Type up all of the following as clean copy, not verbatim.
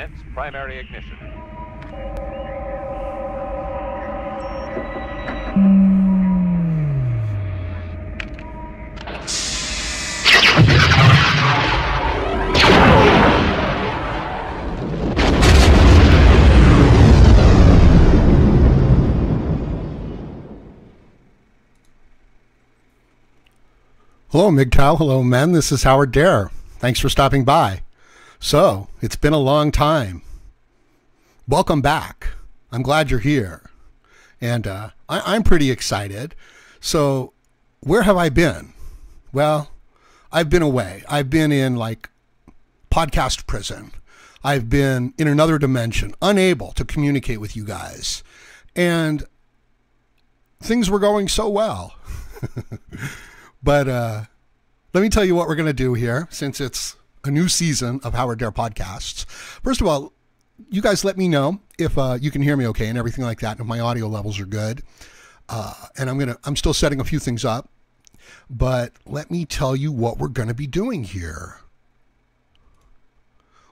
Commence primary ignition. Hello, MGTOW. Hello, men. This is Howard Dare. Thanks for stopping by. So, it's been a long time. Welcome back. I'm glad you're here. And I'm pretty excited. So, where have I been? Well, I've been away. I've been in, like, podcast prison. I've been in another dimension, unable to communicate with you guys. And things were going so well. But let me tell you what we're going to do here, since it's a new season of Howard Dare Podcasts. First of all, you guys let me know if you can hear me okay and everything like that, and if my audio levels are good. And I'm still setting a few things up. But let me tell you what we're going to be doing here.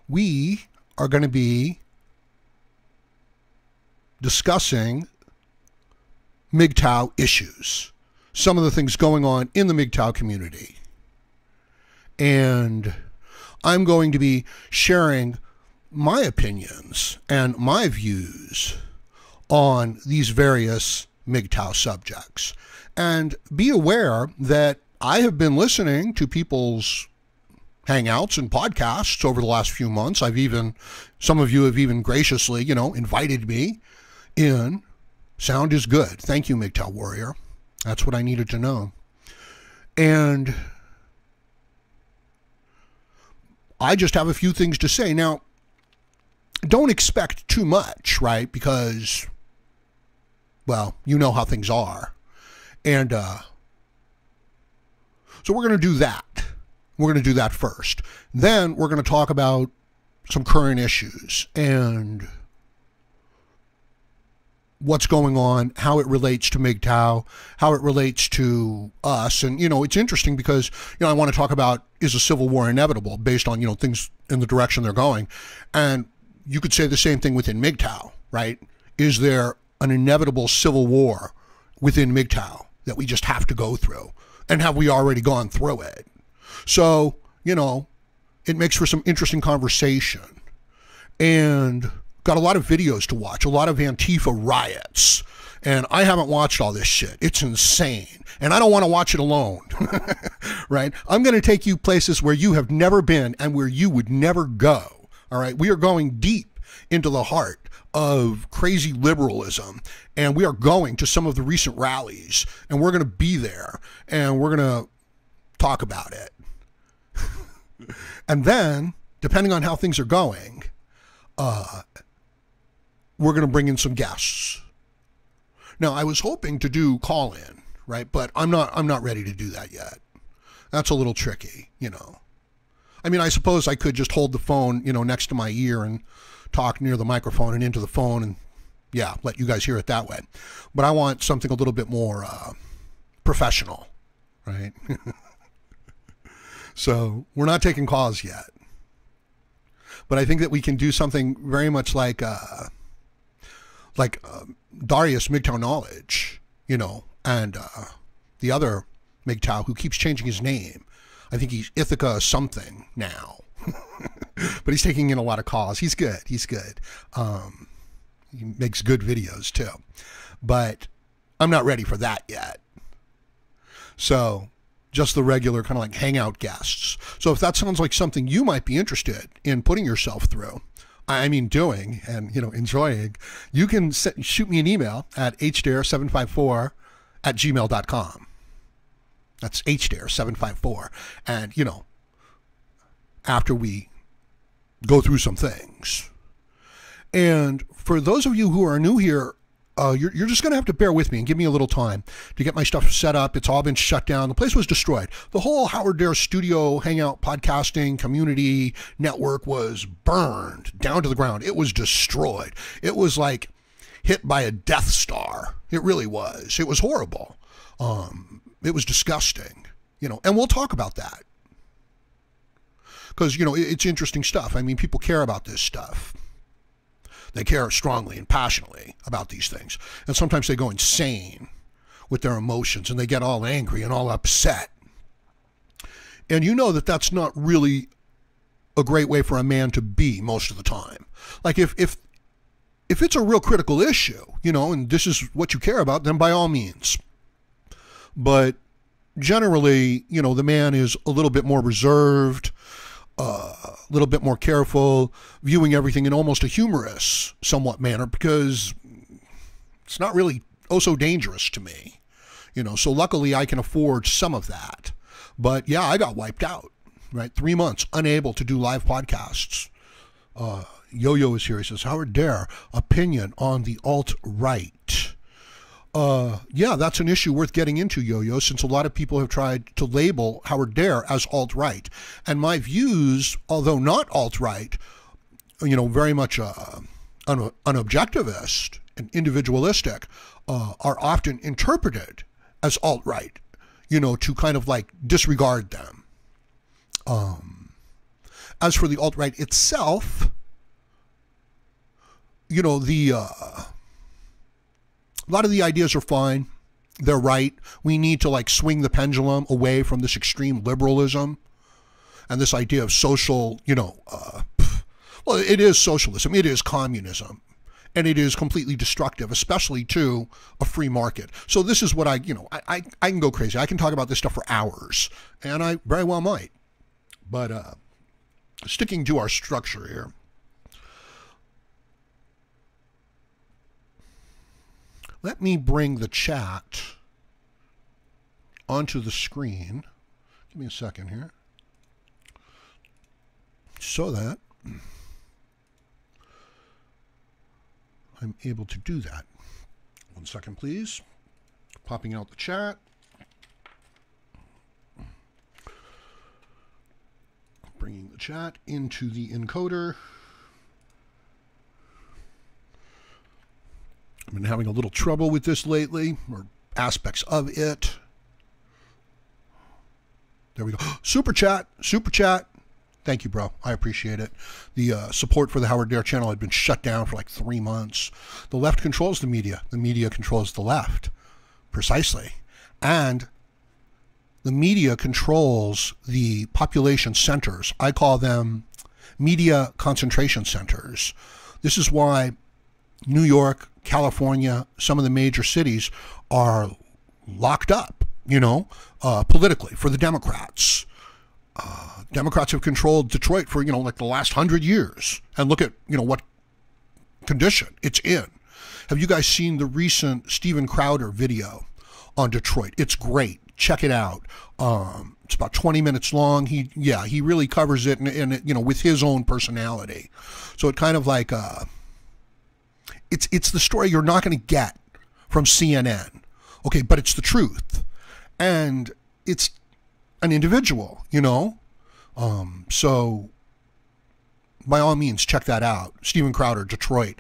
We are going to be discussing MGTOW issues. Some of the things going on in the MGTOW community. And I'm going to be sharing my opinions and my views on these various MGTOW subjects. And be aware that I have been listening to people's hangouts and podcasts over the last few months. Some of you have even graciously, invited me in. Sound is good. Thank you, MGTOW Warrior. That's what I needed to know. And I just have a few things to say. Now, don't expect too much, right? Because, well, you know how things are. And so we're going to do that. We're going to do that first. Then we're going to talk about some current issues and what's going on, how it relates to MGTOW, how it relates to us. And, it's interesting because, I want to talk about, is a civil war inevitable based on, things in the direction they're going. And you could say the same thing within MGTOW, right? Is there an inevitable civil war within MGTOW that we just have to go through? And have we already gone through it? So, it makes for some interesting conversation. And got a lot of videos to watch, a lot of Antifa riots. And I haven't watched all this shit. It's insane. And I don't want to watch it alone, right? I'm going to take you places where you have never been and where you would never go, all right? We are going deep into the heart of crazy liberalism. And we are going to some of the recent rallies. And we're going to be there. And we're going to talk about it. And then, depending on how things are going, we're going to bring in some guests. Now, I was hoping to do call-in, right? But I'm not ready to do that yet. That's a little tricky, I mean, I suppose I could just hold the phone, next to my ear and talk near the microphone and into the phone and, yeah, let you guys hear it that way. But I want something a little bit more professional, right? So we're not taking calls yet. But I think that we can do something very much like Darius MGTOW Knowledge, and the other MGTOW who keeps changing his name. I think he's Ithaca something now. But he's taking in a lot of calls. He's good. He's good. He makes good videos too. But I'm not ready for that yet. So just the regular kind of like hangout guests. So if that sounds like something you might be interested in putting yourself through, doing and, enjoying, you can shoot me an email at hdare754@gmail.com. That's hdare754. And, after we go through some things. And for those of you who are new here, you're just going to have to bear with me and give me a little time to get my stuff set up. It's all been shut down. The place was destroyed. The whole Howard Dare studio, hangout, podcasting, community network was burned down to the ground. It was destroyed. It was like hit by a Death Star. It really was. It was horrible. It was disgusting, and we'll talk about that. Because, it's interesting stuff. I mean, people care about this stuff. They care strongly and passionately about these things. And sometimes they go insane with their emotions and they get all angry and all upset. And you know that that's not really a great way for a man to be most of the time. Like if it's a real critical issue, and this is what you care about, then by all means. But generally, the man is a little bit more reserved, a little bit more careful, viewing everything in almost a humorous, somewhat manner, because it's not really so dangerous to me. So luckily I can afford some of that. But yeah, I got wiped out, right? 3 months, unable to do live podcasts. Yo-Yo is here. He says, Howard Dare, opinion on the alt-right. Yeah, that's an issue worth getting into, Yo-Yo, since a lot of people have tried to label Howard Dare as alt-right. And my views, although not alt-right, very much an objectivist and individualistic, are often interpreted as alt-right, to kind of like disregard them. As for the alt-right itself, a lot of the ideas are fine. They're right. We need to like swing the pendulum away from this extreme liberalism and this idea of social, well, it is socialism. It is communism. And it is completely destructive, especially to a free market. So this is what I can go crazy. I can talk about this stuff for hours, and I very well might. But sticking to our structure here. Let me bring the chat onto the screen. Give me a second here. So that I'm able to do that. 1 second, please. Popping out the chat. Bringing the chat into the encoder. I've been having a little trouble with this lately, or aspects of it. There we go. Super chat, super chat. Thank you, bro. I appreciate it. The support for the Howard Dare channel had been shut down for like 3 months. The left controls the media. The media controls the left. Precisely. And the media controls the population centers. I call them media concentration centers. This is why New York, California, some of the major cities are locked up, politically for the Democrats. Democrats have controlled Detroit for, like the last 100 years. And look at, what condition it's in. Have you guys seen the recent Steven Crowder video on Detroit? It's great. Check it out. It's about 20 minutes long. He really covers it and with his own personality. So it kind of like, it's the story you're not going to get from CNN. Okay, but it's the truth. And it's an individual, so by all means, check that out. Steven Crowder, Detroit.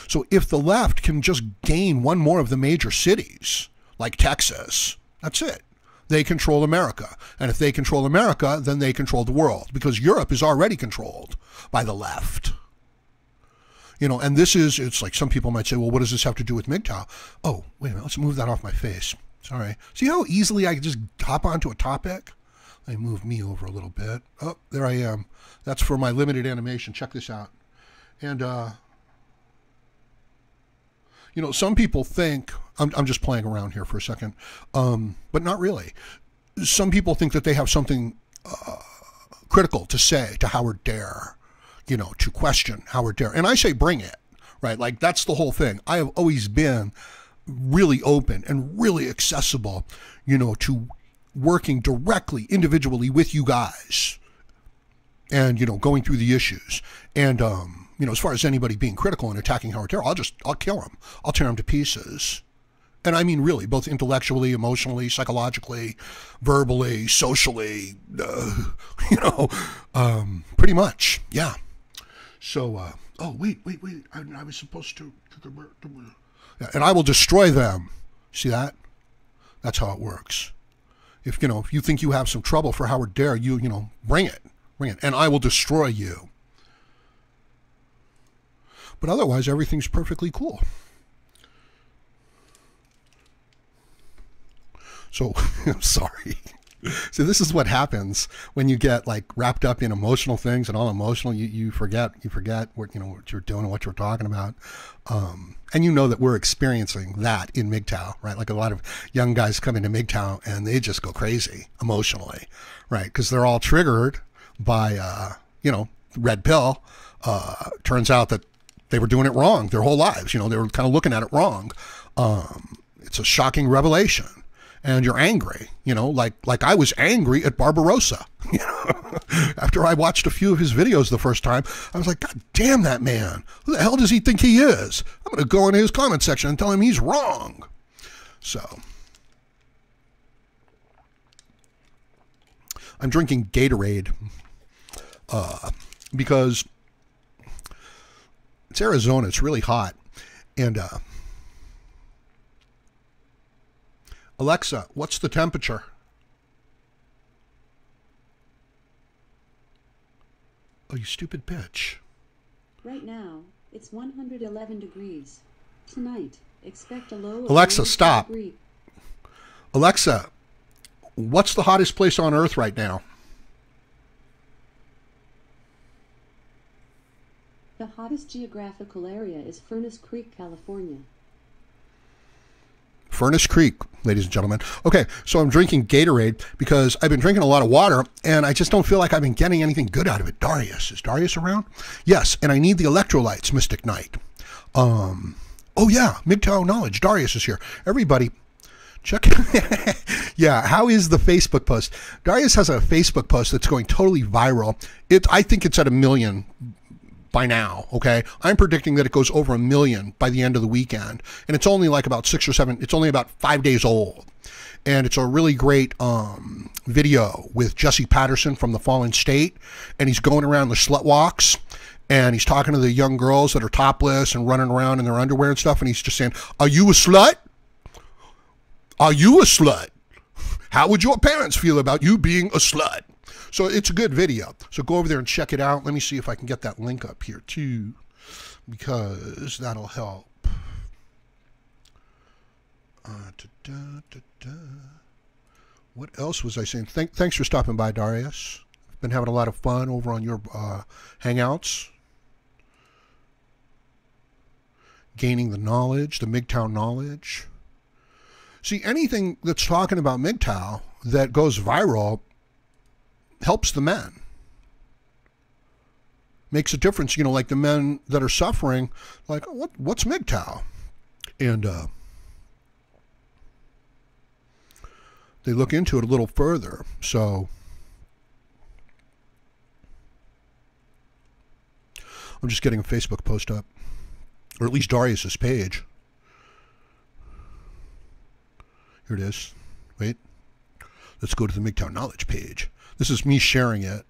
So if the left can just gain one more of the major cities, like Texas, that's it. They control America. And if they control America, then they control the world, because Europe is already controlled by the left. And it's like some people might say, well, what does this have to do with MGTOW? Oh, wait a minute, let's move that off my face. Sorry. See how easily I can just hop onto a topic? Let me move me over a little bit. Oh, there I am. That's for my limited animation. Check this out. And, some people think, I'm just playing around here for a second, but not really. Some people think that they have something critical to say to Howard Dare, to question Howard Dare. And I say bring it, right? Like, that's the whole thing. I have always been really open and really accessible, to working directly, individually with you guys and, going through the issues. And, as far as anybody being critical and attacking Howard Dare, I'll kill him. I'll tear him to pieces. And I mean, really, both intellectually, emotionally, psychologically, verbally, socially, pretty much. Yeah. So, oh, wait. I was supposed to. And I will destroy them. See that? That's how it works. If you think you have some trouble for Howard Dare, you bring it. And I will destroy you. But otherwise, everything's perfectly cool. So, I'm sorry. So this is what happens when you get like wrapped up in emotional things and all emotional. You forget what what you're doing and what you're talking about, and you know that we're experiencing that in MGTOW, right? Like a lot of young guys come into MGTOW and they just go crazy emotionally, right? Because they're all triggered by red pill. Turns out that they were doing it wrong their whole lives. They were kind of looking at it wrong. It's a shocking revelation. And you're angry, like I was angry at Barbarossa. After I watched a few of his videos the first time, I was like, God damn that man. Who the hell does he think he is? I'm going to go into his comment section and tell him he's wrong. So, I'm drinking Gatorade because it's Arizona. It's really hot. And, Alexa, what's the temperature? Oh, you stupid bitch. Right now, it's 111 degrees. Tonight, expect a low of Alexa, stop. Degree. Alexa, what's the hottest place on Earth right now? The hottest geographical area is Furnace Creek, California. Furnace Creek, ladies and gentlemen. Okay, so I'm drinking Gatorade because I've been drinking a lot of water and I just don't feel like I've been getting anything good out of it. Darius, is Darius around? Yes, and I need the electrolytes, Mystic Knight. Oh yeah, MGTOW Knowledge. Darius is here. Everybody, check. Yeah, how is the Facebook post? Darius has a Facebook post that's going totally viral. I think it's at 1 million by now, okay? I'm predicting that it goes over 1 million by the end of the weekend. And it's only like about 6 or 7, it's only about 5 days old. And it's a really great video with Jesse Patterson from The Fallen State. And he's going around the slut walks. And he's talking to the young girls that are topless and running around in their underwear and stuff. And he's just saying, are you a slut? Are you a slut? How would your parents feel about you being a slut? So it's a good video. So go over there and check it out. Let me see if I can get that link up here too, because that'll help. What else was I saying? Thanks for stopping by, Darius. I've been having a lot of fun over on your Hangouts. Gaining the knowledge, the MGTOW knowledge. See, anything that's talking about MGTOW that goes viral helps the men. Makes a difference, like the men that are suffering, like, what's MGTOW? And they look into it a little further. So I'm just getting a Facebook post up, or at least Darius's page. Here it is. Wait. Let's go to the MGTOW Knowledge page. This is me sharing it.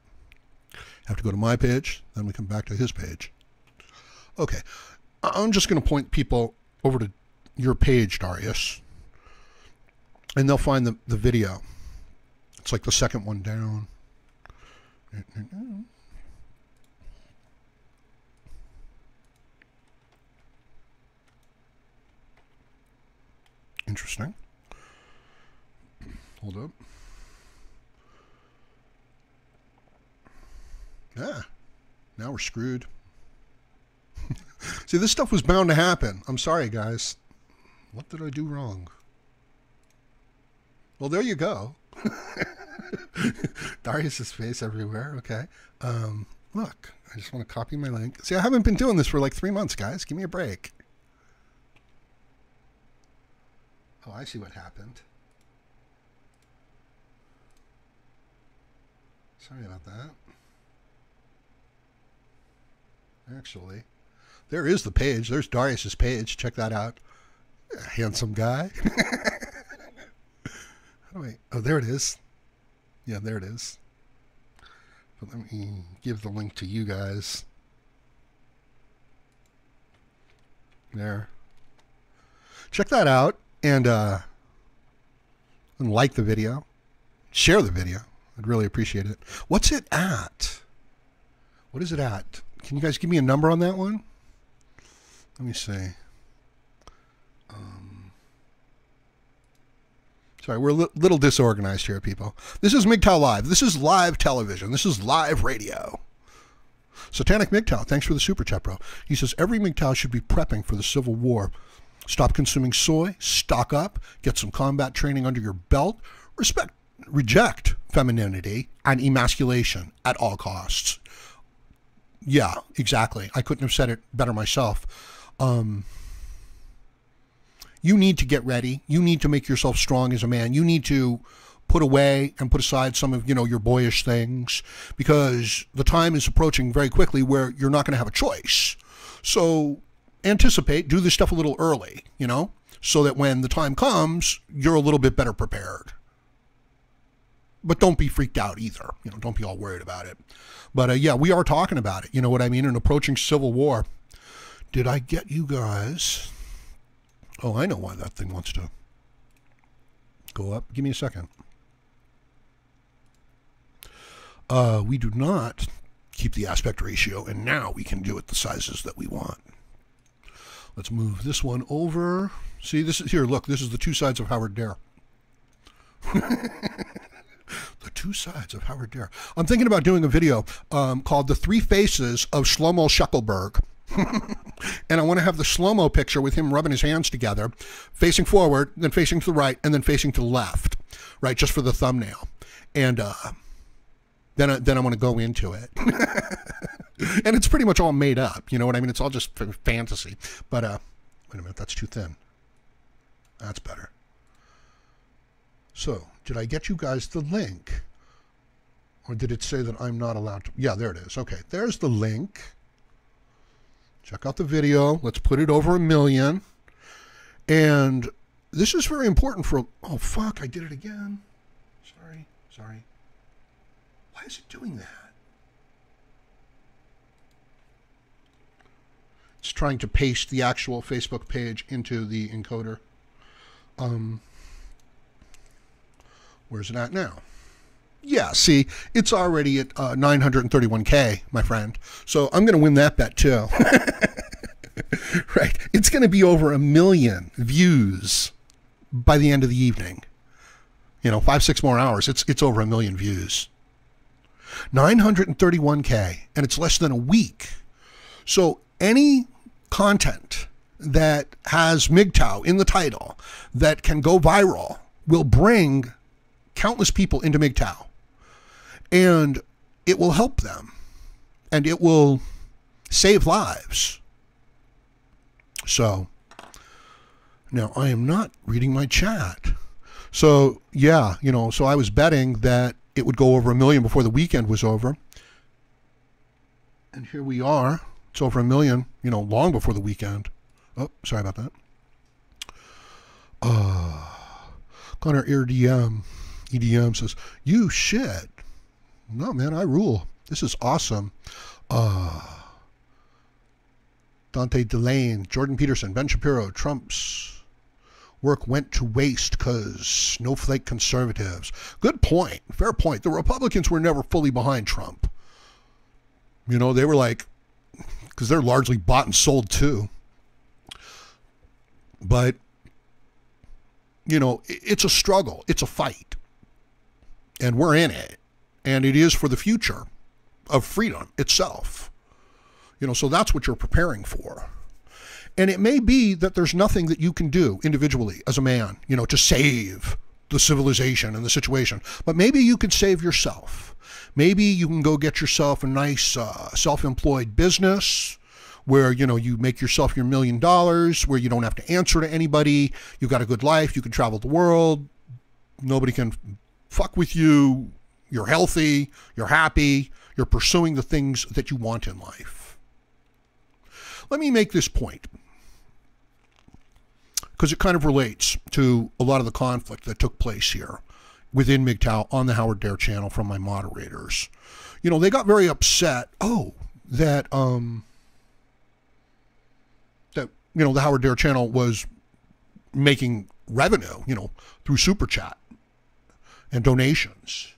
Have to go to my page, then we come back to his page. Okay. I'm just going to point people over to your page, Darius. And they'll find the video. It's like the second one down. Interesting. Hold up. Yeah, now we're screwed. See, this stuff was bound to happen. I'm sorry, guys. What did I do wrong? Well, there you go. Darius's face everywhere. Okay. Look, I just want to copy my link. See, I haven't been doing this for like 3 months, guys. Give me a break. Oh, I see what happened. Sorry about that. Actually, there is the page. There's Darius's page. Check that out. Handsome guy. Oh, there it is. Yeah, there it is. But let me give the link to you guys. There. Check that out and like the video. Share the video. I'd really appreciate it. What's it at? What is it at? Can you guys give me a number on that one? Let me see. Sorry, we're a little disorganized here, people. This is MGTOW Live. This is live television. This is live radio. Satanic MGTOW, thanks for the super chat, bro. He says, every MGTOW should be prepping for the Civil War. Stop consuming soy, stock up, get some combat training under your belt, reject femininity and emasculation at all costs. Yeah, exactly. I couldn't have said it better myself. You need to get ready. You need to make yourself strong as a man. You need to put away and put aside some of, your boyish things, because the time is approaching very quickly where you're not going to have a choice. So anticipate, do this stuff a little early, so that when the time comes, you're a little bit better prepared. But don't be freaked out either. Don't be all worried about it. But yeah, we are talking about it. You know what I mean? An approaching Civil War. Did I get you guys? Oh, I know why that thing wants to go up. Give me a second. We do not keep the aspect ratio, and now we can do it the sizes that we want. Let's move this one over. See, this is here. Look, this is the two sides of Howard Dare. The two sides of Howard Dare. I'm thinking about doing a video called The Three Faces of Shlomo Shuckelberg. And I want to have the slow-mo picture with him rubbing his hands together, facing forward, then facing to the right, and then facing to the left, right, just for the thumbnail. And then I'm going to go into it. And it's pretty much all made up, you know what I mean? It's all just fantasy. But, wait a minute, that's too thin. That's better. So, did I get you guys the link? Or did it say that I'm not allowed to? Yeah, there it is. Okay, there's the link. Check out the video. Let's put it over 1 million. And this is very important for... Oh, fuck, I did it again. Sorry. Why is it doing that? It's trying to paste the actual Facebook page into the encoder. Where's it at now? Yeah, see, it's already at 931K, my friend. So I'm going to win that bet too. Right. It's going to be over 1 million views by the end of the evening. 5-6 more hours. It's over 1 million views. 931K, and it's less than a week. So any content that has MGTOW in the title that can go viral will bring countless people into MGTOW. And it will help them. And it will save lives. So, now I am not reading my chat. So, yeah, so I was betting that it would go over 1 million before the weekend was over. And here we are. It's over 1 million, long before the weekend. Oh, sorry about that. Connor EDM says, you shit. No, man, I rule. This is awesome. Dante Delane, Jordan Peterson, Ben Shapiro, Trump's work went to waste because snowflake conservatives. Good point. Fair point. The Republicans were never fully behind Trump. They were like, because they're largely bought and sold too. But, it's a struggle. It's a fight. And we're in it. And it is for the future of freedom itself. So that's what you're preparing for. And it may be that there's nothing that you can do individually as a man, to save the civilization and the situation. But maybe you can save yourself. Maybe you can go get yourself a nice self-employed business where, you make yourself your $1 million, where you don't have to answer to anybody. You've got a good life. You can travel the world. Nobody can fuck with you. You're healthy. You're happy. You're pursuing the things that you want in life. Let me make this point, because it kind of relates to a lot of the conflict that took place here within MGTOW on the Howard Dare channel from my moderators. They got very upset, that the Howard Dare channel was making revenue, through Super Chat and donations.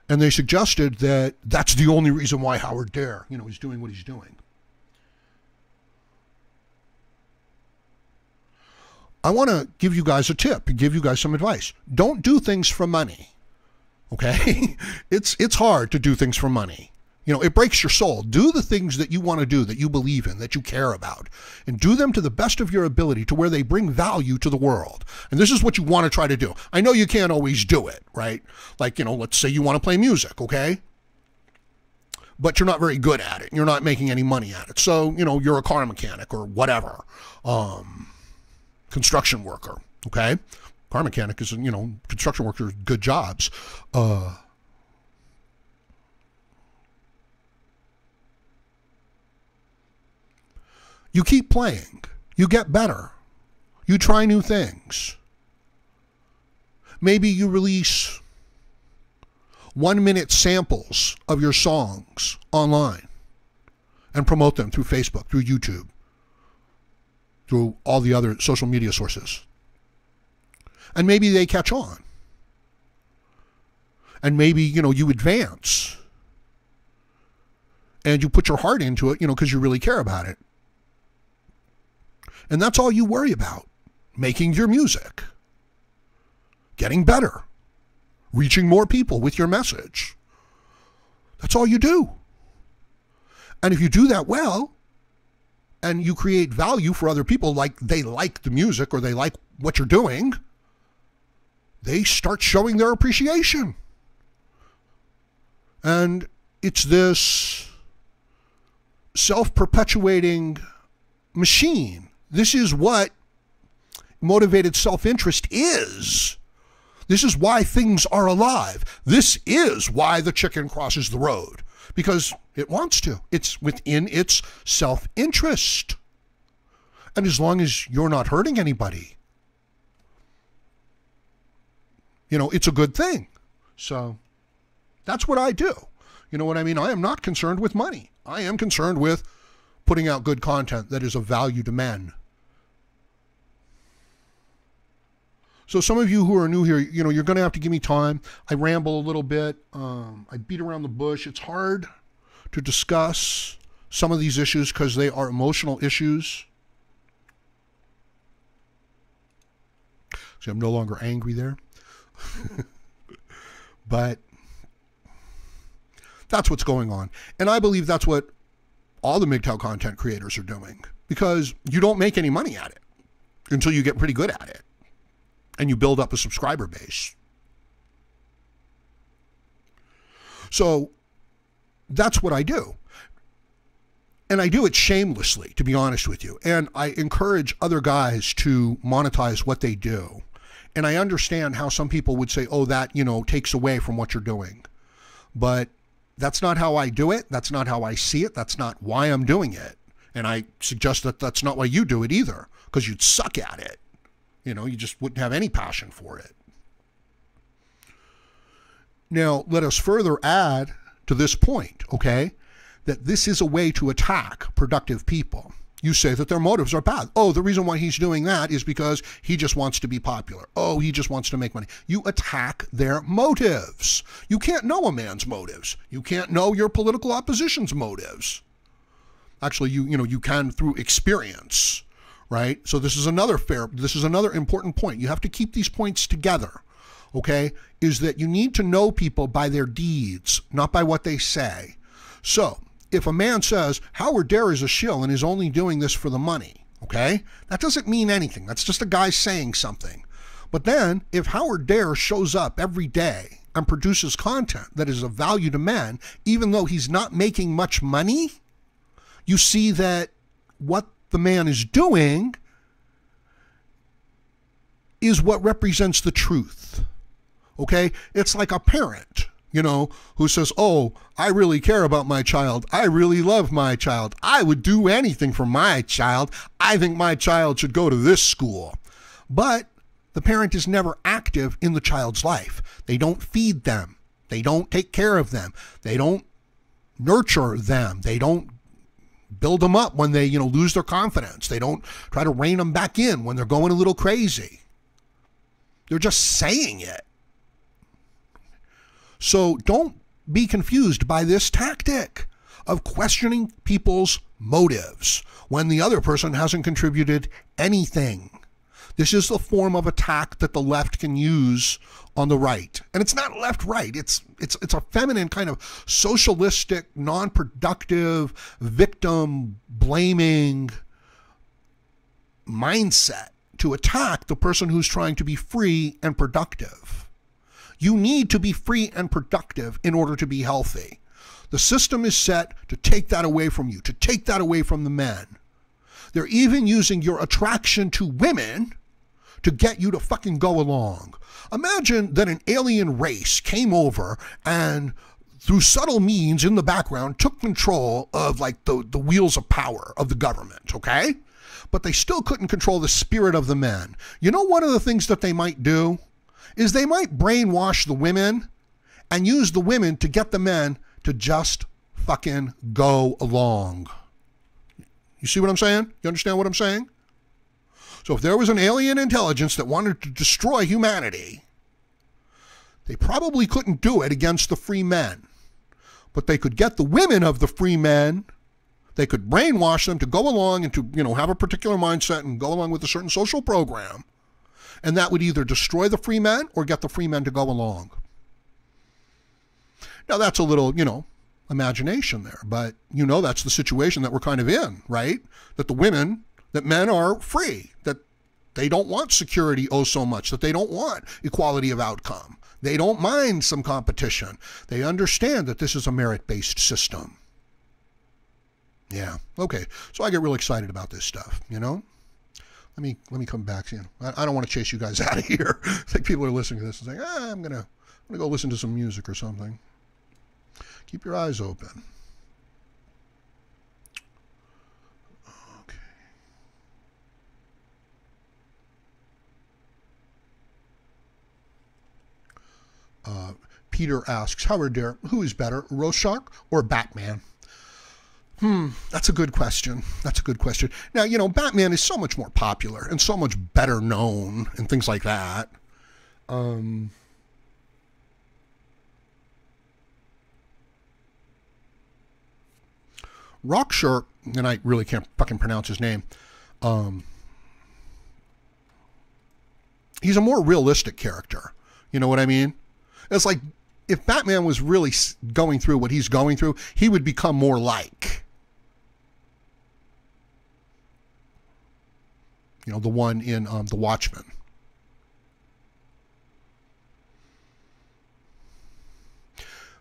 And they suggested that that's the only reason why Howard Dare, is doing what he's doing. I want to give you guys a tip, give you guys some advice. Don't do things for money. Okay? It's hard to do things for money. You know, it breaks your soul. Do the things that you want to do, that you believe in, that you care about, and do them to the best of your ability to where they bring value to the world. And this is what you want to try to do. I know you can't always do it, right? Like, you know, let's say you want to play music, okay? But you're not very good at it. You're not making any money at it. So, you know, you're a car mechanic or whatever. Construction worker, okay? Car mechanic is, you know, construction workers, good jobs. You keep playing. You get better. You try new things. Maybe you release 1-minute samples of your songs online and promote them through Facebook, through YouTube, through all the other social media sources. And maybe they catch on. And maybe, you know, you advance. And you put your heart into it, you know, because you really care about it. And that's all you worry about. Making your music. Getting better. Reaching more people with your message. That's all you do. And if you do that well, and you create value for other people, like they like the music or they like what you're doing, they start showing their appreciation. And it's this self-perpetuating machine. This is what motivated self-interest is. This is why things are alive. This is why the chicken crosses the road. Because it wants to. It's within its self-interest. And as long as you're not hurting anybody, you know, it's a good thing. So that's what I do. You know what I mean? I am not concerned with money. I am concerned with putting out good content that is of value to men. So some of you who are new here, you know, you're going to have to give me time. I ramble a little bit. I beat around the bush. It's hard to discuss some of these issues because they are emotional issues. See, I'm no longer angry there. But that's what's going on. And I believe that's what all the MGTOW content creators are doing, because you don't make any money at it until you get pretty good at it and you build up a subscriber base. So that's what I do. And I do it shamelessly, to be honest with you. And I encourage other guys to monetize what they do. And I understand how some people would say, oh, that, you know, takes away from what you're doing. But that's not how I do it. That's not how I see it. That's not why I'm doing it. And I suggest that that's not why you do it either, because you'd suck at it. You know, you just wouldn't have any passion for it. Now, let us further add to this point, okay, that this is a way to attack productive people. You say that their motives are bad. Oh, the reason why he's doing that is because he just wants to be popular. Oh, he just wants to make money. You attack their motives. You can't know a man's motives. You can't know your political opposition's motives. Actually, you can through experience, right? So this is another important point. You have to keep these points together, okay? Is that you need to know people by their deeds, not by what they say. So if a man says, Howard Dare is a shill and is only doing this for the money, okay? That doesn't mean anything. That's just a guy saying something. But then if Howard Dare shows up every day and produces content that is of value to men, even though he's not making much money, you see that what the man is doing is what represents the truth, okay? It's like a parent, who says, oh, I really care about my child. I really love my child. I would do anything for my child. I think my child should go to this school. But the parent is never active in the child's life. They don't feed them. They don't take care of them. They don't nurture them. They don't build them up when they, lose their confidence. They don't try to rein them back in when they're going a little crazy. They're just saying it. So don't be confused by this tactic of questioning people's motives when the other person hasn't contributed anything. This is the form of attack that the left can use on the right. And it's not left-right. It's a feminine kind of socialistic, non-productive, victim-blaming mindset to attack the person who's trying to be free and productive. You need to be free and productive in order to be healthy. The system is set to take that away from you, to take that away from the men. They're even using your attraction to women to get you to fucking go along. Imagine that an alien race came over and through subtle means in the background took control of like the wheels of power of the government, okay? But they still couldn't control the spirit of the men. You know, one of the things that they might do is they might brainwash the women and use the women to get the men to just fucking go along. You see what I'm saying? You understand what I'm saying? So if there was an alien intelligence that wanted to destroy humanity, they probably couldn't do it against the free men. But they could get the women of the free men, they could brainwash them to go along and to, have a particular mindset and go along with a certain social program. And that would either destroy the free men or get the free men to go along. Now that's a little, imagination there, but that's the situation that we're kind of in, right? That men are free, that they don't want security so much, that they don't want equality of outcome. They don't mind some competition. They understand that this is a merit-based system. Yeah, okay. So I get real excited about this stuff, Let me come back to you. I don't want to chase you guys out of here. It's like people are listening to this and saying, I'm gonna go listen to some music or something. Keep your eyes open. Okay. Peter asks, Howard dear, who is better, Rorschach or Batman? That's a good question. That's a good question. Now, Batman is so much more popular and so much better known and things like that. Rorschach, and I really can't fucking pronounce his name, he's a more realistic character. You know what I mean? It's like if Batman was really going through what he's going through, he would become more like, the one in The Watchmen.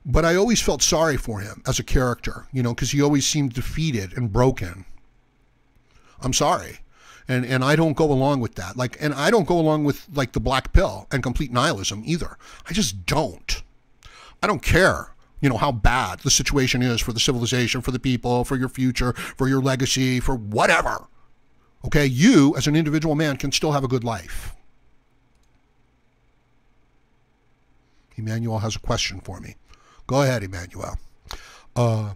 But I always felt sorry for him as a character, because he always seemed defeated and broken. I'm sorry. And I don't go along with that. And I don't go along with the black pill and complete nihilism either. I just don't. I don't care, how bad the situation is for the civilization, for the people, for your future, for your legacy, for whatever. Okay, you as an individual man can still have a good life. Emmanuel has a question for me. Go ahead, Emmanuel. I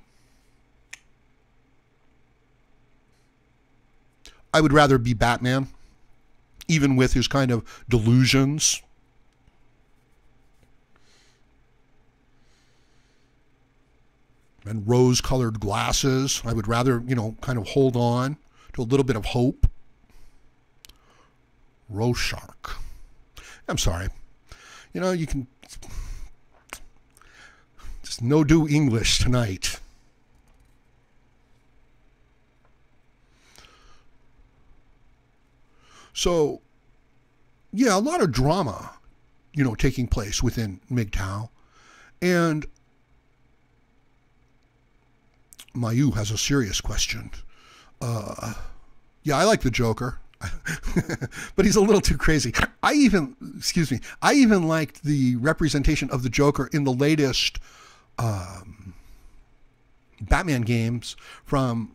would rather be Batman, even with his kind of delusions. And rose-colored glasses. I would rather, kind of hold on to a little bit of hope. Rorschach. I'm sorry. You can... Just no do English tonight. So, yeah, a lot of drama, taking place within MGTOW. And Mayu has a serious question. Yeah, I like the Joker, but he's a little too crazy. I even liked the representation of the Joker in the latest Batman games from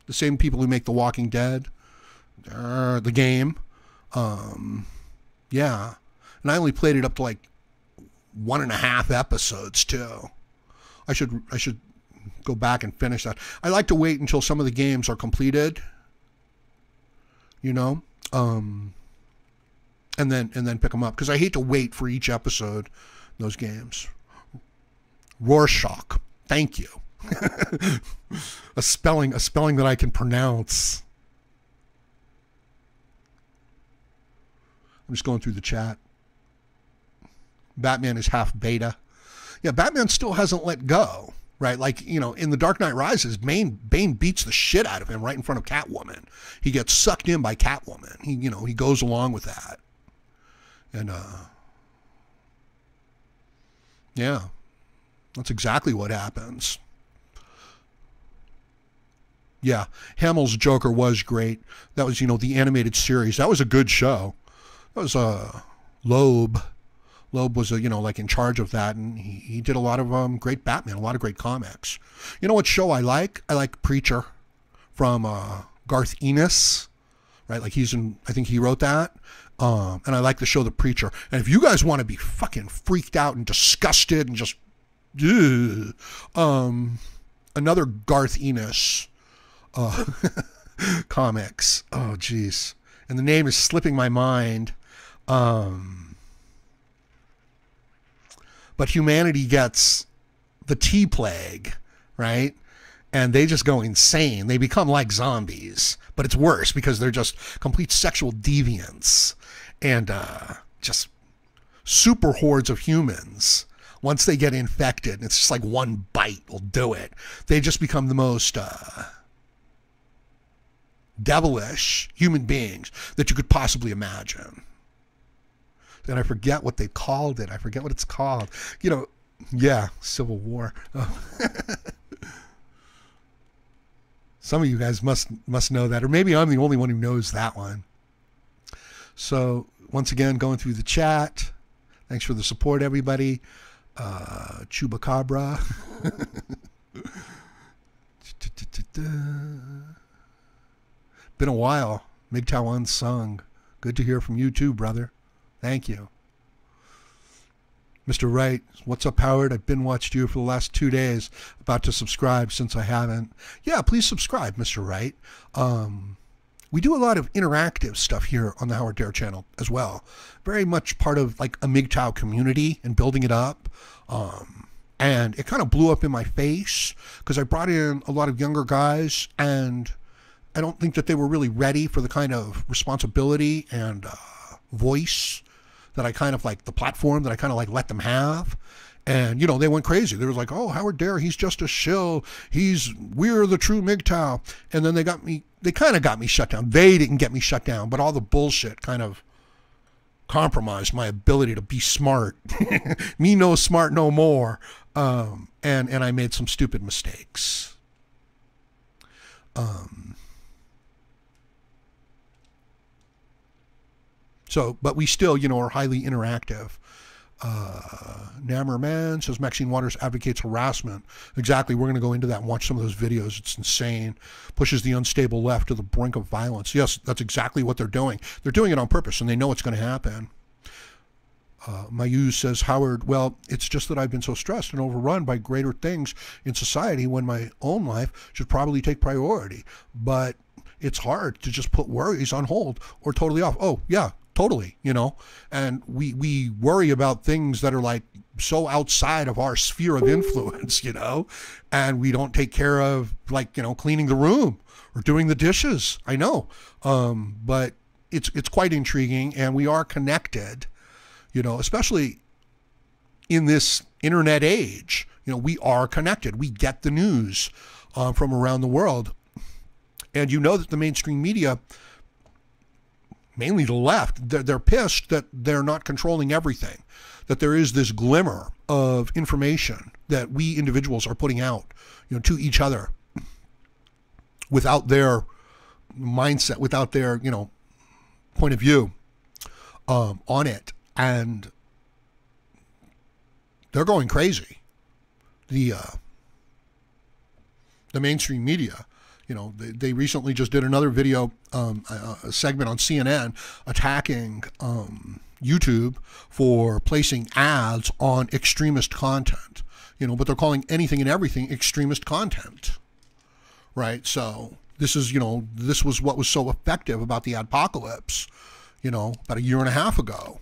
the same people who make The Walking Dead, the game. Yeah, and I only played it up to 1.5 episodes too. I should go back and finish that. I like to wait until some of the games are completed, and then pick them up, because I hate to wait for each episode in those games. Rorschach, thank you. a spelling that I can pronounce. I'm just going through the chat. Batman is half beta. Yeah, Batman still hasn't let go, right? Like, you know, in The Dark Knight Rises, Bane beats the shit out of him right in front of Catwoman. He gets sucked in by Catwoman. He goes along with that. And, yeah, that's exactly what happens. Yeah, Hamill's Joker was great. That was, the animated series. That was a good show. That was Loeb. Loeb was, like in charge of that, and he did a lot of great Batman, a lot of great comics. You know what show I like? I like Preacher from Garth Ennis, right? Like I think he wrote that. And I like the show The Preacher. And if you guys want to be fucking freaked out and disgusted and just, another Garth Ennis comics. Oh, geez. And the name is slipping my mind. But humanity gets the T-Plague, right? And they just go insane. They become like zombies. But it's worse because they're just complete sexual deviants. And just super hordes of humans. Once they get infected, it's just like one bite will do it. They just become the most devilish human beings that you could possibly imagine. And I forget what they called it. I forget what it's called. Yeah, Civil War. Oh. Some of you guys must know that, or maybe I'm the only one who knows that one. So once again, going through the chat. Thanks for the support, everybody. Chupacabra. Been a while. MGTOW Unsung. Good to hear from you too, brother. Thank you. Mr. Wright, what's up, Howard? I've been watched you for the last 2 days. About to subscribe since I haven't. Yeah, please subscribe, Mr. Wright. We do a lot of interactive stuff here on the Howard Dare channel as well. Very much part of like a MGTOW community and building it up. And it kind of blew up in my face because I brought in a lot of younger guys, and I don't think that they were really ready for the kind of responsibility and voice that I kind of like, the platform that I kind of like let them have. And, they went crazy. They were like, oh, Howard Dare, he's just a shill. We're the true MGTOW. And then they kind of got me shut down. They didn't get me shut down, but all the bullshit kind of compromised my ability to be smart. Me no smart no more. And I made some stupid mistakes. But we still, are highly interactive. Nammer Man says Maxine Waters advocates harassment. Exactly. We're going to go into that and watch some of those videos. It's insane. Pushes the unstable left to the brink of violence. Yes, that's exactly what they're doing. They're doing it on purpose, and they know it's going to happen. Mayu says, Howard, well, it's just that I've been so stressed and overrun by greater things in society when my own life should probably take priority. But it's hard to just put worries on hold or totally off. Oh, yeah. Totally, and we worry about things that are like so outside of our sphere of influence, and we don't take care of like, cleaning the room or doing the dishes. I know, but it's quite intriguing, and we are connected, especially in this internet age. We are connected. We get the news from around the world, and that the mainstream media, mainly the left, they're pissed that they're not controlling everything, that there is this glimmer of information that we individuals are putting out, to each other without their mindset, without their, point of view on it. And they're going crazy. The mainstream media. They recently just did another video, a segment on CNN attacking YouTube for placing ads on extremist content, but they're calling anything and everything extremist content, right? So this was what was so effective about the adpocalypse, about a year and a half ago.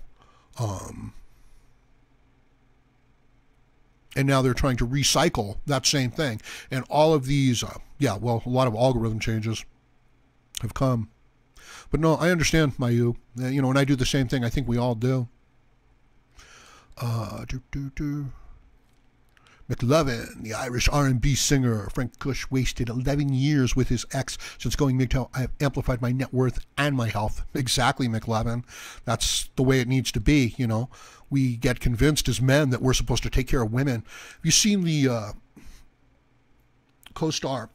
And now they're trying to recycle that same thing. And all of these, a lot of algorithm changes have come. But no, I understand, Mayu. You know, and I do the same thing. I think we all do. McLovin, the Irish R&B singer. Frank Kush wasted 11 years with his ex. Since going MGTOW, I have amplified my net worth and my health. Exactly, McLovin. That's the way it needs to be, you know. We get convinced as men that we're supposed to take care of women. Have you seen the co-star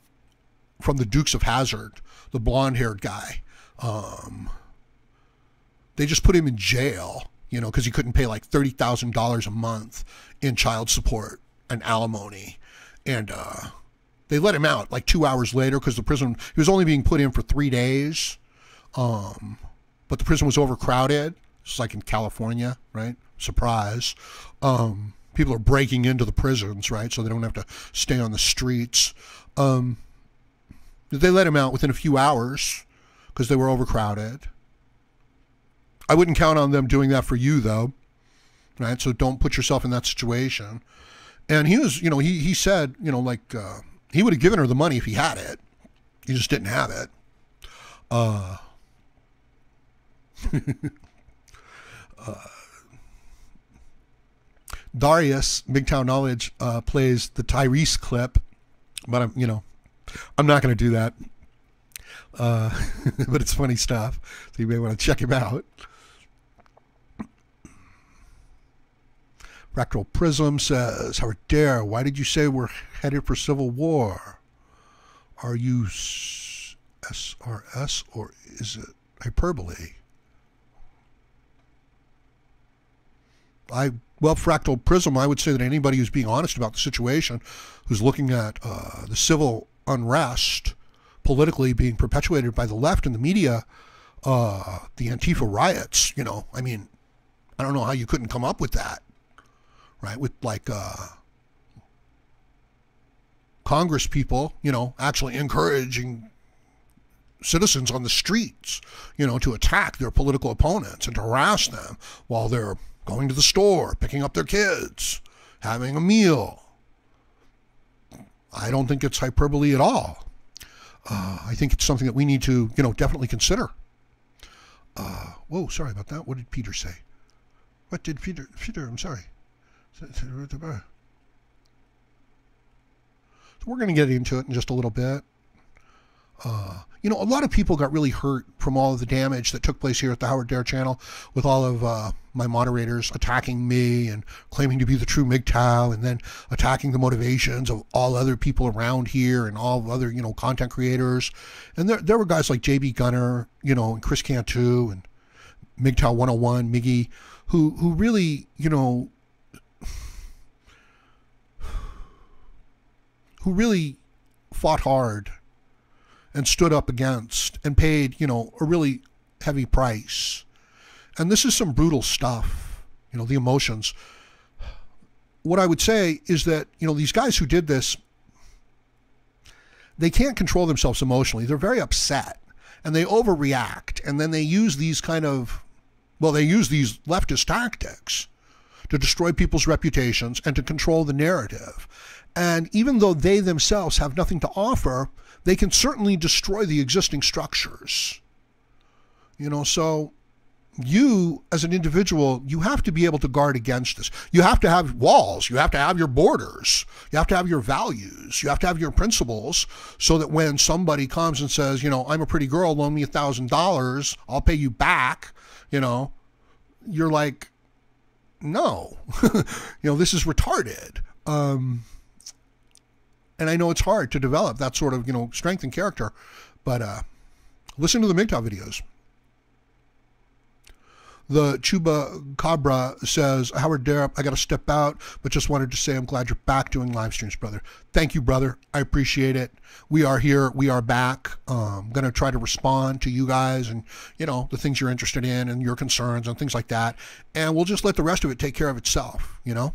from the Dukes of Hazzard, the blonde-haired guy? They just put him in jail, you know, because he couldn't pay like $30,000 a month in child support and alimony. And they let him out like 2 hours later because the prison, he was only being put in for 3 days. But the prison was overcrowded. It's like in California, right? Surprise. People are breaking into the prisons, right? So they don't have to stay on the streets. They let him out within a few hours because they were overcrowded. I wouldn't count on them doing that for you, though, right? So don't put yourself in that situation. And he was, you know, he said, you know, like he would have given her the money if he had it. He just didn't have it. Darius, MGTOW Knowledge, plays the Tyrese clip, but I'm not going to do that. But it's funny stuff, so you may want to check him out. Fractal Prism says, Howard Dare, why did you say we're headed for civil war? Are you SRS or is it hyperbole? Well, Fractal Prism, I would say that anybody who's being honest about the situation, who's looking at the civil unrest politically being perpetuated by the left and the media, the Antifa riots, you know, I mean, I don't know how you couldn't come up with that, right? With like Congress people, you know, actually encouraging citizens on the streets, you know, to attack their political opponents and to harass them while they're going to the store, picking up their kids, having a meal. I don't think it's hyperbole at all. I think it's something that we need to, you know, definitely consider. Whoa, sorry about that. What did Peter say? What did Peter, I'm sorry. So we're going to get into it in just a little bit. You know, a lot of people got really hurt from all of the damage that took place here at the Howard Dare channel with all of my moderators attacking me and claiming to be the true MGTOW and then attacking the motivations of all other people around here and all other, you know, content creators. And there were guys like JB Gunner, you know, and Chris Cantu and MGTOW 101, Miggy, who really, you know, who really fought hard and stood up against and paid, you know, a really heavy price. And this is some brutal stuff, you know, the emotions. What I would say is that, you know, these guys who did this, they can't control themselves emotionally. They're very upset and they overreact. And then they use these kind of, well, they use these leftist tactics to destroy people's reputations and to control the narrative. And even though they themselves have nothing to offer, they can certainly destroy the existing structures. You know, so you as an individual, you have to be able to guard against this. You have to have walls. You have to have your borders. You have to have your values. You have to have your principles so that when somebody comes and says, you know, I'm a pretty girl, loan me $1,000, I'll pay you back, you know, you're like, no, you know, this is retarded. And I know it's hard to develop that sort of, you know, strength and character, but listen to the MGTOW videos. The Chuba Cabra says, Howard Dare, I got to step out, but just wanted to say I'm glad you're back doing live streams, brother. Thank you, brother. I appreciate it. We are here. We are back. I'm going to try to respond to you guys and, you know, the things you're interested in and your concerns and things like that. And we'll just let the rest of it take care of itself, you know?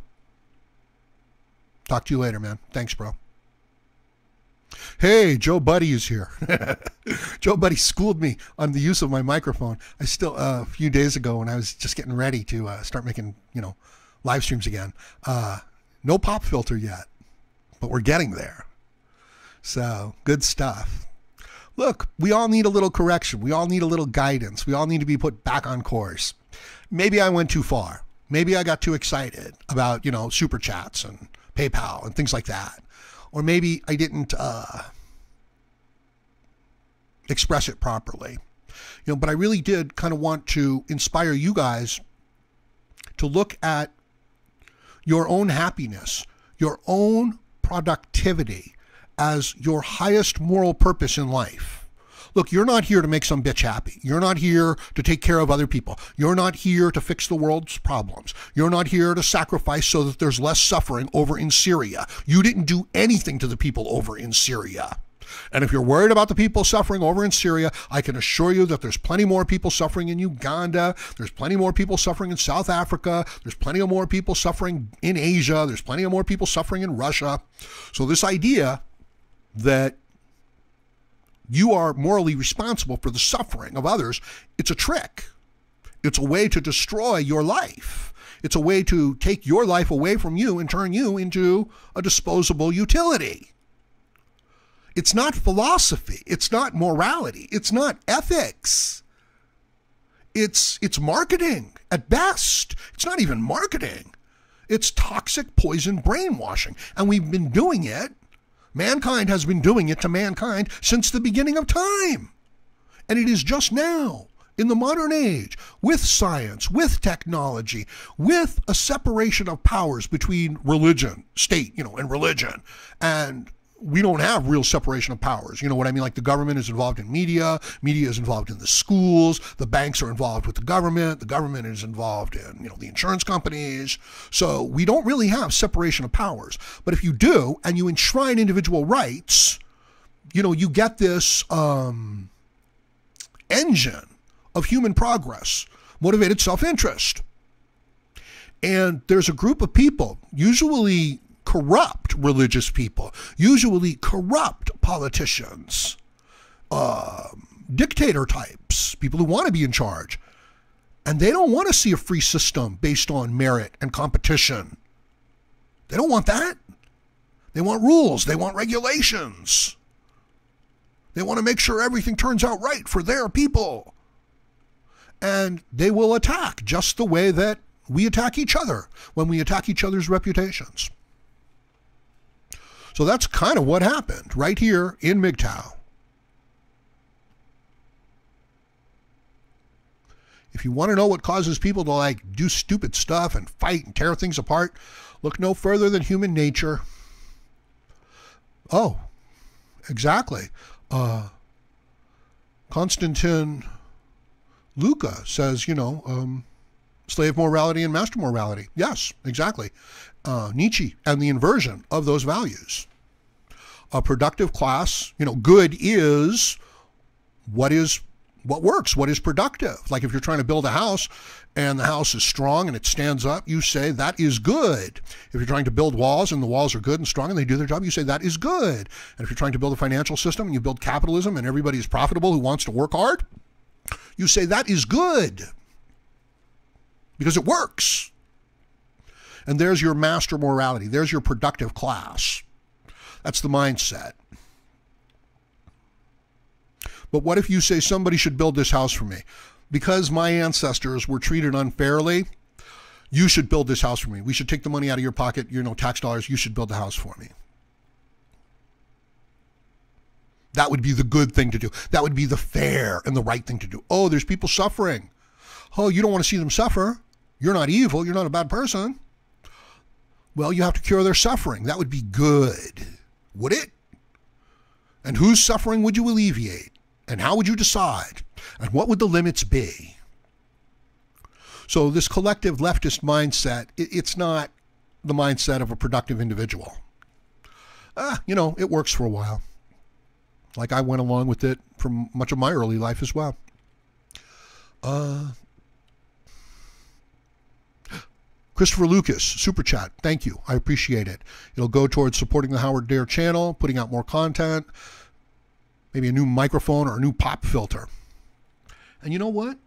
Talk to you later, man. Thanks, bro. Hey, Joe Buddy is here. Joe Buddy schooled me on the use of my microphone. I still, a few days ago when I was just getting ready to start making, you know, live streams again. No pop filter yet, but we're getting there. So, good stuff. Look, we all need a little correction. We all need a little guidance. We all need to be put back on course. Maybe I went too far. Maybe I got too excited about, super chats and PayPal and things like that. Or maybe I didn't express it properly. But I really did kind of want to inspire you guys to look at your own happiness, your own productivity as your highest moral purpose in life. Look, you're not here to make some bitch happy. You're not here to take care of other people. You're not here to fix the world's problems. You're not here to sacrifice so that there's less suffering over in Syria. You didn't do anything to the people over in Syria. And if you're worried about the people suffering over in Syria, I can assure you that there's plenty more people suffering in Uganda. There's plenty more people suffering in South Africa. There's plenty of more people suffering in Asia. There's plenty of more people suffering in Russia. So this idea that you are morally responsible for the suffering of others, it's a trick. It's a way to destroy your life. It's a way to take your life away from you and turn you into a disposable utility. It's not philosophy. It's not morality. It's not ethics. It's marketing at best. It's not even marketing. It's toxic poison brainwashing. And we've been doing it. Mankind has been doing it to mankind since the beginning of time. And it is just now, in the modern age, with science, with technology, with a separation of powers between religion, state, and religion. And we don't have real separation of powers. You know what I mean? Like the government is involved in media is involved in the schools, the banks are involved with the government is involved in, the insurance companies. So we don't really have separation of powers. But if you do, and you enshrine individual rights, you get this engine of human progress, motivated self-interest. And there's a group of people, usually corrupt religious people, usually corrupt politicians, dictator types, people who want to be in charge. And they don't want to see a free system based on merit and competition. They don't want that. They want rules. They want regulations. They want to make sure everything turns out right for their people. And they will attack just the way that we attack each other when we attack each other's reputations. So that's kind of what happened right here in MGTOW. If you want to know what causes people to do stupid stuff and fight and tear things apart, look no further than human nature. Oh, exactly. Konstantin Luca says, slave morality and master morality. Yes, exactly. Nietzsche and the inversion of those values. A productive class, good is what works, what is productive. Like if you're trying to build a house and the house is strong and it stands up, you say that is good. If you're trying to build walls and the walls are good and strong and they do their job, you say that is good. And if you're trying to build a financial system and you build capitalism and everybody is profitable who wants to work hard, you say that is good because it works. And there's your master morality. There's your productive class. That's the mindset. But what if you say somebody should build this house for me? Because my ancestors were treated unfairly, you should build this house for me. We should take the money out of your pocket, tax dollars. You should build the house for me. That would be the good thing to do. That would be the fair and the right thing to do. Oh, there's people suffering. Oh, you don't want to see them suffer. You're not evil. You're not a bad person. Well, you have to cure their suffering. That would be good, would it? And whose suffering would you alleviate? And how would you decide? And what would the limits be? So this collective leftist mindset, it's not the mindset of a productive individual. It works for a while. Like I went along with it for much of my early life as well. Christopher Lucas, Super Chat, thank you. I appreciate it. It'll go towards supporting the Howard Dare channel, putting out more content, maybe a new microphone or a new pop filter. And you know what?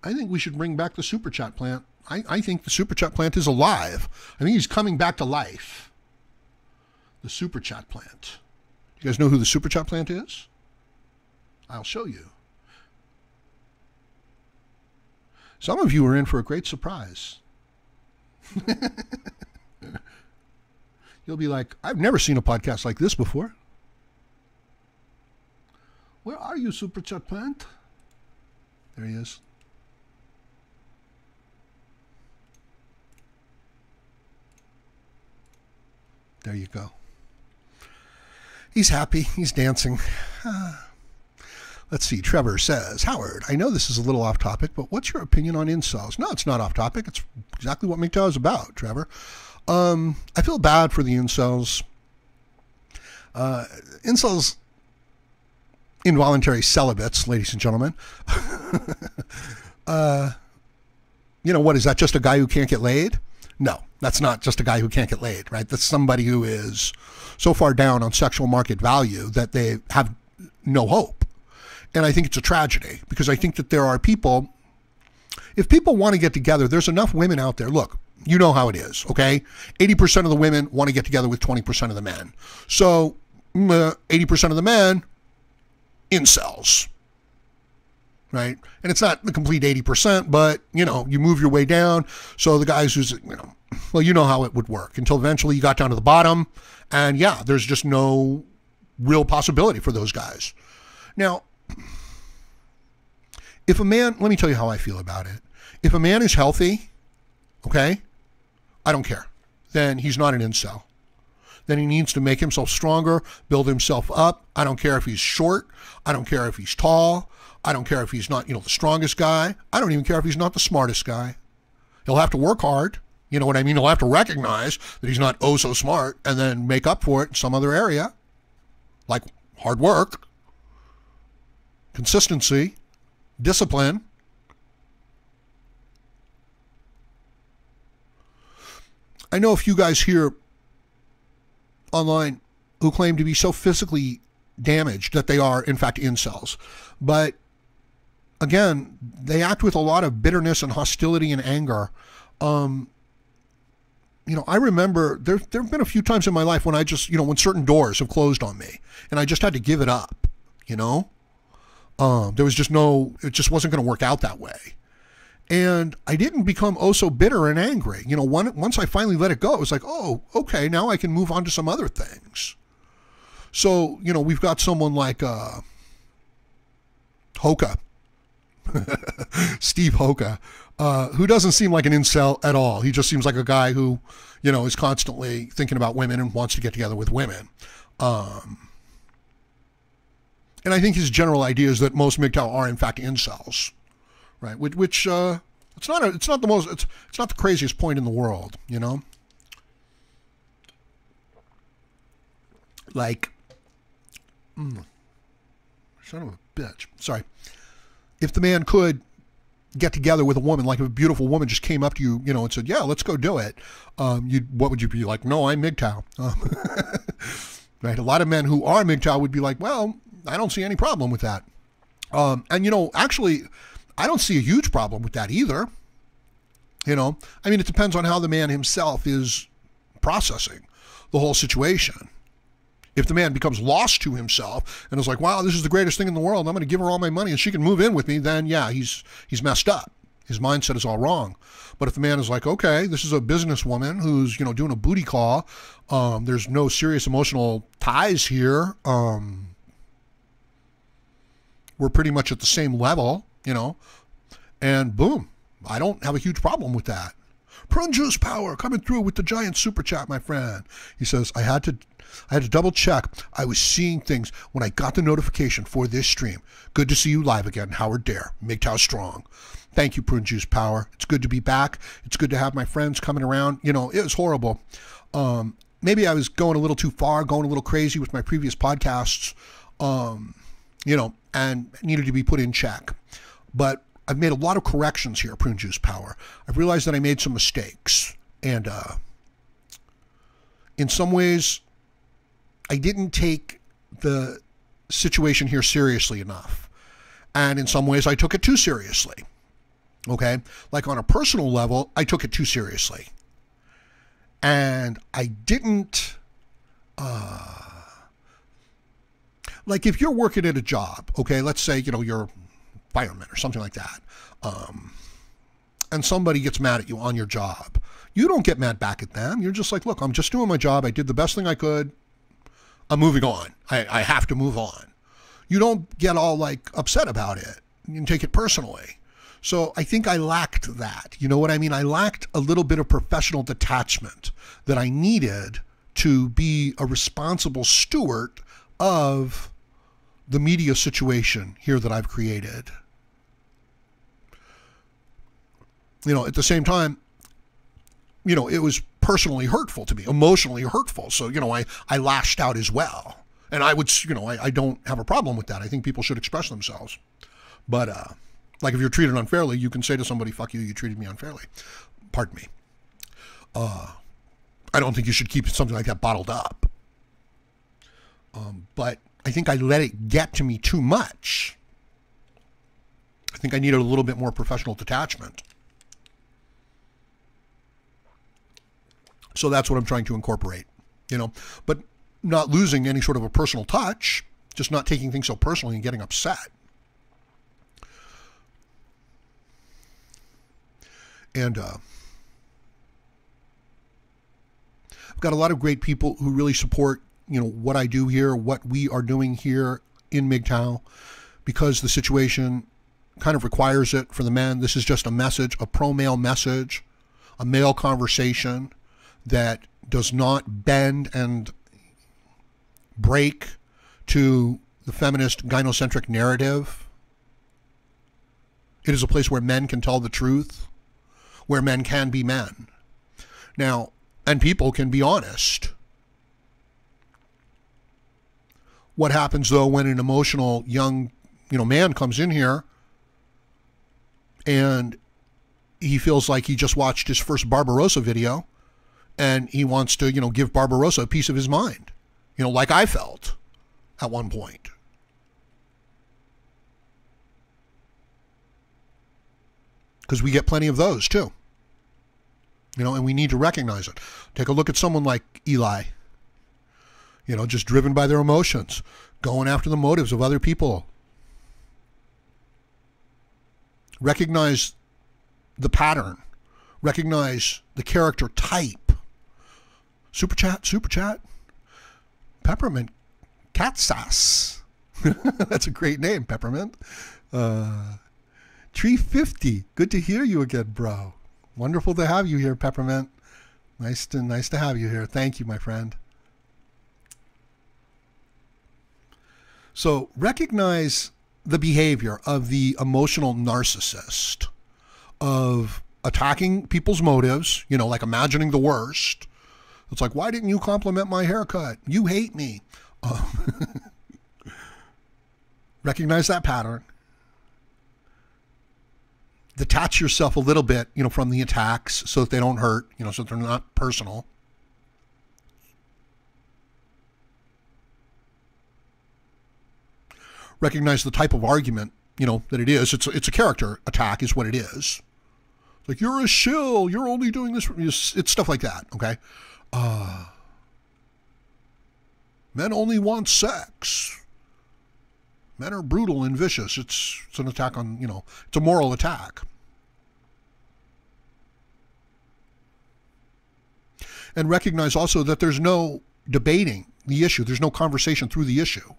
I think we should bring back the Super Chat plant. I think the Super Chat plant is alive. I think he's coming back to life. The Super Chat plant. You guys know who the Super Chat plant is? I'll show you. Some of you are in for a great surprise. You'll be like, I've never seen a podcast like this before. Where are you, Super Chat Plant? There he is. There you go. He's happy. He's dancing. Let's see. Trevor says, Howard, I know this is a little off topic, but what's your opinion on incels? No, it's not off topic. It's exactly what MGTOW is about, Trevor. I feel bad for the incels. Incels, involuntary celibates, ladies and gentlemen. You know, what is that? Just a guy who can't get laid? No, that's not just a guy who can't get laid, right? That's somebody who is so far down on sexual market value that they have no hope. And I think it's a tragedy, because I think that there are people, if people want to get together, there's enough women out there. Look, you know how it is, okay? 80% of the women want to get together with 20% of the men. So 80% of the men, incels, right? And it's not the complete 80%, but, you know, you move your way down. So the guys who's, you know, well, you know how it would work until eventually you got down to the bottom. And yeah, there's just no real possibility for those guys. Now, if a man, let me tell you how I feel about it. If a man is healthy, okay, I don't care. Then he's not an incel. Then he needs to make himself stronger, build himself up. I don't care if he's short. I don't care if he's tall. I don't care if he's not, you know, the strongest guy. I don't even care if he's not the smartest guy. He'll have to work hard. You know what I mean? He'll have to recognize that he's not oh so smart and then make up for it in some other area, like hard work, consistency, discipline. I know a few guys here online who claim to be so physically damaged that they are, in fact, incels. But again, they act with a lot of bitterness and hostility and anger. You know, I remember there have been a few times in my life when I just, you know, when certain doors have closed on me and I just had to give it up, you know. There was just no, it just wasn't going to work out that way. And I didn't become oh so bitter and angry. You know, once I finally let it go, it was like, oh, okay, now I can move on to some other things. So, you know, we've got someone like Hoka, Steve Hoka, who doesn't seem like an incel at all. He just seems like a guy who, you know, is constantly thinking about women and wants to get together with women. And I think his general idea is that most MGTOW are in fact incels, right? Which it's not the craziest point in the world, you know. Like, son of a bitch. Sorry. If the man could get together with a woman, like if a beautiful woman just came up to you, you know, and said, "Yeah, let's go do it," what would you be like? No, I'm MGTOW. Right? A lot of men who are MGTOW would be like, well, I don't see any problem with that. And, you know, actually, I don't see a huge problem with that either. You know, I mean, it depends on how the man himself is processing the whole situation. If the man becomes lost to himself and is like, wow, this is the greatest thing in the world, I'm going to give her all my money and she can move in with me, then yeah, he's messed up. His mindset is all wrong. But if the man is like, okay, this is a businesswoman who's, you know, doing a booty call, there's no serious emotional ties here, we're pretty much at the same level, you know, and boom, I don't have a huge problem with that. Prune Juice Power coming through with the giant super chat, my friend. He says, I had to double check. I was seeing things when I got the notification for this stream. Good to see you live again, Howard Dare. MGTOW strong. Thank you, Prune Juice Power. It's good to be back. It's good to have my friends coming around. You know, it was horrible. Maybe I was going a little too far, going a little crazy with my previous podcasts, you know, and needed to be put in check. But I've made a lot of corrections here, Prune Juice Power. I've realized that I made some mistakes. And in some ways, I didn't take the situation here seriously enough. And in some ways, I took it too seriously. Okay? Like on a personal level, I took it too seriously. And I didn't... Like if you're working at a job, okay, let's say, you're a fireman or something like that, and somebody gets mad at you on your job. You don't get mad back at them. You're just like, look, I'm just doing my job. I did the best thing I could. I'm moving on. I have to move on. You don't get all like upset about it. You can take it personally. So I think I lacked that. You know what I mean? I lacked a little bit of professional detachment that I needed to be a responsible steward of the media situation here that I've created. At the same time, it was personally hurtful to me, emotionally hurtful. So, I lashed out as well. And I would, I don't have a problem with that. I think people should express themselves. But, like if you're treated unfairly, you can say to somebody, fuck you, you treated me unfairly. Pardon me. I don't think you should keep something like that bottled up. But I think I let it get to me too much. I think I needed a little bit more professional detachment. So that's what I'm trying to incorporate, but not losing any sort of a personal touch, just not taking things so personally and getting upset. And I've got a lot of great people who really support, what I do here, what we are doing here in MGTOW, because the situation kind of requires it for the men. This is just a message, a pro-male message, a male conversation that does not bend and break to the feminist gynocentric narrative. It is a place where men can tell the truth, where men can be men. Now, and people can be honest. What happens though when an emotional young, man comes in here and he feels like he just watched his first Barbarossa video and he wants to, give Barbarossa a piece of his mind, like I felt at one point. Because we get plenty of those too, and we need to recognize it. Take a look at someone like Eli, just driven by their emotions, going after the motives of other people. Recognize the pattern, recognize the character type. Super chat. Peppermint cat sauce. That's a great name, Peppermint. Tree 50. Good to hear you again, bro. Wonderful to have you here, Peppermint. Nice to have you here. Thank you, my friend. So recognize the behavior of the emotional narcissist, of attacking people's motives, like imagining the worst. It's like, why didn't you compliment my haircut? You hate me. Recognize that pattern. Detach yourself a little bit, from the attacks so that they don't hurt, so that they're not personal. Recognize the type of argument, that it is. It's a character attack is what it is. It's like, you're a shill. You're only doing this. It's stuff like that, okay? Men only want sex. Men are brutal and vicious. It's an attack on, it's a moral attack. And recognize also that there's no debating the issue. There's no conversation through the issue.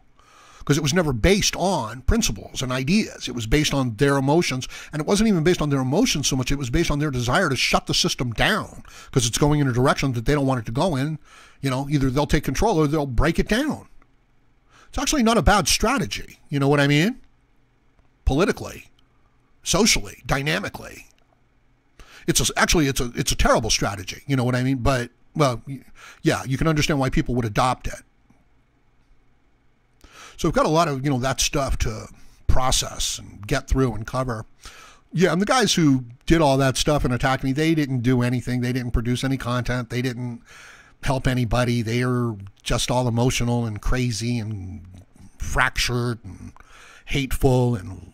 Because it was never based on principles and ideas. It was based on their emotions. And it wasn't even based on their emotions so much. It was based on their desire to shut the system down. Because it's going in a direction that they don't want it to go in. Either they'll take control or they'll break it down. It's actually not a bad strategy. You know what I mean? Politically, socially, dynamically. It's a terrible strategy. You know what I mean? But, well, yeah, you can understand why people would adopt it. So we've got a lot of, that stuff to process and get through and cover. Yeah, and the guys who did all that stuff and attacked me, they didn't do anything. They didn't produce any content. They didn't help anybody. They are just all emotional and crazy and fractured and hateful and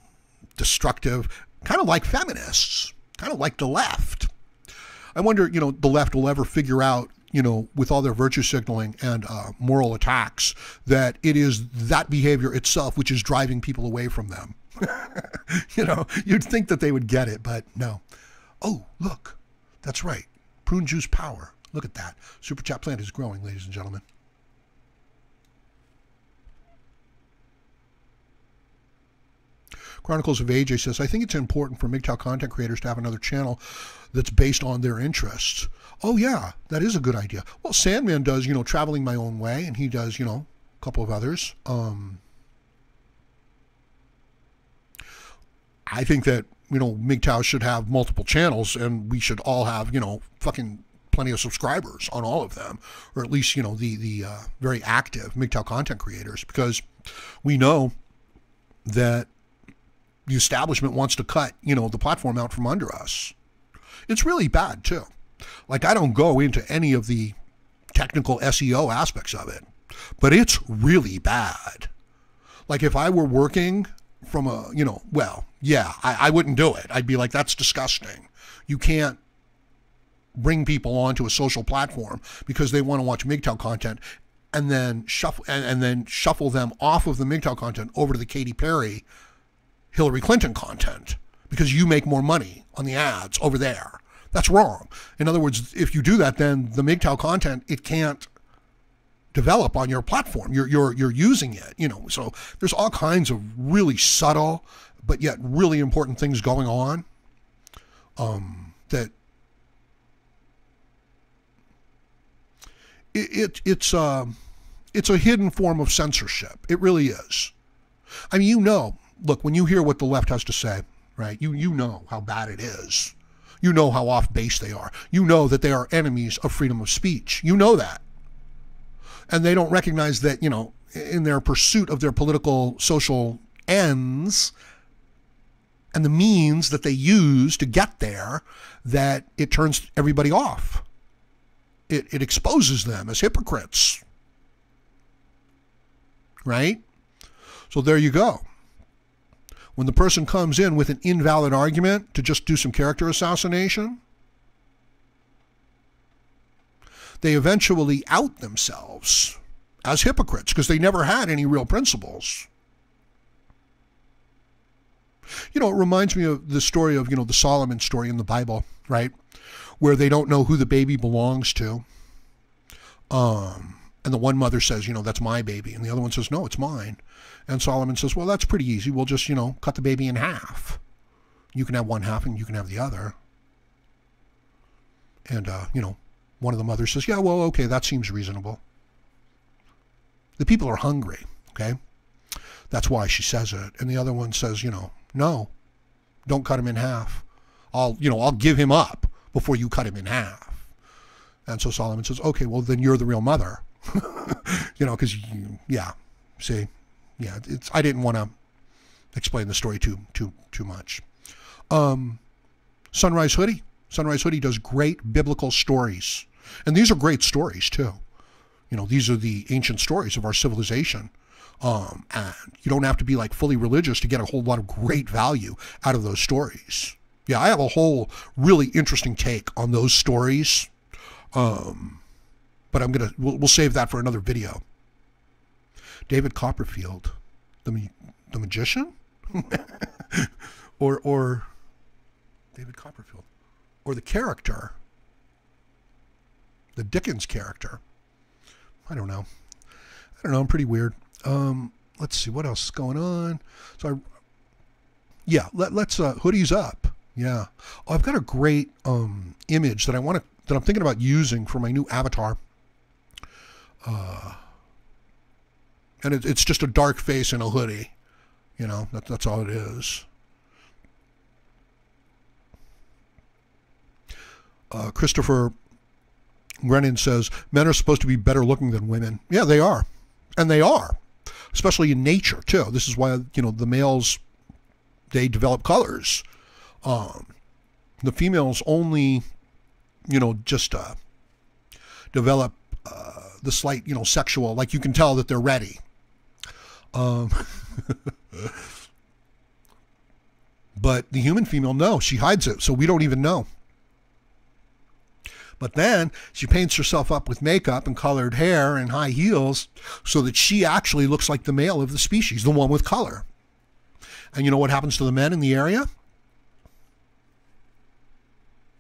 destructive, kind of like feminists, kind of like the left. I wonder, the left will ever figure out with all their virtue signaling and moral attacks, that it is that behavior itself which is driving people away from them. You'd think that they would get it, but no. Oh, look, that's right. Prune juice power. Look at that. Super Chat plant is growing, ladies and gentlemen. Chronicles of AJ says, I think it's important for MGTOW content creators to have another channel that's based on their interests. Oh, yeah, that is a good idea. Well, Sandman does, Traveling My Own Way, and he does, a couple of others. I think that, MGTOW should have multiple channels, and we should all have, fucking plenty of subscribers on all of them, or at least, the very active MGTOW content creators, because we know that the establishment wants to cut, the platform out from under us. It's really bad, too. Like, I don't go into any of the technical SEO aspects of it, but it's really bad. Like, if I were working from a, I wouldn't do it. I'd be like, that's disgusting. You can't bring people onto a social platform because they want to watch MGTOW content and then shuffle them off of the MGTOW content over to the Katy Perry, Hillary Clinton content because you make more money on the ads over there. That's wrong. In other words, if you do that, then the MGTOW content, it can't develop on your platform. You're using it, So there's all kinds of really subtle but yet really important things going on that it's a hidden form of censorship. It really is. I mean, look, when you hear what the left has to say, right, you know how bad it is. You know how off base they are. You know that they are enemies of freedom of speech. You know that. And they don't recognize that, in their pursuit of their political, social ends and the means that they use to get there, that it turns everybody off. It exposes them as hypocrites. Right? So there you go. When the person comes in with an invalid argument to just do some character assassination, they eventually out themselves as hypocrites because they never had any real principles. It reminds me of the story of, the Solomon story in the Bible, right? Where they don't know who the baby belongs to. And the one mother says, that's my baby. And the other one says, no, it's mine. And Solomon says, well, that's pretty easy. We'll just, cut the baby in half. You can have one half and you can have the other. And, one of the mothers says, yeah, well, okay, that seems reasonable. The people are hungry, okay? That's why she says it. And the other one says, no, don't cut him in half. I'll give him up before you cut him in half. And so Solomon says, okay, well, then you're the real mother. Because, see, I didn't want to explain the story too much. Sunrise Hoodie. Sunrise Hoodie does great biblical stories. And these are great stories, too. These are the ancient stories of our civilization. And you don't have to be like fully religious to get a whole lot of great value out of those stories. Yeah, I have a whole really interesting take on those stories. But we'll save that for another video. David Copperfield, the magician? or David Copperfield. Or the character. The Dickens character. I don't know. I'm pretty weird. Let's see what else is going on. So let's hoodies up. Yeah. Oh, I've got a great image that I'm thinking about using for my new avatar. And it's just a dark face in a hoodie. That's all it is. Christopher Grennan says, men are supposed to be better looking than women. Yeah, they are. And they are. Especially in nature, too. This is why, the males, they develop colors. The females only, just develop the slight, sexual, like you can tell that they're ready. But the human female, no, she hides it, so we don't even know. But then she paints herself up with makeup and colored hair and high heels so that she actually looks like the male of the species, the one with color. And you know what happens to the men in the area?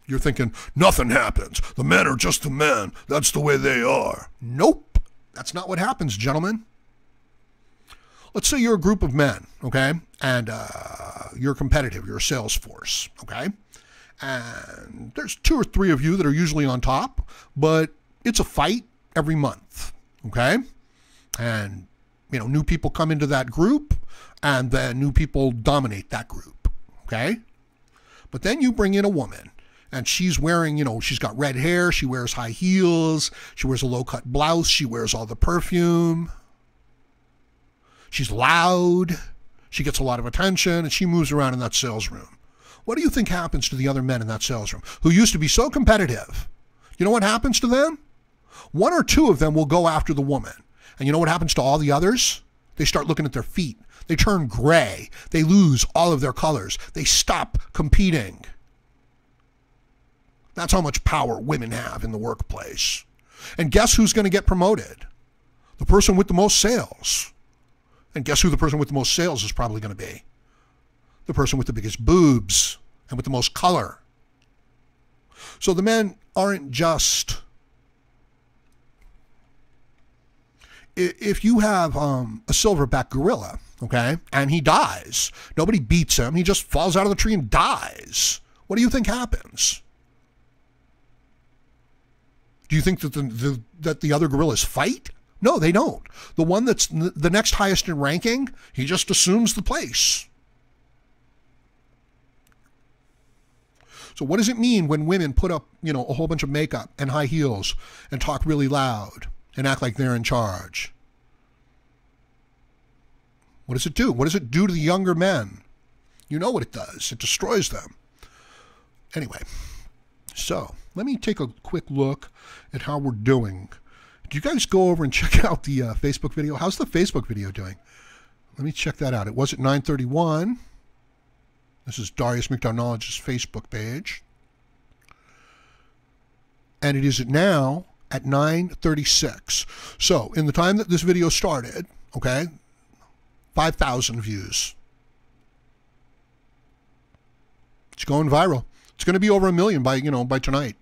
You're thinking, nothing happens. The men are just the men. That's the way they are. Nope. That's not what happens, gentlemen. Let's say you're a group of men, okay? And you're competitive. You're a sales force, okay? And there's 2 or 3 of you that are usually on top, but it's a fight every month, okay? And, you know, new people come into that group, and then new people dominate that group, okay? But then you bring in a woman, and she's wearing, you know, she's got red hair, she wears high heels, she wears a low-cut blouse, she wears all the perfume. She's loud, she gets a lot of attention, and she moves around in that sales room. What do you think happens to the other men in that sales room who used to be so competitive? You know what happens to them? 1 or 2 of them will go after the woman. And you know what happens to all the others? They start looking at their feet. They turn gray. They lose all of their colors. They stop competing. That's how much power women have in the workplace. And guess who's going to get promoted? The person with the most sales. And guess who the person with the most sales is probably going to be? The person with the biggest boobs and with the most color. So the men aren't just... If you have a silverback gorilla, okay, and he dies, nobody beats him, he just falls out of the tree and dies. What do you think happens? Do you think that the other gorillas fight? No, they don't. The one that's the next highest in ranking, he just assumes the place. So what does it mean when women put up, you know, a whole bunch of makeup and high heels and talk really loud and act like they're in charge? What does it do? What does it do to the younger men? You know what it does. It destroys them. Anyway, so let me take a quick look at how we're doing. Do you guys go over and check out the Facebook video? How's the Facebook video doing? Let me check that out. It was at 9:31. This is Darius MGTOW Knowledge's Facebook page. And it is now at 9:36. So in the time that this video started, okay, 5,000 views. It's going viral. It's going to be over 1 million by tonight.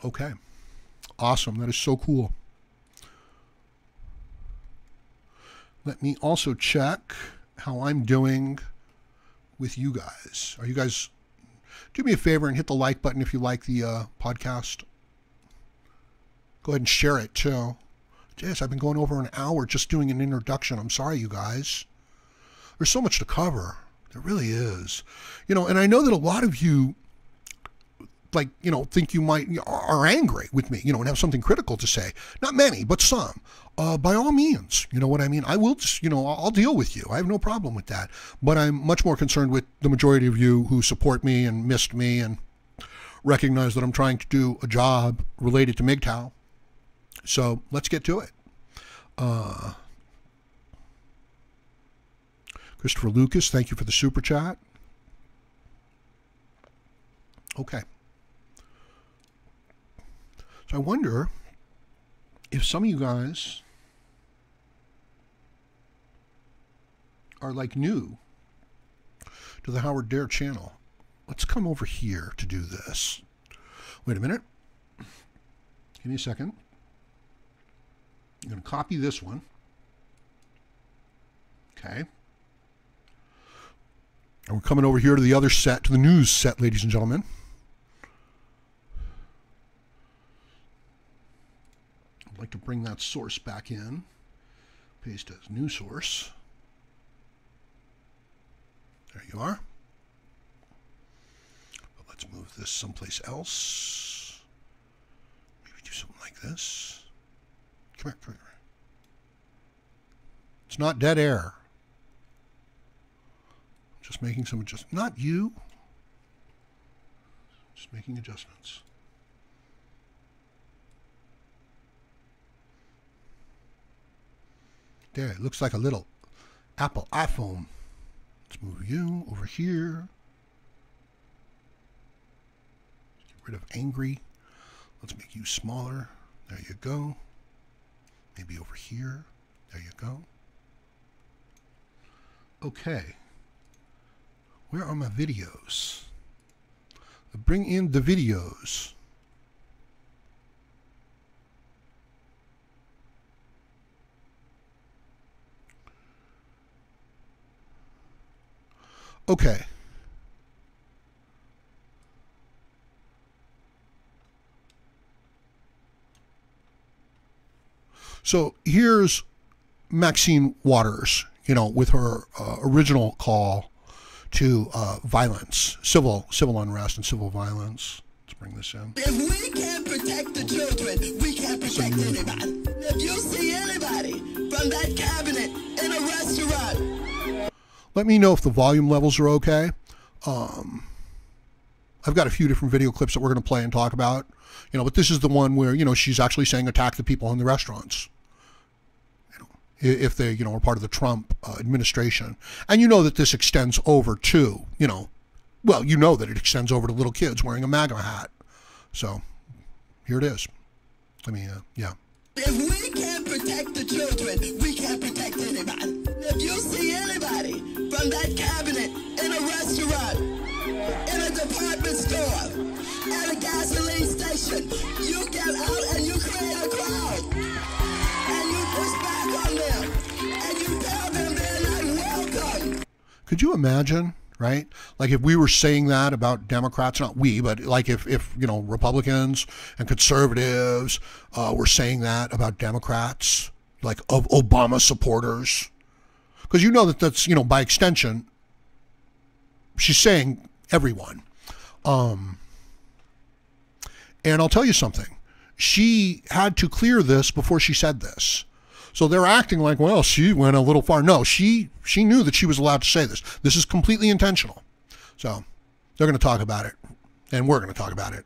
Okay. Awesome. That is so cool. Let me also check how I'm doing with you guys. Are you guys... Do me a favor and hit the like button if you like the podcast. Go ahead and share it too. Yes, I've been going over an hour just doing an introduction. I'm sorry, you guys. There's so much to cover. There really is. You know, and I know that a lot of you, like, you know, think you might, are angry with me, you know, and have something critical to say. Not many, but some. By all means, you know what I mean? I will just, you know, I'll deal with you. I have no problem with that. But I'm much more concerned with the majority of you who support me and missed me and recognize that I'm trying to do a job related to MGTOW. So let's get to it. Christopher Lucas, thank you for the super chat. Okay. So I wonder if some of you guys are like new to the Howard Dare channel. Let's come over here to do this. Wait a minute. Give me a second. I'm going to copy this one. Okay. And we're coming over here to the other set, to the news set, ladies and gentlemen. I'd like to bring that source back in. Paste as new source. There you are. But let's move this someplace else. Maybe do something like this. Come here, come here. It's not dead air. Just making some adjustments. Not you. Just making adjustments. There, it looks like a little Apple iPhone. Let's move you over here. rid of angry. Let's make you smaller. There you go. Maybe over here. There you go. Okay. Where are my videos? Bring in the videos. Okay. So here's Maxine Waters, with her original call to violence, civil unrest and civil violence. Let's bring this in. If we can't protect the children, we can't protect anybody. If you see anybody from that cabinet in a restaurant, let me know if the volume levels are okay. I've got a few different video clips that we're going to play and talk about, but this is the one where, she's actually saying attack the people in the restaurants. If they, are part of the Trump administration. And you know that this extends over to, that it extends over to little kids wearing a MAGA hat. So here it is. Yeah. If we can't protect the children, we can't protect anybody. If you see anybody from that cabinet in a restaurant, in a department store, at a gasoline station, you get out and you create a crowd. And you push back on them. And you tell them they're not welcome. Could you imagine, right? Like if we were saying that about Democrats, not we, but like if Republicans and conservatives were saying that about Democrats, like of Obama supporters. Because that's, by extension, she's saying everyone. And I'll tell you something. She had to clear this before she said this. So they're acting like, well, she went a little far. No, she knew that she was allowed to say this. This is completely intentional. So they're going to talk about it, and we're going to talk about it.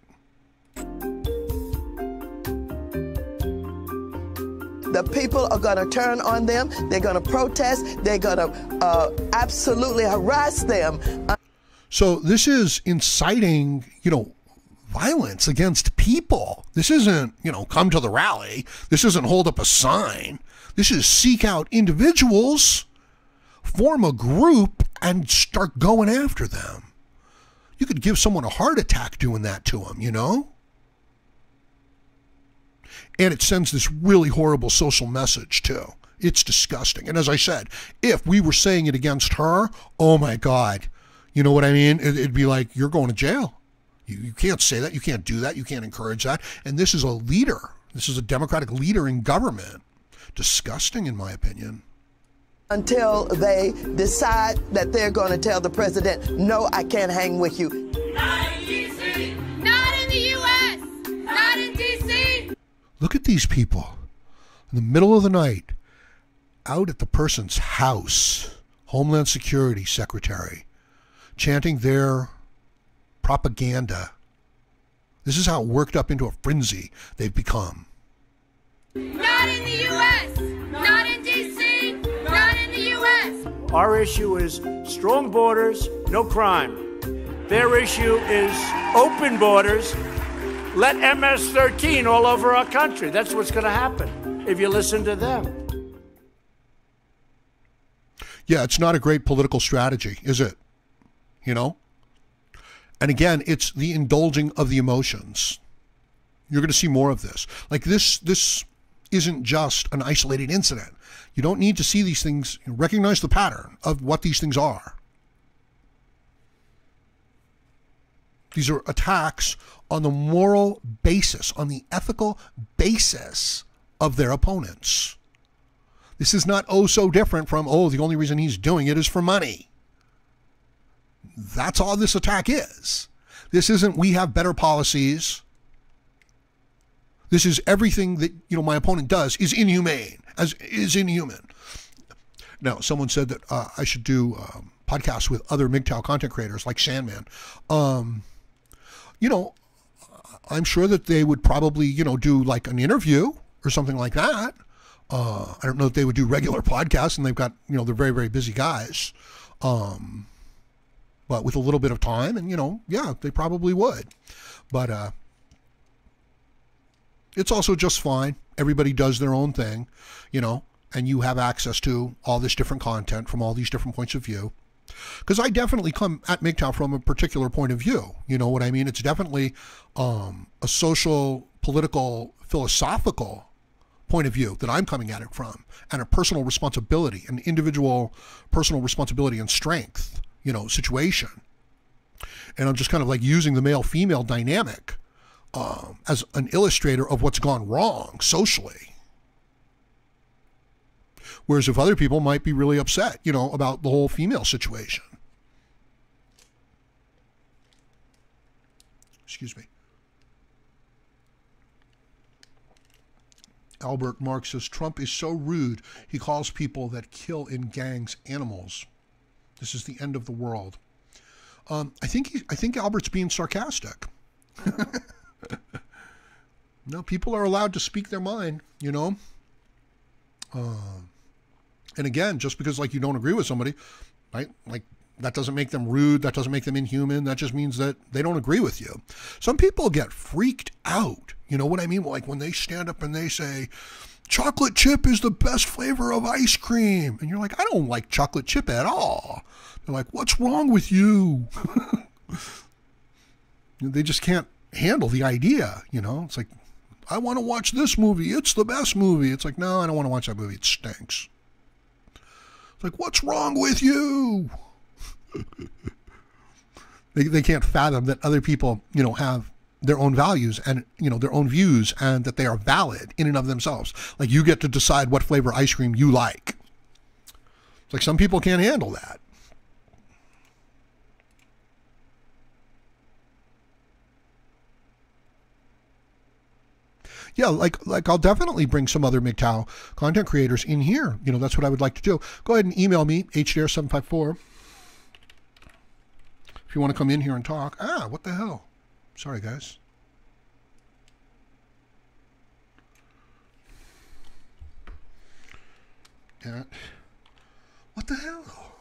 The people are going to turn on them. They're going to protest. They're going to absolutely harass them. So this is inciting, violence against people. This isn't, come to the rally. This isn't hold up a sign. This is seek out individuals, form a group, and start going after them. You could give someone a heart attack doing that to them, And it sends this really horrible social message, too. It's disgusting. And as I said, if we were saying it against her, oh my God, you know what I mean? It'd be like, you're going to jail. You can't say that. You can't do that. You can't encourage that. And this is a leader. This is a Democratic leader in government. Disgusting, in my opinion. Until they decide that they're going to tell the president, no, I can't hang with you. Not in D.C. Not in the U.S. Not in D.C. Look at these people in the middle of the night out at the person's house, Homeland Security Secretary, chanting their propaganda. This is how worked up into a frenzy they've become. Not in the U.S. Not in D.C. Not in the U.S. Our issue is strong borders, no crime. Their issue is open borders. Let MS-13 all over our country. That's what's going to happen if you listen to them. Yeah, it's not a great political strategy, is it? And again, it's the indulging of the emotions. You're going to see more of this. Like this isn't just an isolated incident. You don't need to see these things, recognize the pattern of what these things are. These are attacks on the moral basis, on the ethical basis of their opponents. This is not so different from, the only reason he's doing it is for money. That's all this attack is. This isn't, we have better policies. This is everything that, my opponent does is inhumane, is inhuman. Now, someone said that I should do podcasts with other MGTOW content creators like Sandman. I'm sure that they would probably, do like an interview or something like that. I don't know if they would do regular podcasts, and they've got, they're very, very busy guys. But with a little bit of time, and, yeah, they probably would. But it's also just fine. Everybody does their own thing, you know, and you have access to all this different content from all these different points of view. Because I definitely come at MGTOW from a particular point of view. You know what I mean? It's definitely a social, political, philosophical point of view that I'm coming at it from, and a personal responsibility, an individual personal responsibility and strength, you know, situation. And I'm just kind of like using the male-female dynamic as an illustrator of what's gone wrong socially. Whereas if other people might be really upset, you know, about the whole female situation. Excuse me. Albert Mark says, Trump is so rude. He calls people that kill in gangs animals. This is the end of the world. I think Albert's being sarcastic. No, people are allowed to speak their mind, you know. And again, just because like you don't agree with somebody, right? Like that doesn't make them rude. That doesn't make them inhuman. That just means that they don't agree with you. Some people get freaked out. You know what I mean? Like when they stand up and they say, chocolate chip is the best flavor of ice cream. And you're like, I don't like chocolate chip at all. They're like, what's wrong with you? They just can't handle the idea, you know? It's like, I want to watch this movie. It's the best movie. It's like, no, I don't want to watch that movie. It stinks. It's like, what's wrong with you? They can't fathom that other people, you know, have their own values and, you know, their own views, and that they are valid in and of themselves. Like you get to decide what flavor ice cream you like. It's like some people can't handle that. Yeah, like I'll definitely bring some other MGTOW content creators in here. You know, that's what I would like to do. Go ahead and email me, hdare754, if you want to come in here and talk. Ah, what the hell? Sorry, guys. Yeah. What the hell?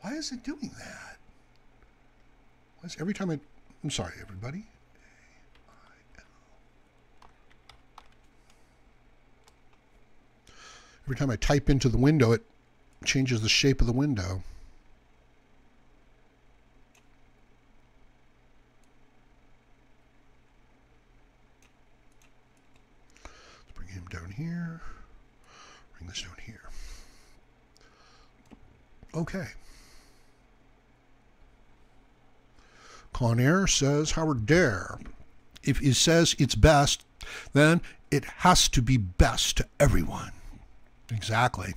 Why is it doing that? Why is every time I'm sorry, everybody. Every time I type into the window, it changes the shape of the window. Let's bring him down here. Bring this down here. Okay. Con Air says, Howard Dare. If it says it's best, then it has to be best to everyone. Exactly.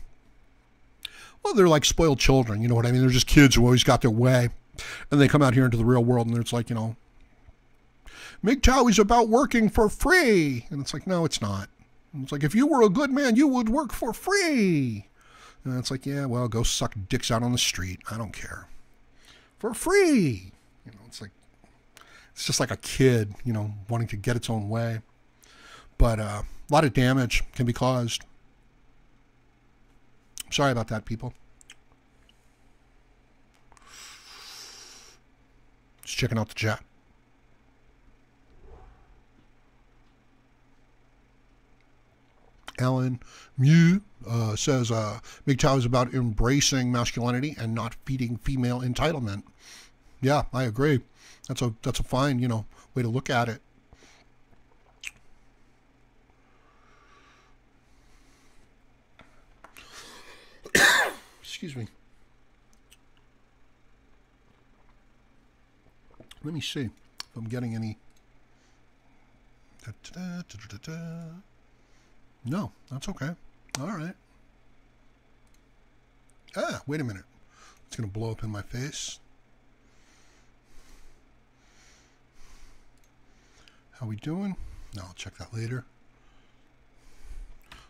Well, they're like spoiled children, you know what I mean? They're just kids who always got their way. And they come out here into the real world and it's like, you know, MGTOW is about working for free. And it's like, no, it's not. And it's like, if you were a good man, you would work for free. And it's like, yeah, well, go suck dicks out on the street. I don't care. For free. You know, it's like, it's just like a kid, you know, wanting to get its own way. But a lot of damage can be caused. Sorry about that, people. Just checking out the chat. Alan Mew says, MGTOW is about embracing masculinity and not feeding female entitlement. Yeah, I agree. That's a fine, you know, way to look at it. Excuse me. Let me see if I'm getting any. No, that's okay. All right. Ah, wait a minute. It's going to blow up in my face. How we doing? No, I'll check that later.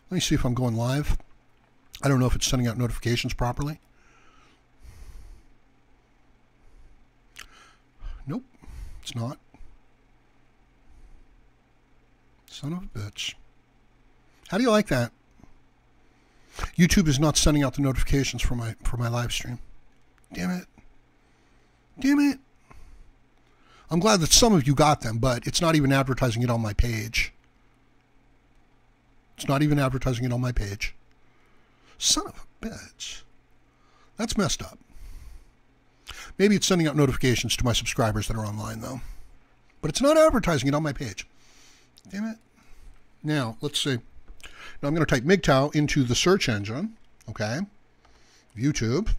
Let me see if I'm going live. I don't know if it's sending out notifications properly. Nope, it's not. Son of a bitch. How do you like that? YouTube is not sending out the notifications for my live stream. Damn it. Damn it. I'm glad that some of you got them, but it's not even advertising it on my page. It's not even advertising it on my page. Son of a bitch. That's messed up. Maybe it's sending out notifications to my subscribers that are online, though. But it's not advertising it on my page. Damn it. Now, let's see. Now I'm going to type MGTOW into the search engine. Okay. YouTube.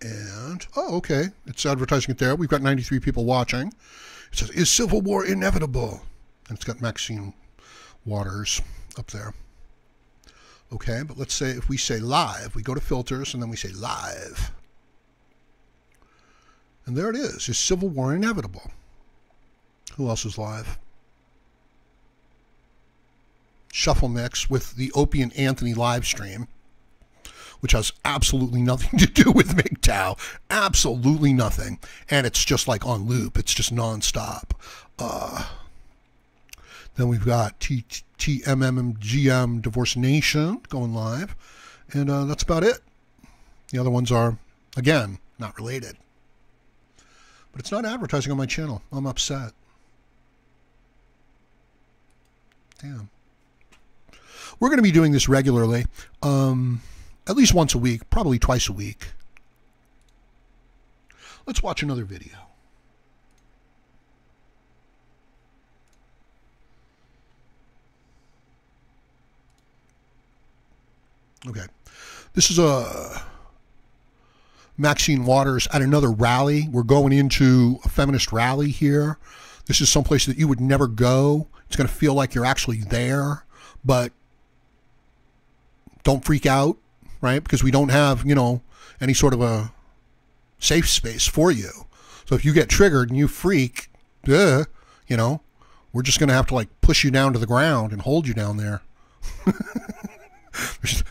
And, oh, okay. It's advertising it there. We've got 93 people watching. It says, is civil war inevitable? And it's got Maxine Waters up there. Okay, but let's say if we say live, we go to filters and then we say live. And there it is. Is civil war inevitable? Who else is live? Shuffle Mix with the Opie and Anthony live stream, which has absolutely nothing to do with MGTOW. Absolutely nothing. And it's just like on loop. It's just nonstop. Then we've got TMMGM Divorce Nation going live. And that's about it. The other ones are, again, not related. But it's not advertising on my channel. I'm upset. Damn. We're going to be doing this regularly. At least once a week, probably twice a week. Let's watch another video. Okay. This is Maxine Waters at another rally. We're going into a feminist rally here. This is someplace that you would never go. It's going to feel like you're actually there, but don't freak out, right? Because we don't have, you know, any sort of a safe space for you. So if you get triggered and you freak, you know, we're just going to have to like push you down to the ground and hold you down there.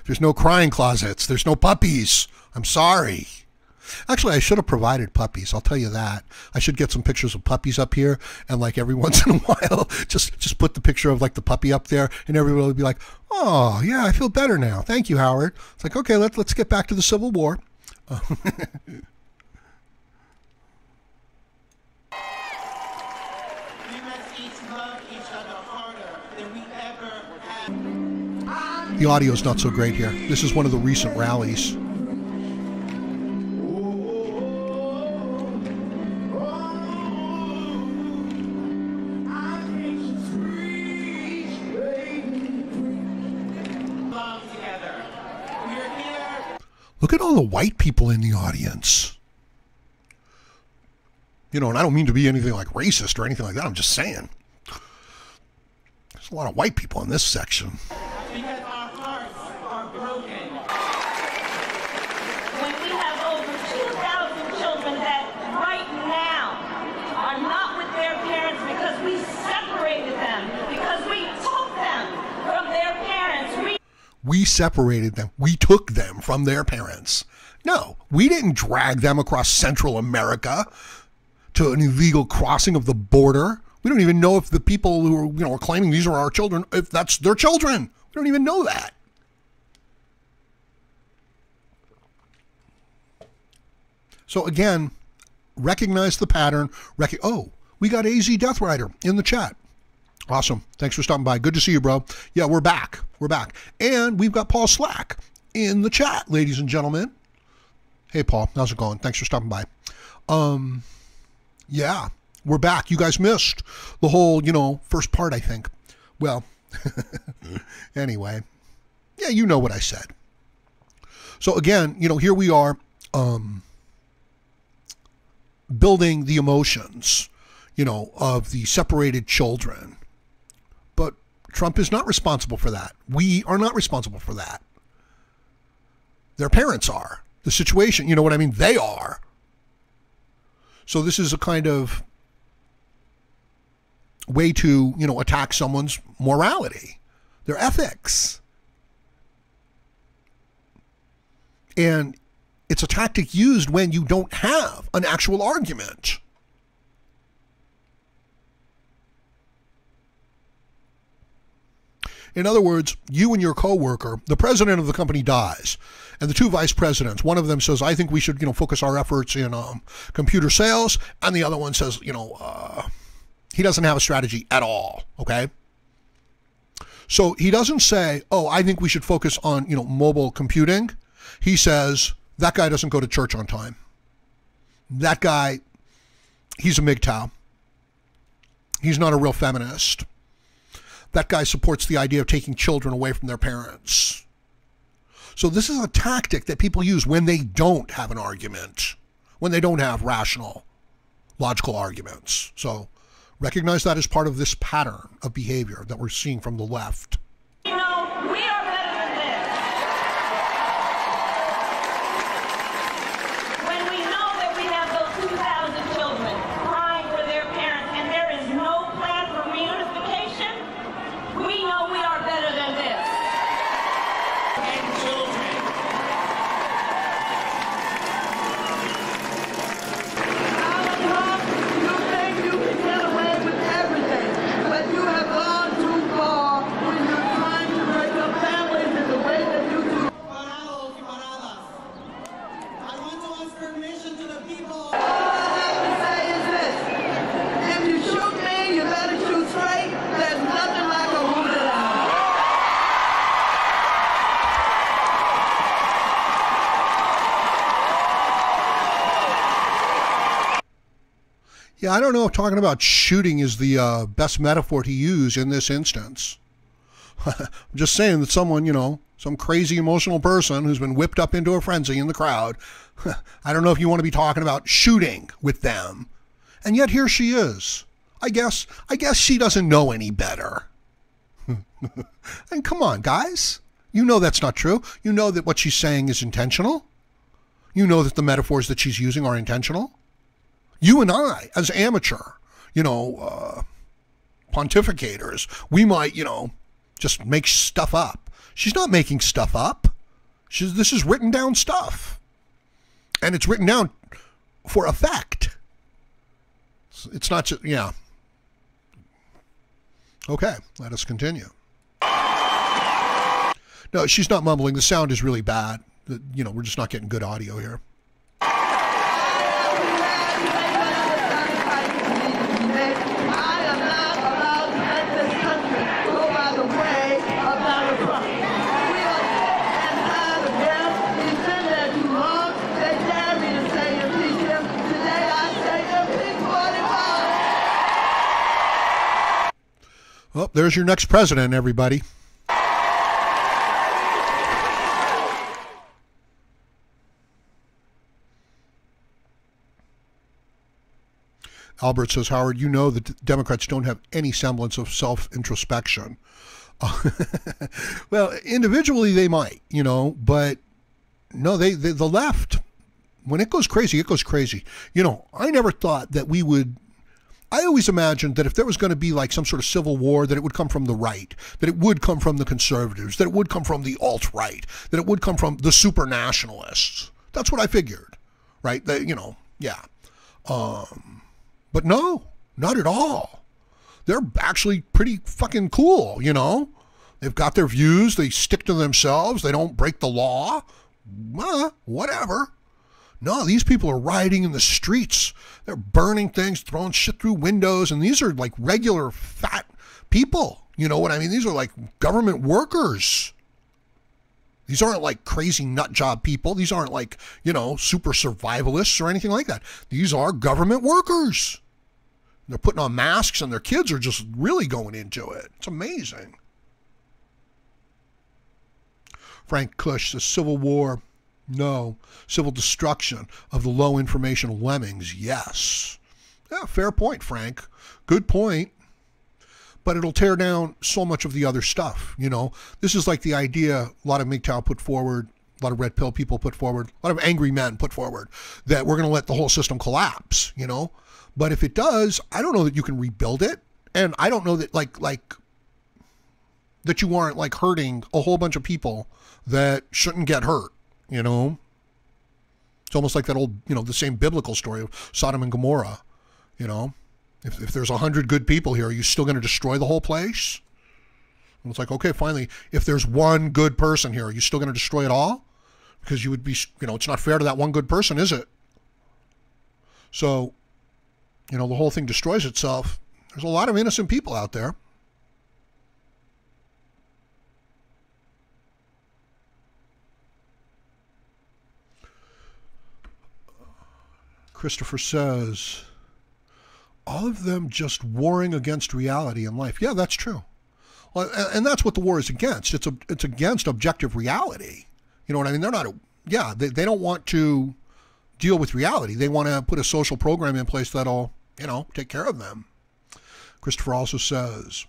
There's no crying closets. There's no puppies. I'm sorry. Actually, I should have provided puppies. I'll tell you that. I should get some pictures of puppies up here, and like every once in a while, just put the picture of like the puppy up there, and everybody will be like, "Oh, yeah, I feel better now. Thank you, Howard." It's like, okay, let's get back to the Civil War. The audio's not so great here. This is one of the recent rallies. Look at all the white people in the audience. You know, and I don't mean to be anything like racist or anything like that. I'm just saying. There's a lot of white people in this section. Because our hearts are broken. When we have over 2,000 children that right now are not with their parents because we separated them, because we took them from their parents. We separated them. We took them from their parents. No, we didn't drag them across Central America to an illegal crossing of the border. We don't even know if the people who are, are claiming these are our children, if that's their children. We don't even know that. So again, recognize the pattern. Oh, we got AZ Death Rider in the chat. Awesome. Thanks for stopping by. Good to see you, bro. Yeah, we're back. We're back. And we've got Paul Slack in the chat, ladies and gentlemen. Hey, Paul. How's it going? Thanks for stopping by. Yeah, we're back. You guys missed the whole, first part, I think. Well, anyway. Yeah, you know what I said. So again, here we are building the emotions, of the separated children. But Trump is not responsible for that. We are not responsible for that. Their parents are. The situation, you know what I mean? They are. So this is a kind of way to, attack someone's morality, their ethics. And it's a tactic used when you don't have an actual argument. In other words, you and your coworker, the president of the company dies, and the two vice presidents, one of them says, I think we should, focus our efforts in computer sales, and the other one says, he doesn't have a strategy at all, okay? So he doesn't say, oh, I think we should focus on, mobile computing. He says, that guy doesn't go to church on time. That guy, he's a MGTOW. He's not a real feminist. That guy supports the idea of taking children away from their parents. So this is a tactic that people use when they don't have an argument, when they don't have rational, logical arguments. So recognize that as part of this pattern of behavior that we're seeing from the left. We are better than this. When we know that we have those 2,000 children crying for their parents and there is no plan for reunification, we know we are better than this. And children. You think you can get away with everything, but you have gone too far when you're trying to break up families in the way that you do. Parados y paradas. I want to ask permission to the people. All I have to say is this: if you shoot me, you better shoot straight. There's nothing like a wounded animal. Yeah, I don't know if talking about shooting is the best metaphor to use in this instance. I'm just saying that someone, some crazy emotional person who's been whipped up into a frenzy in the crowd, I don't know if you want to be talking about shooting with them. And yet here she is. I guess she doesn't know any better. And come on, guys. You know that's not true. You know that what she's saying is intentional. You know that the metaphors that she's using are intentional. You and I, as amateur, pontificators, we might, just make stuff up. She's not making stuff up. This is written down stuff. And it's written down for effect. It's not just, yeah. Okay, let us continue. No, she's not mumbling. The sound is really bad. We're just not getting good audio here. Well, there's your next president, everybody. Albert says, Howard, you know that Democrats don't have any semblance of self-introspection. Well, individually they might, but no, the left, when it goes crazy, it goes crazy. I never thought that we would. I always imagined that if there was going to be like some sort of civil war, that it would come from the right, that it would come from the conservatives, that it would come from the alt-right, that it would come from the super nationalists. That's what I figured, right? Yeah. But no, not at all. They're actually pretty fucking cool, They've got their views. They stick to themselves. They don't break the law. Whatever. No, these people are rioting in the streets. They're burning things, throwing shit through windows, and these are like regular fat people. You know what I mean? These are like government workers. These aren't like crazy nut job people. These aren't like, super survivalists or anything like that. These are government workers. They're putting on masks and their kids are just really going into it. It's amazing. Frank Cush says, Civil War, no. Civil destruction of the low information lemmings, yes. Yeah, fair point, Frank. Good point. But it'll tear down so much of the other stuff, This is like the idea a lot of MGTOW put forward, a lot of red pill people put forward, a lot of angry men put forward, that we're going to let the whole system collapse, But if it does, I don't know that you can rebuild it. And I don't know that that you aren't like hurting a whole bunch of people that shouldn't get hurt, It's almost like that old, the same biblical story of Sodom and Gomorrah, If there's 100 good people here, are you still going to destroy the whole place? And it's like, okay, finally, if there's one good person here, are you still going to destroy it all? Because you would be, it's not fair to that one good person, is it? So, the whole thing destroys itself. There's a lot of innocent people out there. Christopher says, all of them just warring against reality in life. Yeah, that's true. Well, and that's what the war is against. It's against objective reality. You know what I mean? They're not, they don't want to deal with reality. They want to put a social program in place that'll, take care of them. Christopher also says,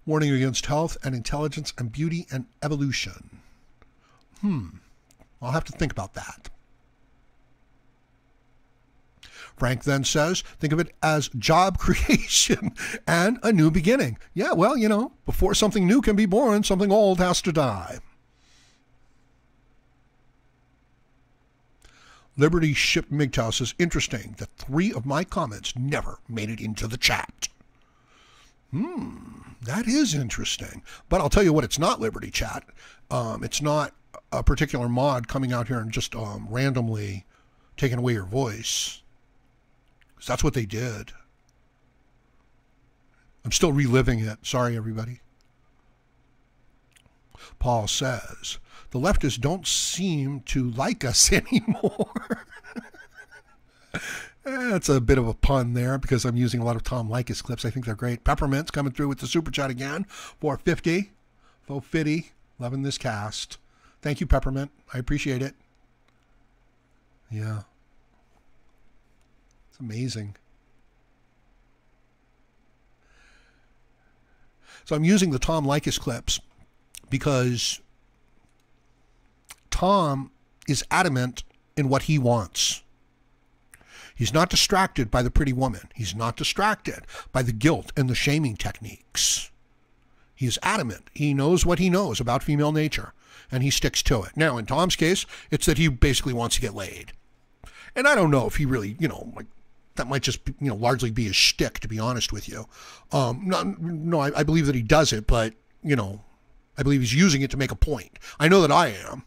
warning against health and intelligence and beauty and evolution. I'll have to think about that. Frank then says, think of it as job creation and a new beginning. Yeah, well, before something new can be born, something old has to die. Liberty Ship MGTOW says, interesting that 3 of my comments never made it into the chat. That is interesting. But I'll tell you what, it's not Liberty Chat. It's not a particular mod coming out here and just randomly taking away your voice. That's what they did. I'm still reliving it. Sorry, everybody. Paul says, the leftists don't seem to like us anymore. That's a bit of a pun there because I'm using a lot of Tom Likas clips. I think they're great. Peppermint's coming through with the super chat again. 450. 450. Loving this cast. Thank you, Peppermint. I appreciate it. Yeah. It's amazing. So I'm using the Tom Likas clips because Tom is adamant in what he wants. He's not distracted by the pretty woman. He's not distracted by the guilt and the shaming techniques. He is adamant. He knows what he knows about female nature, and he sticks to it. Now, in Tom's case, it's that he basically wants to get laid. And I don't know if he really, that might just, largely be his shtick, to be honest with you. I believe that he does it, but, I believe he's using it to make a point. I know that I am.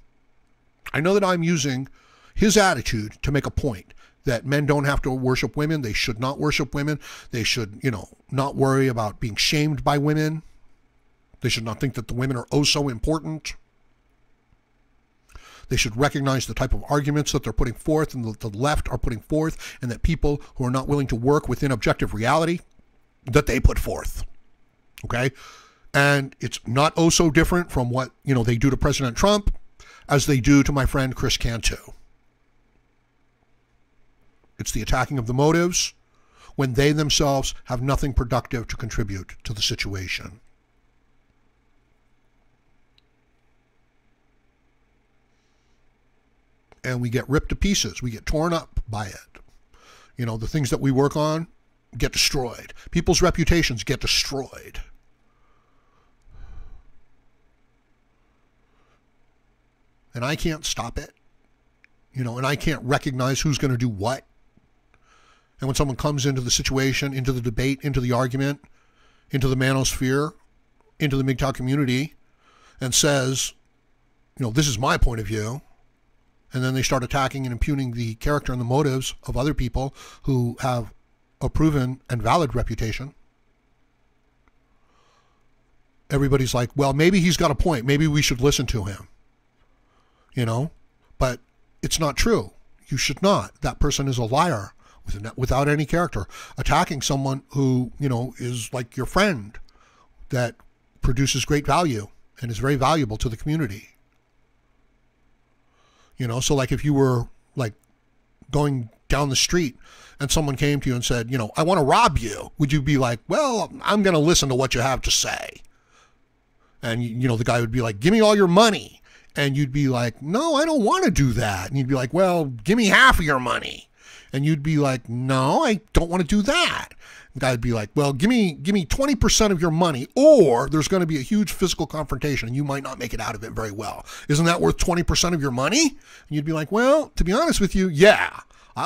I know that I'm using his attitude to make a point that men don't have to worship women. They should not worship women. They should, not worry about being shamed by women. They should not think that the women are oh so important. They should recognize the type of arguments that they're putting forth and that the left are putting forth, and that people who are not willing to work within objective reality, that they put forth. Okay? And it's not oh so different from what, they do to President Trump as they do to my friend Chris Cantu. It's the attacking of the motives when they themselves have nothing productive to contribute to the situation. And we get ripped to pieces. We get torn up by it. The things that we work on get destroyed. People's reputations get destroyed. And I can't stop it. And I can't recognize who's going to do what. And when someone comes into the situation, into the debate, into the argument, into the manosphere, into the MGTOW community, and says, this is my point of view, and then they start attacking and impugning the character and the motives of other people who have a proven and valid reputation, everybody's like, well, maybe he's got a point. Maybe we should listen to him. But it's not true. You should not. That person is a liar without any character. Attacking someone who, is like your friend that produces great value and is very valuable to the community. So like if you were like going down the street and someone came to you and said, I want to rob you, would you be like, well, I'm going to listen to what you have to say? And, the guy would be like, give me all your money. And you'd be like, no, I don't want to do that. And you'd be like, well, give me half of your money. And you'd be like, no, I don't want to do that. The guy would be like, well, give me 20% of your money, or there's going to be a huge physical confrontation and you might not make it out of it very well. Isn't that worth 20% of your money? And you'd be like, well, to be honest with you, yeah.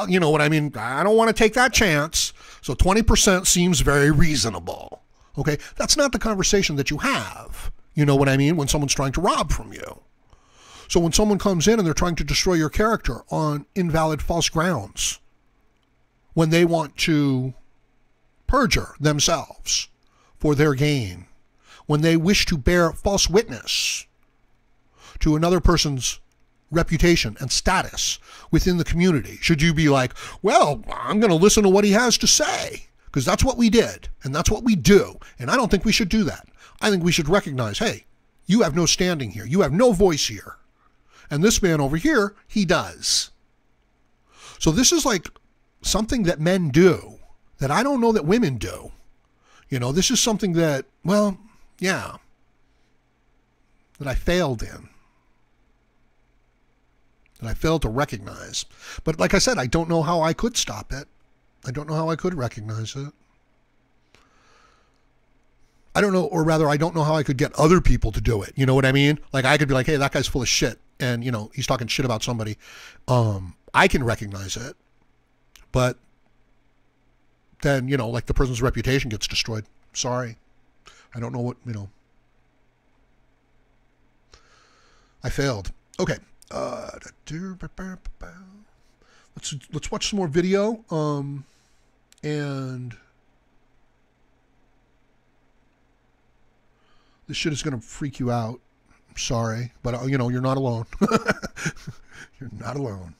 You know what I mean? I don't want to take that chance. So 20% seems very reasonable. Okay, that's not the conversation that you have. You know what I mean? When someone's trying to rob from you. So when someone comes in and they're trying to destroy your character on invalid, false grounds, when they want to perjure themselves for their gain, when they wish to bear false witness to another person's reputation and status within the community, should you be like, well, I'm going to listen to what he has to say? Because that's what we did, and that's what we do, and I don't think we should do that. I think we should recognize, hey, you have no standing here. You have no voice here. And this man over here, he does. So this is like something that men do that I don't know that women do. You know, this is something that, well, yeah, that I failed in. That I failed to recognize. But like I said, I don't know how I could stop it. I don't know how I could recognize it. I don't know, or rather, I don't know how I could get other people to do it. You know what I mean? Like, I could be like, hey, that guy's full of shit. And, you know, he's talking shit about somebody. I can recognize it. But then, you know, like the person's reputation gets destroyed. Sorry. I don't know what, you know. I failed. Okay. Let's watch some more video. And this shit is going to freak you out. I'm sorry, but you know, you're not alone. You're not alone.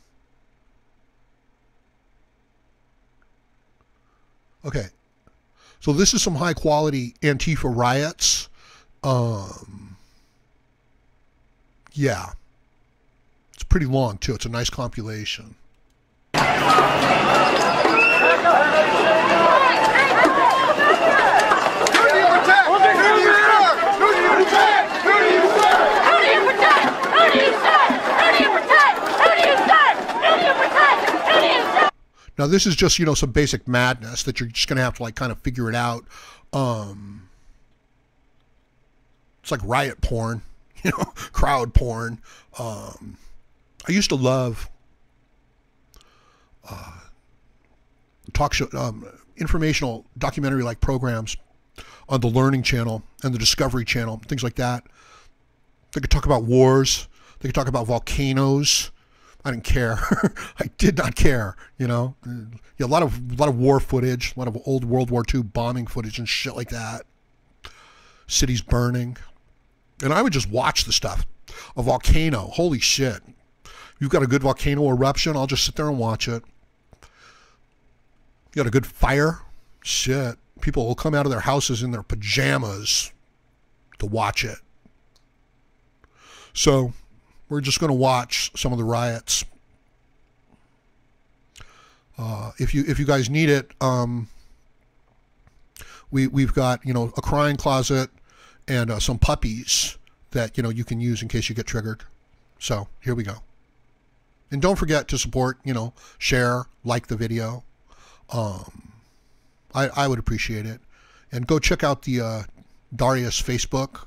Okay. So this is some high quality Antifa riots. Yeah. It's pretty long too. It's a nice compilation. Now this is just, you know, some basic madness that you're just going to have to like kind of figure it out. It's like riot porn, you know, crowd porn. I used to love talk show, informational documentary like programs on the Learning Channel and the Discovery Channel, things like that. They could talk about wars. They could talk about volcanoes. I didn't care. I did not care, you know. Yeah, a lot of war footage, a lot of old World War II bombing footage and shit like that. Cities burning. And I would just watch the stuff. A volcano, holy shit. You've got a good volcano eruption, I'll just sit there and watch it. You got a good fire? Shit. People will come out of their houses in their pajamas to watch it. So we're just going to watch some of the riots. If you guys need it, we've got, you know, a crying closet and some puppies that, you know, you can use in case you get triggered. So here we go. And don't forget to support, you know, share, like the video. I would appreciate it. And go check out the Darius Facebook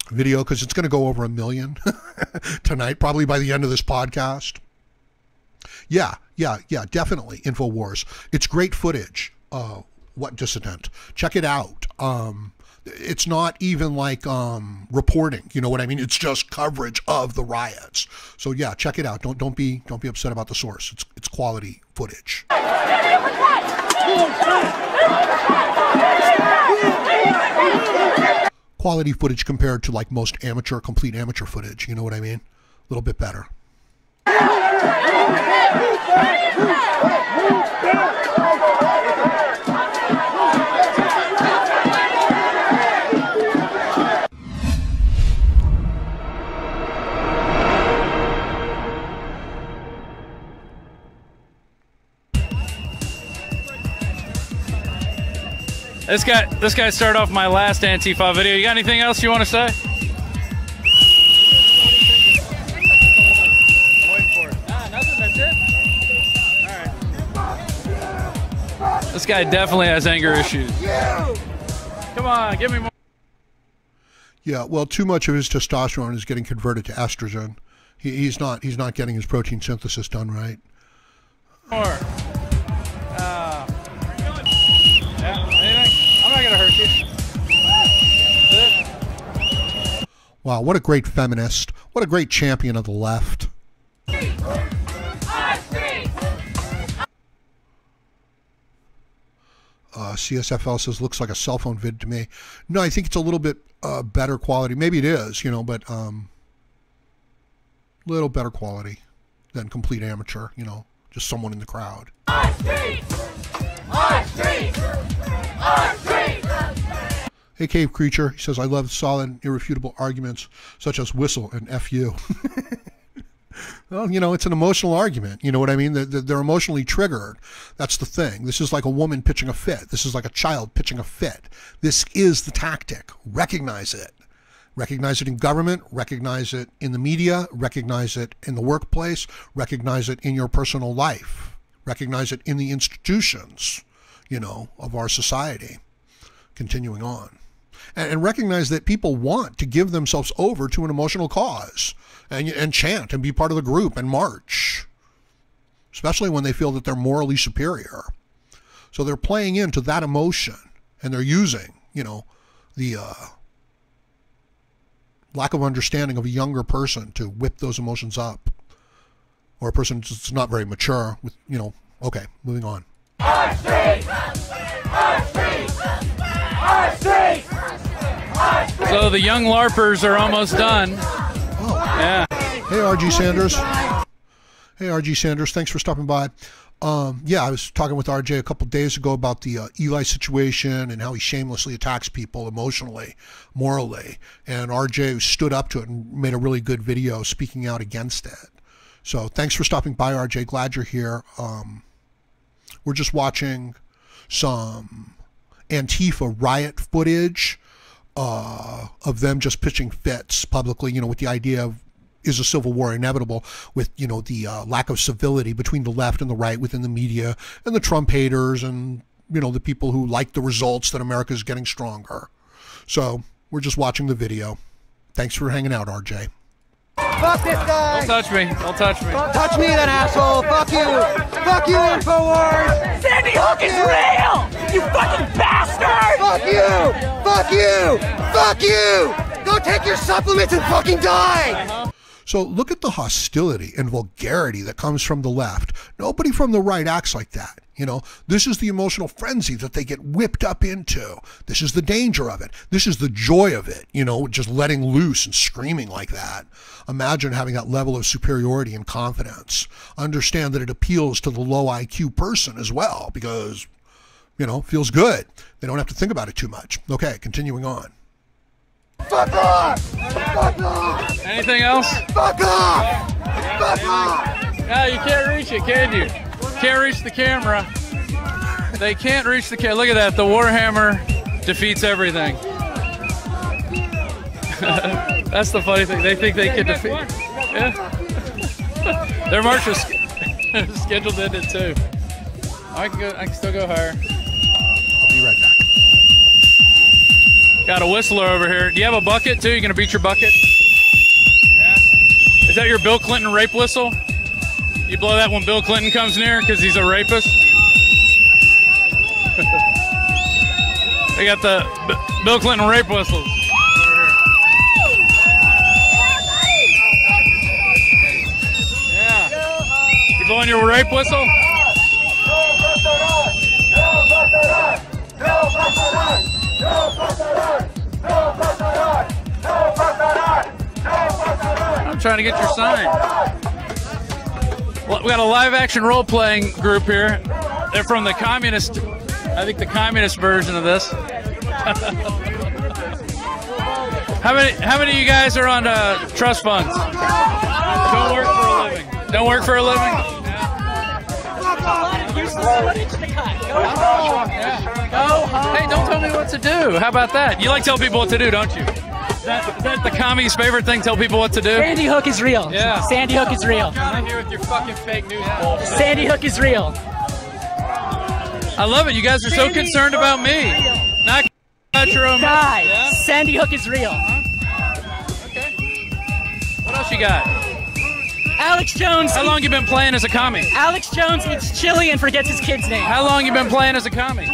video, because it's going to go over 1 million tonight, probably by the end of this podcast. Yeah, definitely. InfoWars. It's great footage. What Dissident? Check it out. It's not even like reporting. You know what I mean? It's just coverage of the riots. So yeah, check it out. Don't be upset about the source. It's quality footage. Quality footage compared to like most complete amateur footage. You know what I mean? A little bit better. This guy started off my last Antifa video. You got anything else you want to say? Waiting for it. Nothing, that's it? All right. This guy definitely has anger issues. Come on, give me more. Yeah, well, too much of his testosterone is getting converted to estrogen. He's not getting his protein synthesis done right. More. Yeah. Wow, what a great feminist. What a great champion of the left. CSFL says, looks like a cell phone vid to me. No, I think it's a little bit better quality. Maybe it is, you know, but little better quality than complete amateur, you know, just someone in the crowd. Our streets! Our streets! Our streets! Hey, Cave Creature, he says, I love solid, irrefutable arguments such as whistle and F you. Well, you know, it's an emotional argument. You know what I mean? They're emotionally triggered. That's the thing. This is like a woman pitching a fit. This is like a child pitching a fit. This is the tactic. Recognize it. Recognize it in government. Recognize it in the media. Recognize it in the workplace. Recognize it in your personal life. Recognize it in the institutions, you know, of our society. Continuing on. And recognize that people want to give themselves over to an emotional cause. And chant and be part of the group and march, especially when they feel that they're morally superior. So they're playing into that emotion, and they're using, you know, the lack of understanding of a younger person to whip those emotions up, or a person that's not very mature. With, you know, okay, moving on. Our streets! Our streets! Our streets! Our streets! So the young LARPers are almost done. Yeah. Hey, RG Sanders. Hey, RG Sanders. Thanks for stopping by. Yeah, I was talking with RJ a couple days ago about the Eli situation and how he shamelessly attacks people emotionally, morally. And RJ stood up to it and made a really good video speaking out against it. So thanks for stopping by, RJ. Glad you're here. We're just watching some Antifa riot footage of them just pitching fits publicly, you know, with the idea of, is a civil war inevitable, with, you know, the lack of civility between the left and the right within the media and the Trump haters and, you know, the people who like the results that America is getting stronger. So we're just watching the video. Thanks for hanging out, RJ. Fuck this guy! Don't touch me. Don't touch me. Don't touch me, then, asshole! Fuck you! Fuck you, InfoWars! Sandy Hook is real! You fucking bastard! Fuck you! Fuck you! Fuck you! Go take your supplements and fucking die! So look at the hostility and vulgarity that comes from the left. Nobody from the right acts like that. You know, this is the emotional frenzy that they get whipped up into. This is the danger of it. This is the joy of it, you know, just letting loose and screaming like that. Imagine having that level of superiority and confidence. Understand that it appeals to the low IQ person as well because, you know, feels good. They don't have to think about it too much. Okay, continuing on. Fuck off! Fuck off! Anything else? Fuck off! Fuck off! Yeah, you can't reach it, can you? Can't reach the camera. They can't reach the camera. Look at that. The Warhammer defeats everything. That's the funny thing. They think they can defeat. Yeah. Their march was scheduled to end at 2. I can still go higher. I'll be right back. Got a whistler over here. Do you have a bucket too? You gonna beat your bucket? Yeah. Is that your Bill Clinton rape whistle? You blow that when Bill Clinton comes near because he's a rapist? They got the Bill Clinton rape whistles. Yeah. You blowing your rape whistle? I'm trying to get your sign. Well, we got a live action role playing group here. They're from the communist, I think the communist version of this. How many of you guys are on trust funds? Don't work for a living. Don't work for a living? Hey, don't tell me what to do. How about that? You like tell people what to do, don't you? Is that the commies' favorite thing? Tell people what to do? Sandy Hook is real. Yeah. Sandy Hook is real. Get out of here with your fucking fake news bullshit. Sandy Hook is real. I love it. You guys are so concerned about me. Not about your own. Guys, Yeah? Sandy Hook is real. Okay. What else you got? Alex Jones. How long you been playing as a commie? Alex Jones eats chili and forgets his kid's name. How long you been playing as a commie?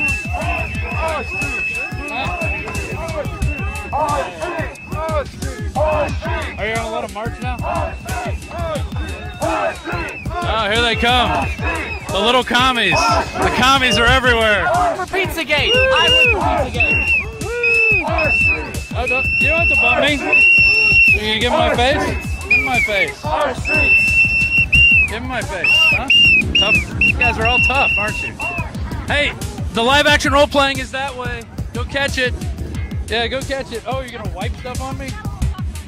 Are you gonna let them march now? Oh, here they come. The little commies. The commies are everywhere. For Pizzagate. I live for Pizzagate. Oh, you don't have to bump me. You gonna give me my face? Give me my face. Give me my face. Huh? Tough. You guys are all tough, aren't you? Hey, the live action role playing is that way. Go catch it. Yeah, go catch it. Oh, you're gonna wipe stuff on me?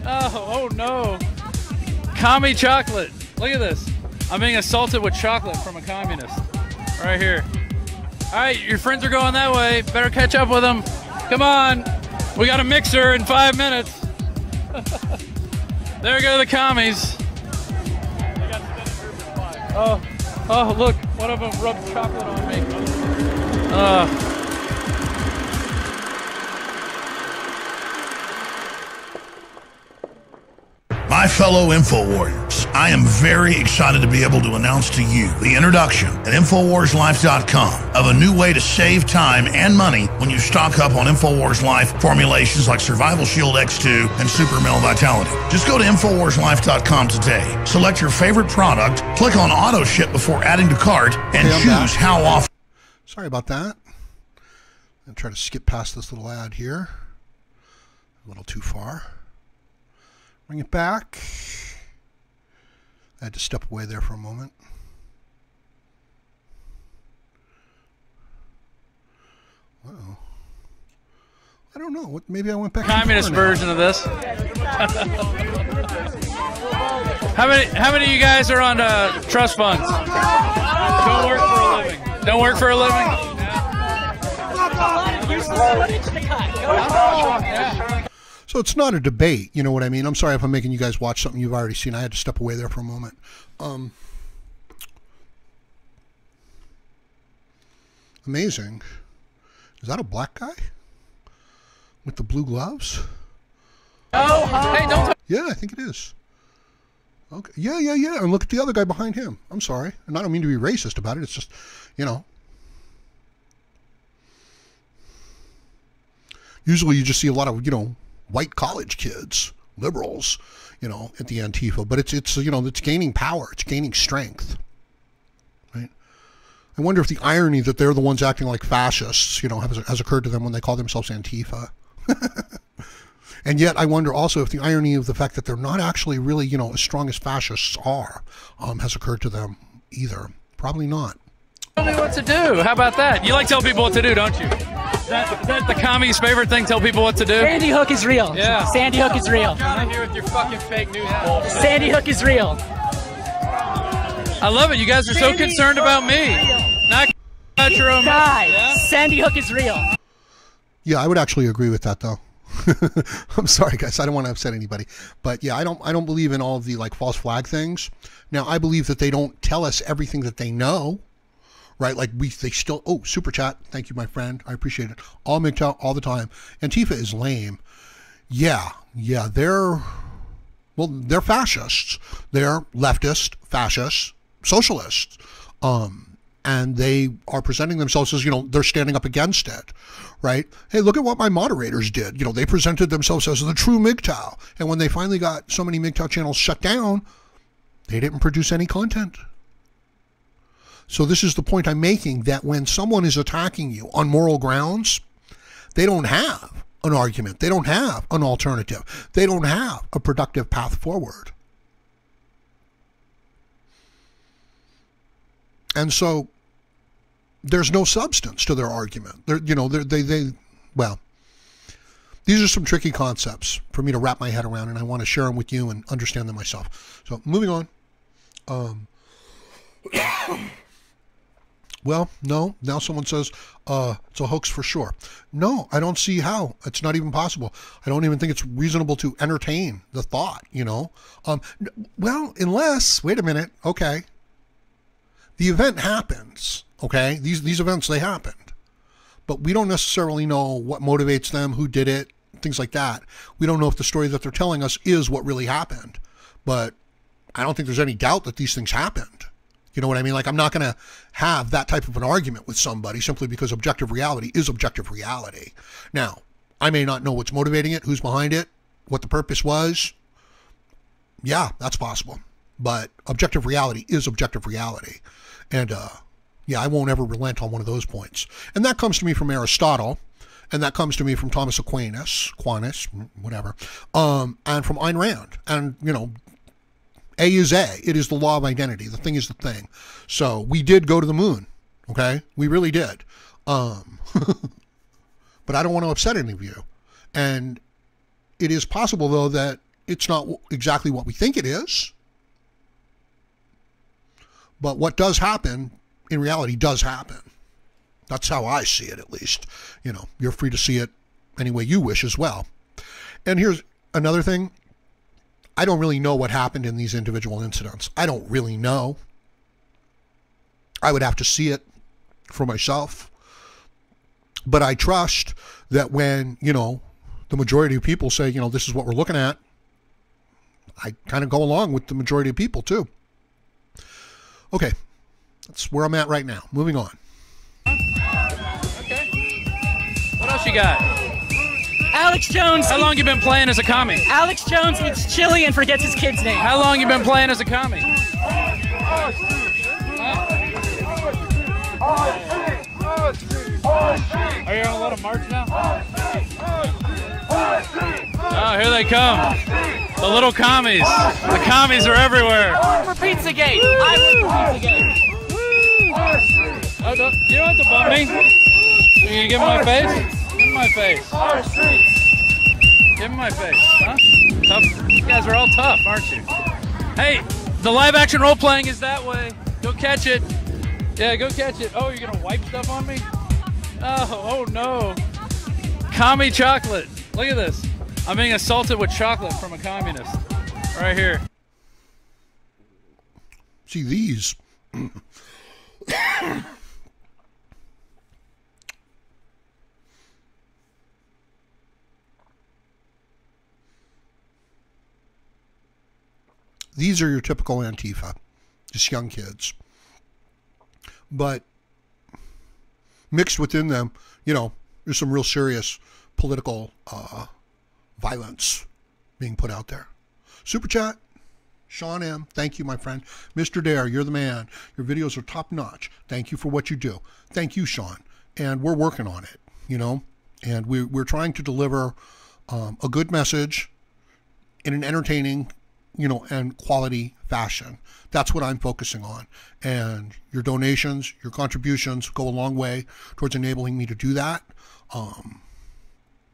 Oh no. Commie chocolate. Look at this. I'm being assaulted with chocolate from a communist. Right here. All right, your friends are going that way. Better catch up with them. Come on. We got a mixer in 5 minutes. There go the commies. Oh, look. One of them rubbed chocolate on me. My fellow InfoWarriors, I am very excited to be able to announce to you the introduction at InfoWarsLife.com of a new way to save time and money when you stock up on InfoWars Life formulations like Survival Shield X2 and Super Male Vitality. Just go to InfoWarsLife.com today, select your favorite product, click on Auto Ship before adding to cart, and choose how often. Sorry about that. I'm trying to skip past this little ad here. A little too far. Bring it back. I had to step away there for a moment. Uh-oh. I don't know. Maybe I went back. Communist version of this. How many of you guys are on trust funds? Don't work for a living. Don't work for a living? So it's not a debate, you know what I mean? I'm sorry if I'm making you guys watch something you've already seen. I had to step away there for a moment. Amazing. Is that a black guy with the blue gloves? Oh, hey, don't. Yeah, I think it is. Okay. Yeah. And look at the other guy behind him. I'm sorry. And I don't mean to be racist about it. It's just, you know. Usually you just see a lot of, you know, white college kids, liberals, you know, at the Antifa, but it's you know, it's gaining power, it's gaining strength, right? I wonder if the irony that they're the ones acting like fascists, you know, has occurred to them when they call themselves Antifa. And yet I wonder also if the irony of the fact that they're not actually really, you know, as strong as fascists are, has occurred to them either. Probably not. Tell me what to do. How about that? You like tell people what to do, don't you? Is that the commies' favorite thing? Tell people what to do. Sandy Hook is real. Yeah. Sandy Hook is real. Get out of here with your fucking fake news bullshit. Sandy Hook is real. I love it. You guys are so concerned about me. Not about your own. Yeah? Sandy Hook is real. Yeah, I would actually agree with that, though. I'm sorry, guys. I don't want to upset anybody, but yeah, I don't believe in all of the like false flag things. Now, I believe that they don't tell us everything that they know. Right, like they still. Oh, super chat. Thank you, my friend. I appreciate it. All MGTOW all the time. Antifa is lame. Yeah. They're fascists. They're leftist, fascists, socialists, and they are presenting themselves as, you know, they're standing up against it. Right. Hey, look at what my moderators did. You know, they presented themselves as the true MGTOW, and when they finally got so many MGTOW channels shut down, they didn't produce any content. So this is the point I'm making, that when someone is attacking you on moral grounds, they don't have an argument. They don't have an alternative. They don't have a productive path forward. And so there's no substance to their argument. Well, these are some tricky concepts for me to wrap my head around, and I want to share them with you and understand them myself. So moving on. Well, no. Now someone says it's a hoax for sure. No, I don't see how. It's not even possible. I don't even think it's reasonable to entertain the thought, you know. Well, unless, wait a minute, okay. The event happens, okay? These events, they happened. But we don't necessarily know what motivates them, who did it, things like that. We don't know if the story that they're telling us is what really happened. But I don't think there's any doubt that these things happened. You know what I mean? Like, I'm not going to have that type of an argument with somebody simply because objective reality is objective reality. Now, I may not know what's motivating it, who's behind it, what the purpose was, yeah, that's possible. But objective reality is objective reality. And yeah, I won't ever relent on one of those points. And that comes to me from Aristotle, and that comes to me from Thomas Aquinas, whatever, and from Ayn Rand. And, you know, A is A. It is the law of identity. The thing is the thing. So we did go to the moon, okay? We really did. But I don't want to upset any of you. And it is possible, though, that it's not exactly what we think it is. But what does happen, in reality, does happen. That's how I see it, at least. You know, you're free to see it any way you wish as well. And here's another thing. I don't really know what happened in these individual incidents. I don't really know. I would have to see it for myself. But I trust that when, you know, the majority of people say, you know, this is what we're looking at, I kind of go along with the majority of people too. Okay, that's where I'm at right now. Moving on. Okay. What else you got? Alex Jones. How long you been playing as a commie? Alex Jones eats chili and forgets his kid's name. How long you been playing as a commie? Are you on a little march now? Oh, here they come. The little commies. The commies are everywhere. For Pizzagate. I vote for Pizzagate. Oh, you don't have to bump me. You gonna give me my face? Give me my face. Give me my face. Huh? Tough. You guys are all tough, aren't you? Hey, the live action role playing is that way. Go catch it. Yeah, go catch it. Oh, you're gonna wipe stuff on me? Oh no. Commie chocolate. Look at this. I'm being assaulted with chocolate from a communist. Right here. See these. These are your typical Antifa, just young kids. But mixed within them, you know, there's some real serious political violence being put out there. Super chat, Sean M. Thank you, my friend. Mr. Dare, you're the man. Your videos are top notch. Thank you for what you do. Thank you, Sean. And we're working on it, you know, and we're trying to deliver a good message in an entertaining, you know, and quality fashion. That's what I'm focusing on. And your donations, your contributions go a long way towards enabling me to do that.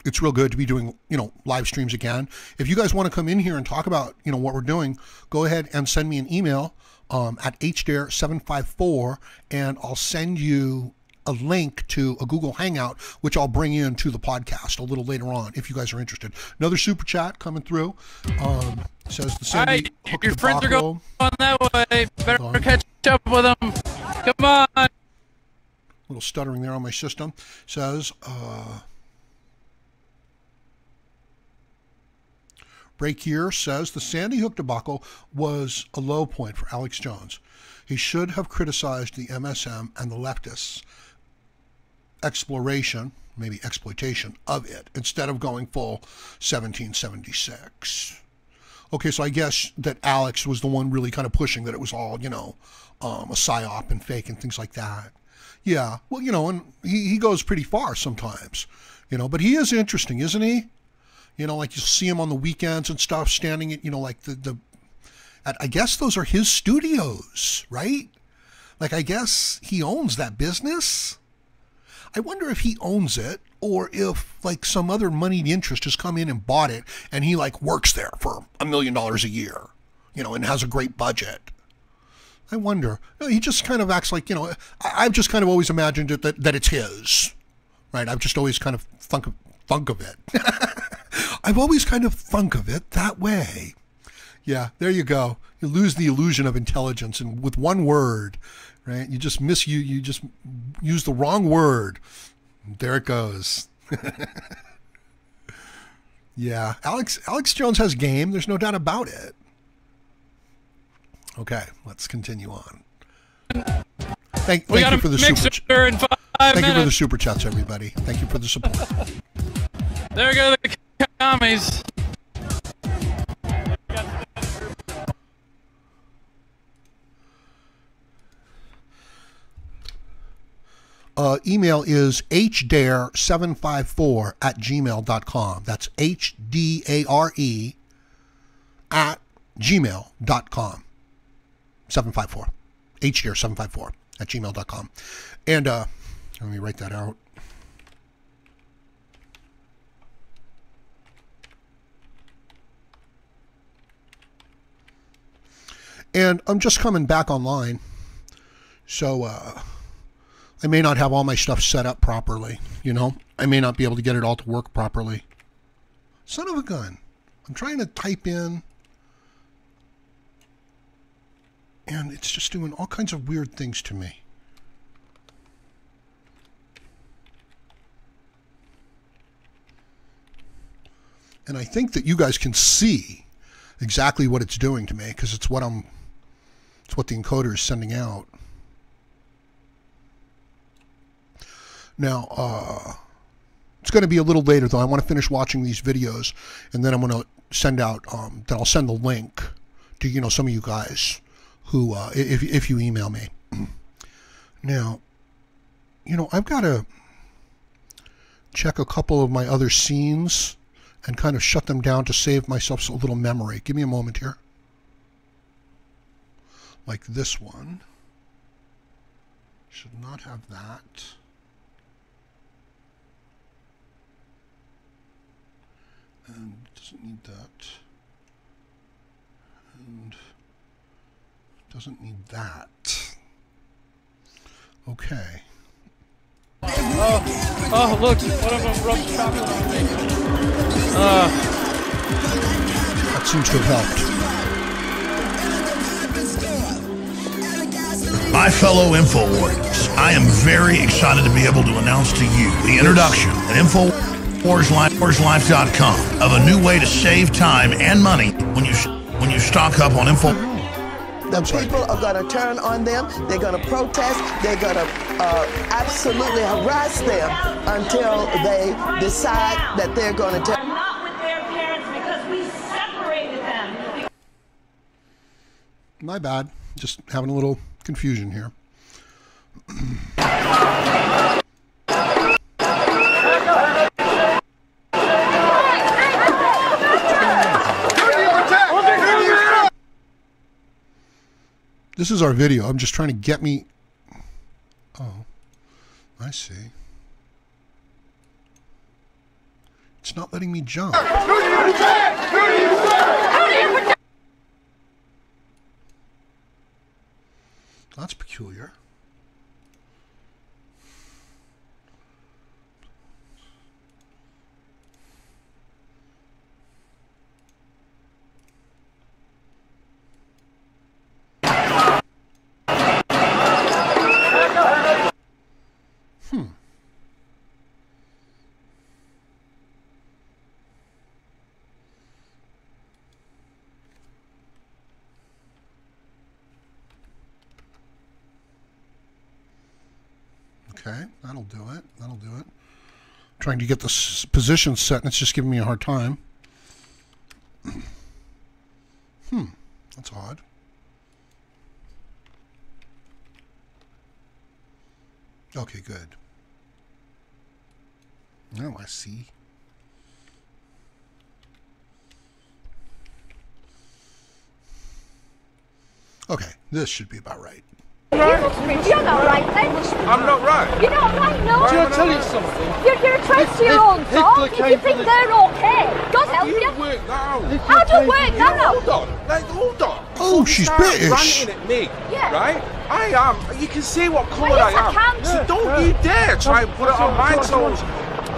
It's real good to be doing, you know, live streams again. If you guys want to come in here and talk about, you know, what we're doing, go ahead and send me an email at hdare754, and I'll send you a link to a Google Hangout, which I'll bring into the podcast a little later on if you guys are interested. Another super chat coming through. Says the same. Alright, your friends are going that way. Better catch up with them. Come on. A little stuttering there on my system. Says, Break here says the Sandy Hook debacle was a low point for Alex Jones. He should have criticized the MSM and the leftists' exploration, maybe exploitation of it, instead of going full 1776. Okay, so I guess that Alex was the one really kind of pushing that it was all, you know, a psyop and fake and things like that. Yeah, well, you know, and he goes pretty far sometimes, you know, but he is interesting, isn't he? You know, like you see him on the weekends and stuff, standing at, you know, like I guess those are his studios, right? Like, I guess he owns that business. I wonder if he owns it, or if like some other moneyed interest has come in and bought it, and he like works there for $1 million a year, you know, and has a great budget. I wonder. You know, he just kind of acts like, you know, I've just kind of always imagined it that it's his, right? I've just always kind of thunk of it. I've always kind of thunk of it that way. Yeah, there you go. You lose the illusion of intelligence, and with one word, right? You just you just use the wrong word. There it goes. Yeah, Alex Jones has game. There's no doubt about it. Okay, let's continue on. Thank you for the super chats. Thank you for the super chats, everybody. Thank you for the support. There go the commies. email is hdare754 at gmail.com. That's HDARE at gmail.com. 754. HDare754 at gmail.com. And let me write that out. And I'm just coming back online, so I may not have all my stuff set up properly, you know? I may not be able to get it all to work properly. Son of a gun. I'm trying to type in, and it's just doing all kinds of weird things to me. And I think that you guys can see exactly what it's doing to me, because it's what the encoder is sending out. Now, it's going to be a little later, though. I want to finish watching these videos, and then I'm going to send out, then I'll send the link to, you know, some of you guys who, if you email me. Now, you know, I've got to check a couple of my other scenes and kind of shut them down to save myself a little memory. Give me a moment here. Like this one. Should not have that. And doesn't need that. And doesn't need that. Okay. Oh, look, one of them rubbed chocolate on me. That seems to have helped. My fellow InfoWarriors, I am very excited to be able to announce to you the introduction at InfoWarsLife.com of a new way to save time and money when you stock up on info. The people are going to turn on them. They're going to protest. They're going to absolutely harass them until they decide that they're going to are not with their parents because we separated them. My bad. Just having a little confusion here. This is our video. I'm just trying to get me... Oh, I see. It's not letting me jump. That's peculiar. Okay, that'll do it. That'll do it. Trying to get the position set, and it's just giving me a hard time. That's odd. Okay, good. Now I see. Okay, this should be about right. You're not right then. I'm not right. You're not right, no. Do I tell you something? You're a threat to your own thought. If you think they're okay, God help you. Work that out. How do you work that out? Hold on. Like, hold on. Oh, she's British. Ranting at me, yeah. right? I am. You can see what colour yes, I am. I can. So don't you dare try and put it on my toes.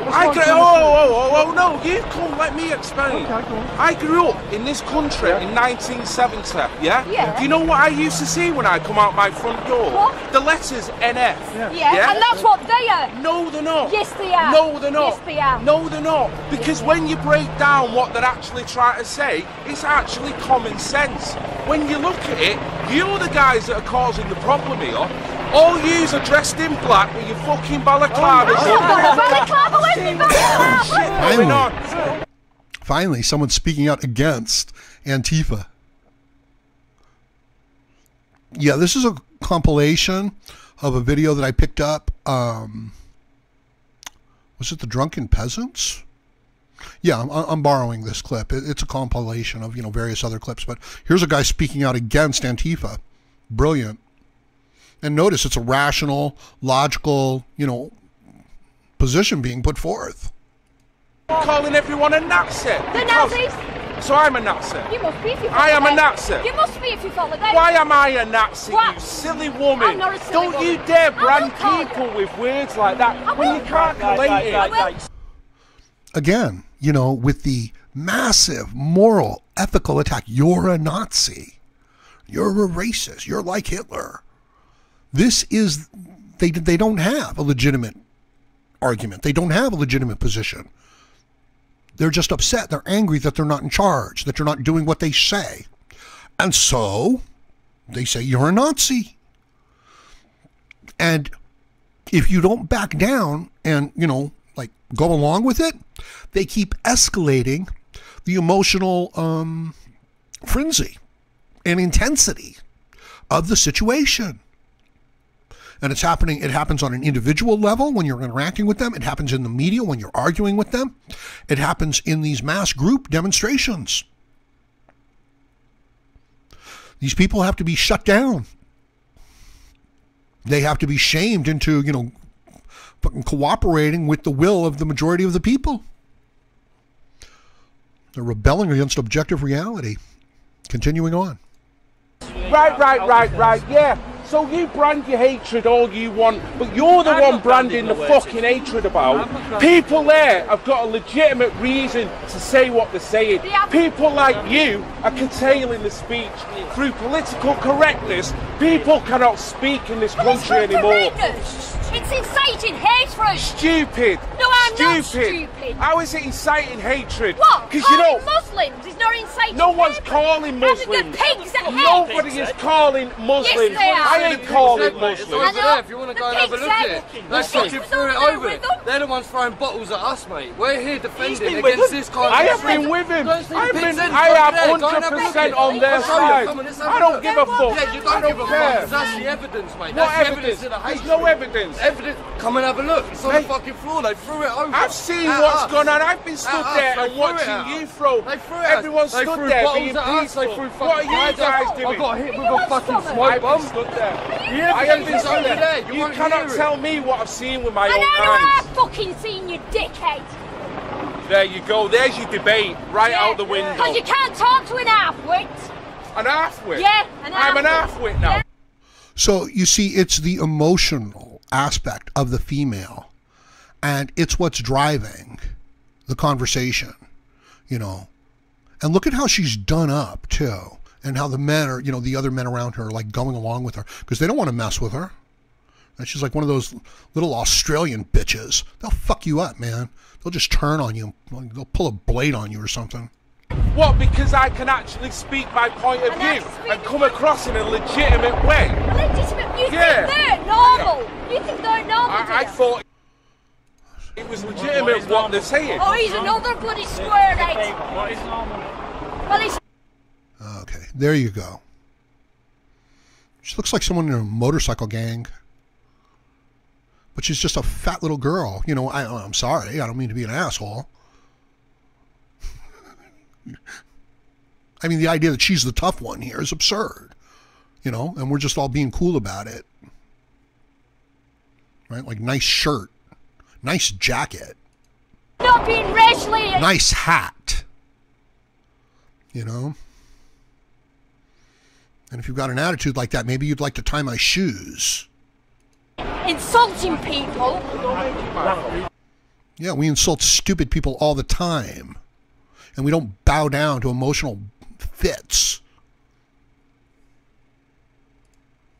I grew oh, no, you come, let me explain. I grew up in this country in 1970, yeah? Do you know what I used to see when I come out my front door? What? The letters NF. Yeah, and that's what they are. No, they're not. Yes, they are. No, they're not. Yes, they are. No, they're not. Because when you break down what they're actually trying to say, it's actually common sense. When you look at it, you're the guys that are causing the problem here. All yous are dressed in black with your fucking balaclavas. Finally, someone's speaking out against Antifa. Yeah, this is compilation of a video that I picked up. Was it the Drunken Peasants? Yeah, I'm borrowing this clip. It's a compilation of, various other clips. But here's a guy speaking out against Antifa. Brilliant. And notice it's a rational, logical, position being put forth. Calling everyone a Nazi. The Nazis? So I'm a Nazi. You must be if you I am a Nazi. You must be if you follow them. Why am I a Nazi, What? you silly woman? I'm not a silly Don't woman. you dare I brand will call people with words like that when you can't relate it. Again, with the massive moral, ethical attack. You're a Nazi. You're a racist. You're like Hitler. This is, they don't have a legitimate argument. They don't have a legitimate position. They're just upset. They're angry that they're not in charge, that you're not doing what they say. And so they say you're a Nazi. And if you don't back down and, go along with it, they keep escalating the emotional frenzy and intensity of the situation. And it happens on an individual level when you're interacting with them. It happens in the media when you're arguing with them. It happens in these mass group demonstrations. These people have to be shut down. They have to be shamed into, fucking cooperating with the will of the majority of the people. They're rebelling against objective reality. Continuing on. Right, yeah. So you brand your hatred all you want, but you're the one branding the fucking hatred about. People there have got a legitimate reason to say what they're saying. People like you are curtailing the speech through political correctness. People cannot speak in this country anymore. It's inciting hatred. Stupid. No, I'm not stupid. How is it inciting hatred? What? Because Calling Muslims is not inciting no one's hatred. calling Muslims. And the pigs that hate. Nobody is calling Muslims. Yes, they are. I ain't calling Muslims. It's over there if you want to go and have a look at it. Let's fucking throw it over it. They're the ones throwing bottles at us, mate. We're here defending against this kind of... I have been with him. I am 100% on their side. I don't give a fuck. Yeah, you don't give a fuck, because that's the evidence, mate. What evidence? There's no evidence. Come and have a look. It's on the fucking floor. They threw it over. I've seen what's going on. I've been stood there and watching you throw. Everyone stood there being peaceful. What are you guys doing? I got hit with a fucking smoke bomb. Stood there. I have been stood there. You cannot tell me what I've seen with my own eyes. I've fucking seen you, dickhead. There you go. There's your debate right out the window. Because you can't talk to an half-wit. An half-wit? Yeah, an half-wit. I'm an half-wit now. So you see, it's the emotional aspect of the female, and it's what's driving the conversation, And look at how she's done up too, and how the men are, the other men around her are like going along with her because they don't want to mess with her. And she's like one of those little Australian bitches. They'll fuck you up, man. They'll just turn on you. They'll pull a blade on you or something. What, because I can actually speak my point of view and come across in a legitimate way? Legitimate? You think they're normal? You think they're normal? I thought it was legitimate what they're saying. Oh, he's another bloody square head. What is normal? Well, he's... Okay, there you go. She looks like someone in a motorcycle gang. But she's just a fat little girl. I'm sorry. I don't mean to be an asshole. I mean, the idea that she's the tough one here is absurd. And we're just all being cool about it. Right? Like, nice shirt. Nice jacket. Not being racially... Nice hat. And if you've got an attitude like that, maybe you'd like to tie my shoes. Insulting people. Yeah, we insult stupid people all the time. And we don't bow down to emotional fits.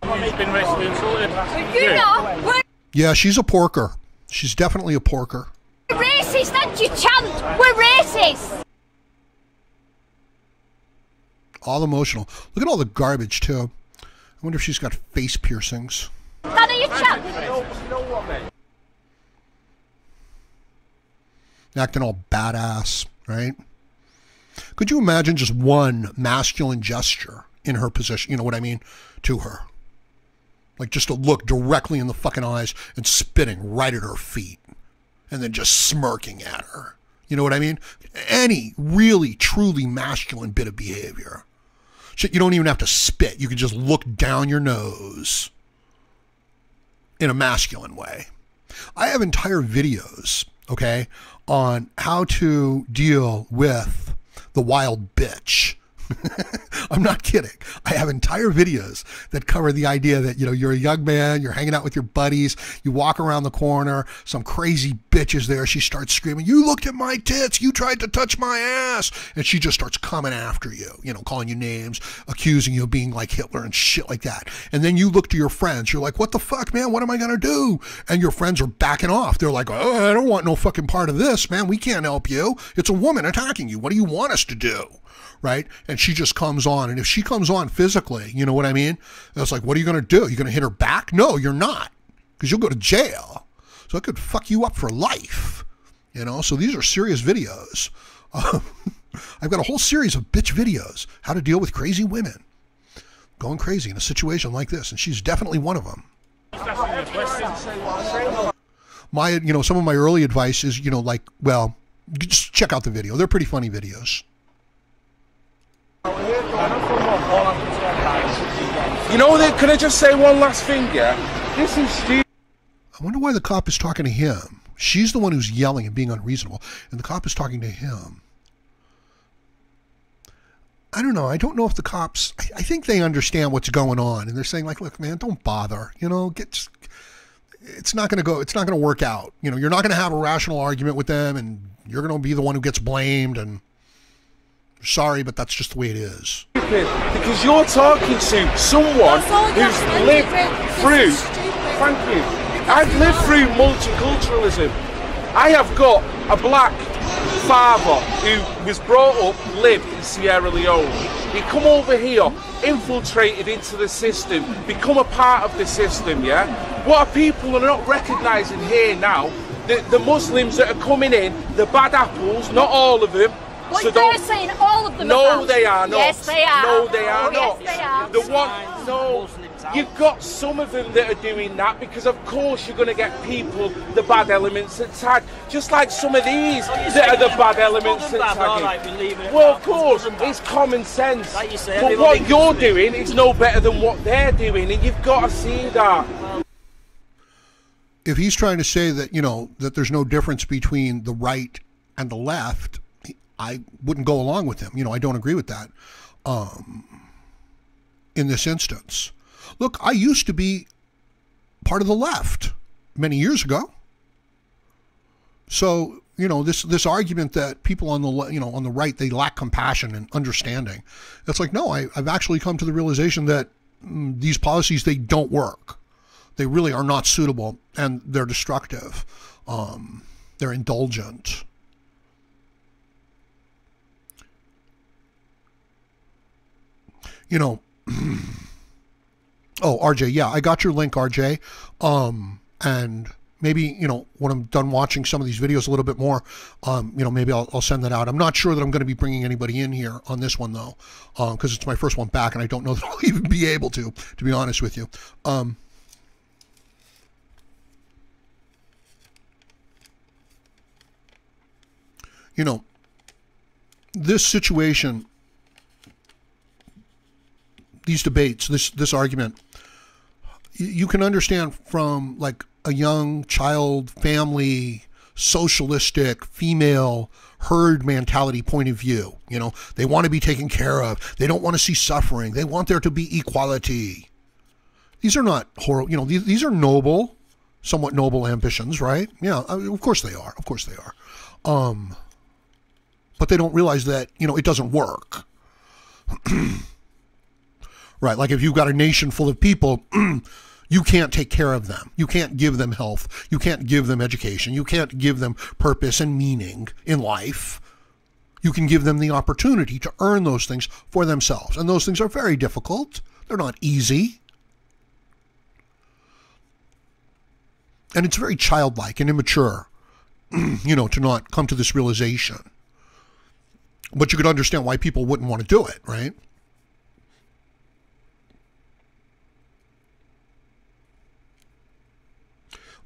He's been racially insulted. Yeah, she's a porker. She's definitely a porker. We're racist, that's your chant. We're racist. All emotional. Look at all the garbage, too. I wonder if she's got face piercings. That are your chant. You know what, mate? Acting all badass, right? Could you imagine just one masculine gesture in her position, you know what I mean, to her? Like just to look directly in the fucking eyes and spitting right at her feet and then just smirking at her. You know what I mean? Any really, truly masculine bit of behavior. Shit, you don't even have to spit. You can just look down your nose in a masculine way. I have entire videos, okay, on how to deal with the wild bitch. I'm not kidding. I have entire videos that cover the idea that, you know, you're a young man, you're hanging out with your buddies, you walk around the corner, some crazy bitch is there, she starts screaming, you looked at my tits, you tried to touch my ass, and she just starts coming after you, you know, calling you names, accusing you of being like Hitler and shit like that. And then you look to your friends, you're like, what the fuck, man, what am I gonna do? And your friends are backing off. They're like, oh, I don't want no fucking part of this, man, we can't help you. It's a woman attacking you. What do you want us to do? Right? And she just comes on. And if she comes on physically, you know what I mean? It's like, what are you going to do? You're going to hit her back? No, you're not. Because you'll go to jail. So it could fuck you up for life. You know? So these are serious videos. I've got a whole series of bitch videos. How to deal with crazy women. Going crazy in a situation like this. And she's definitely one of them. Some of my early advice is, like, well, just check out the video. They're pretty funny videos. Can I just say one last thing, yeah? This is stupid. I wonder why the cop is talking to him. She's the one who's yelling and being unreasonable, and the cop is talking to him. I don't know. I don't know if the cops, I think they understand what's going on, and they're saying, like, look, man, don't bother. It's not going to work out. You're not going to have a rational argument with them, and you're going to be the one who gets blamed, and sorry, but that's just the way it is. Because you're talking to someone who's lived through, thank you, I've lived through multiculturalism. I have got a black father who was brought up, lived in Sierra Leone. He come over here, infiltrated into the system, become a part of the system, yeah? What people are not recognising here now, the Muslims that are coming in, the bad apples, not all of them. Well, so they're saying all of them. No, they are not. Yes, they are. No, they are not. Yes, they are. The one, no, you've got some of them that are doing that because, of course, you're going to get people, the bad elements that tag, just like some of these that are the bad elements that tag. Well, of course, it's common sense. Like you say, but what you're doing is no better than what they're doing, and you've got to see that. If he's trying to say that, that there's no difference between the right and the left, I wouldn't go along with him. I don't agree with that in this instance. Look, I used to be part of the left many years ago. So, this argument that people on the on the right, they lack compassion and understanding. It's like, no, I've actually come to the realization that these policies, they don't work. They really are not suitable, and they're destructive. They're indulgent. Oh, RJ, yeah, I got your link, RJ. And maybe, when I'm done watching some of these videos a little bit more, maybe I'll send that out. I'm not sure that I'm going to be bringing anybody in here on this one, though, because it's my first one back, and I don't know that I'll even be able to be honest with you. This situation, these debates, this argument, you can understand from like a young child, family, socialistic, female, herd mentality point of view. They want to be taken care of. They don't want to see suffering. They want there to be equality. These are not horrible, these are noble, somewhat noble ambitions, right? Yeah, of course they are. Of course they are. But they don't realize that, it doesn't work. Right, like if you've got a nation full of people, you can't take care of them. You can't give them health. You can't give them education. You can't give them purpose and meaning in life. You can give them the opportunity to earn those things for themselves. And those things are very difficult. They're not easy. And it's very childlike and immature, to not come to this realization. But you could understand why people wouldn't want to do it, right?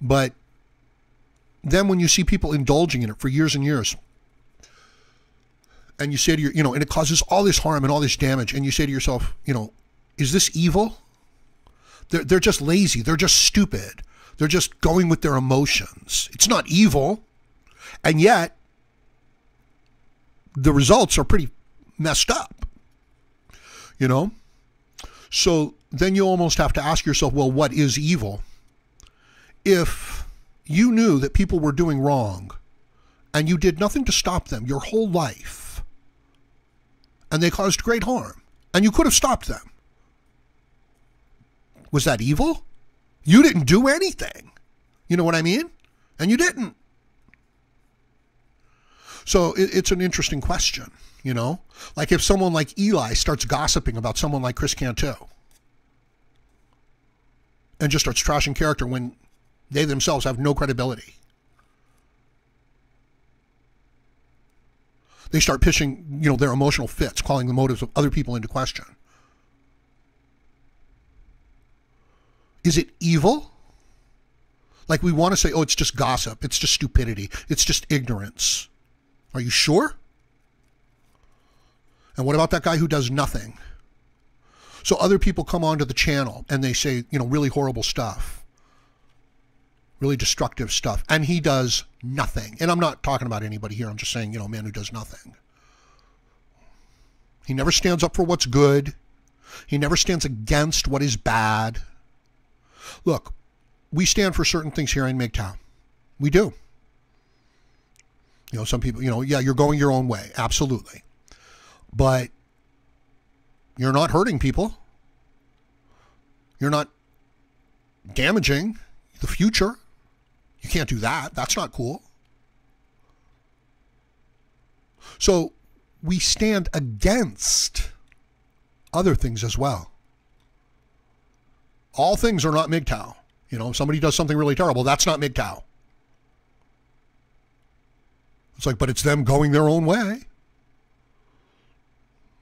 But then when you see people indulging in it for years and years, and you say to your, and it causes all this harm and all this damage, and you say to yourself, is this evil? They're just lazy. They're just stupid. They're just going with their emotions. It's not evil. And yet, the results are pretty messed up. So then you almost have to ask yourself, well, what is evil? If you knew that people were doing wrong and you did nothing to stop them your whole life, and they caused great harm, and you could have stopped them, was that evil? You didn't do anything. You know what I mean? And you didn't. So it's an interesting question, Like if someone like Eli starts gossiping about someone like Chris Cantu and just starts trashing character when they themselves have no credibility. They start pitching, their emotional fits, calling the motives of other people into question. Is it evil? Like we want to say, oh, it's just gossip. It's just stupidity. It's just ignorance. Are you sure? And what about that guy who does nothing? So other people come onto the channel and they say, really horrible stuff. Really destructive stuff. And he does nothing. And I'm not talking about anybody here. I'm just saying, a man who does nothing. He never stands up for what's good. He never stands against what is bad. Look, we stand for certain things here in MGTOW. We do. Some people, yeah, you're going your own way. Absolutely. But you're not hurting people. You're not damaging the future. You can't do that. That's not cool. So we stand against other things as well. All things are not MGTOW. If somebody does something really terrible, that's not MGTOW. It's like, but it's them going their own way.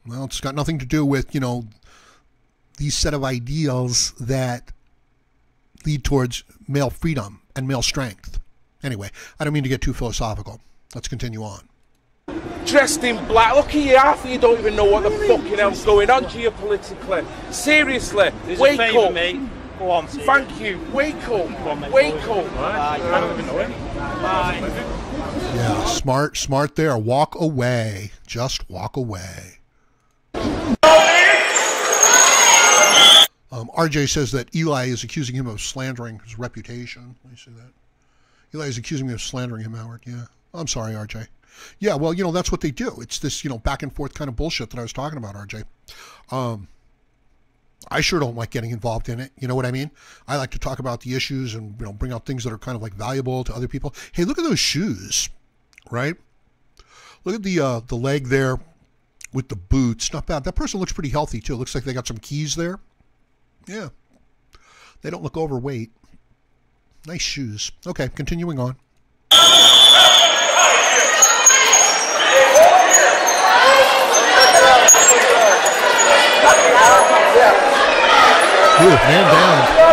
Well, it's got nothing to do with, these set of ideals that lead towards male freedom and male strength. Anyway, I don't mean to get too philosophical. Let's continue on. Dressed in black. Look at you, half of you don't even know what the fucking hell's going on geopolitically. Seriously, wake up. Mate. Go on. Thank you. Wake up. On, mate. Wake up. I don't even know him. Bye. Yeah, smart there. Walk away. Just walk away. RJ says that Eli is accusing him of slandering his reputation. Let me see that. Eli is accusing me of slandering him, Howard. Yeah. I'm sorry, RJ. Yeah, well, that's what they do. It's this, back and forth kind of bullshit that I was talking about, RJ. I sure don't like getting involved in it. You know what I mean? I like to talk about the issues and, bring out things that are kind of like valuable to other people. Hey, look at those shoes, right? Look at the leg there with the boots. Not bad. That person looks pretty healthy too. Looks like they got some keys there. Yeah. They don't look overweight. Nice shoes. Okay, continuing on. Ooh, man down.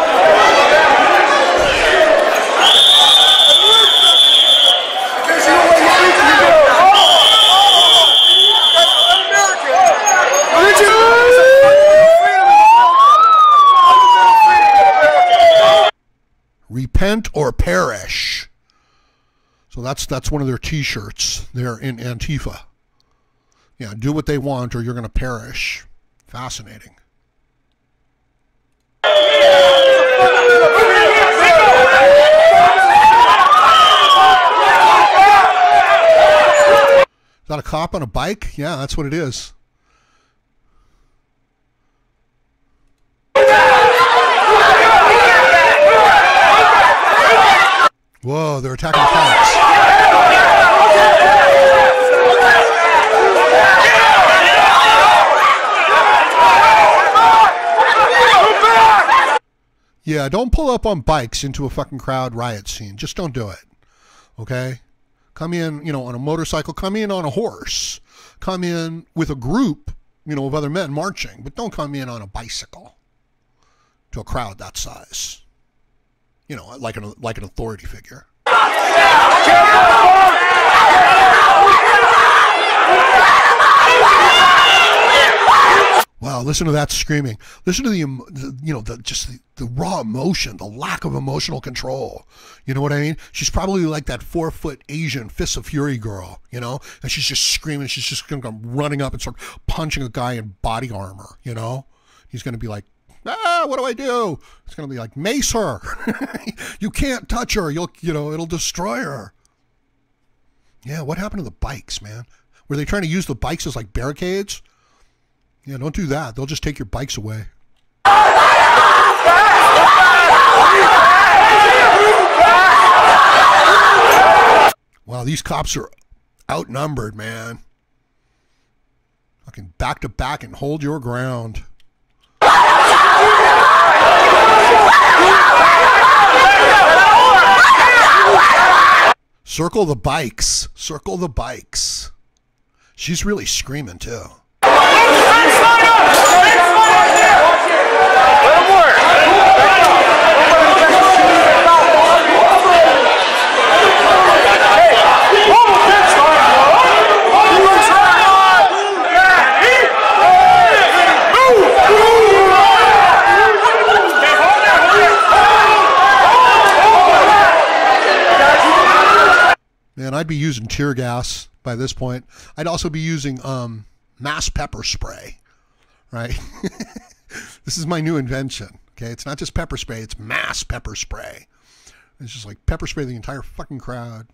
Repent or perish. So that's one of their t-shirts there in Antifa. Yeah, do what they want or you're going to perish. Fascinating. Is that a cop on a bike? Yeah, that's what it is. Whoa, they're attacking cops. Yeah, don't pull up on bikes into a fucking crowd riot scene. Just don't do it. Okay? Come in, on a motorcycle. Come in on a horse. Come in with a group, of other men marching. But don't come in on a bicycle to a crowd that size. you know, like an authority figure. Wow, listen to that screaming. Listen to the raw emotion, the lack of emotional control. You know what I mean? She's probably like that 4-foot Asian Fists of Fury girl, you know? And she's just screaming. She's just going to come running up and start punching a guy in body armor, you know? He's going to be like, what do I do? It's going to be like, mace her. You can't touch her. It'll destroy her. Yeah, what happened to the bikes, man? Were they trying to use the bikes as like barricades? Yeah, don't do that. They'll just take your bikes away. Wow, these cops are outnumbered, man. Fucking back to back and hold your ground. Circle the bikes. Circle the bikes. She's really screaming, too. Man, I'd be using tear gas by this point. I'd also be using mass pepper spray, right? This is my new invention, okay? It's not just pepper spray, it's mass pepper spray. It's just like pepper spray the entire fucking crowd.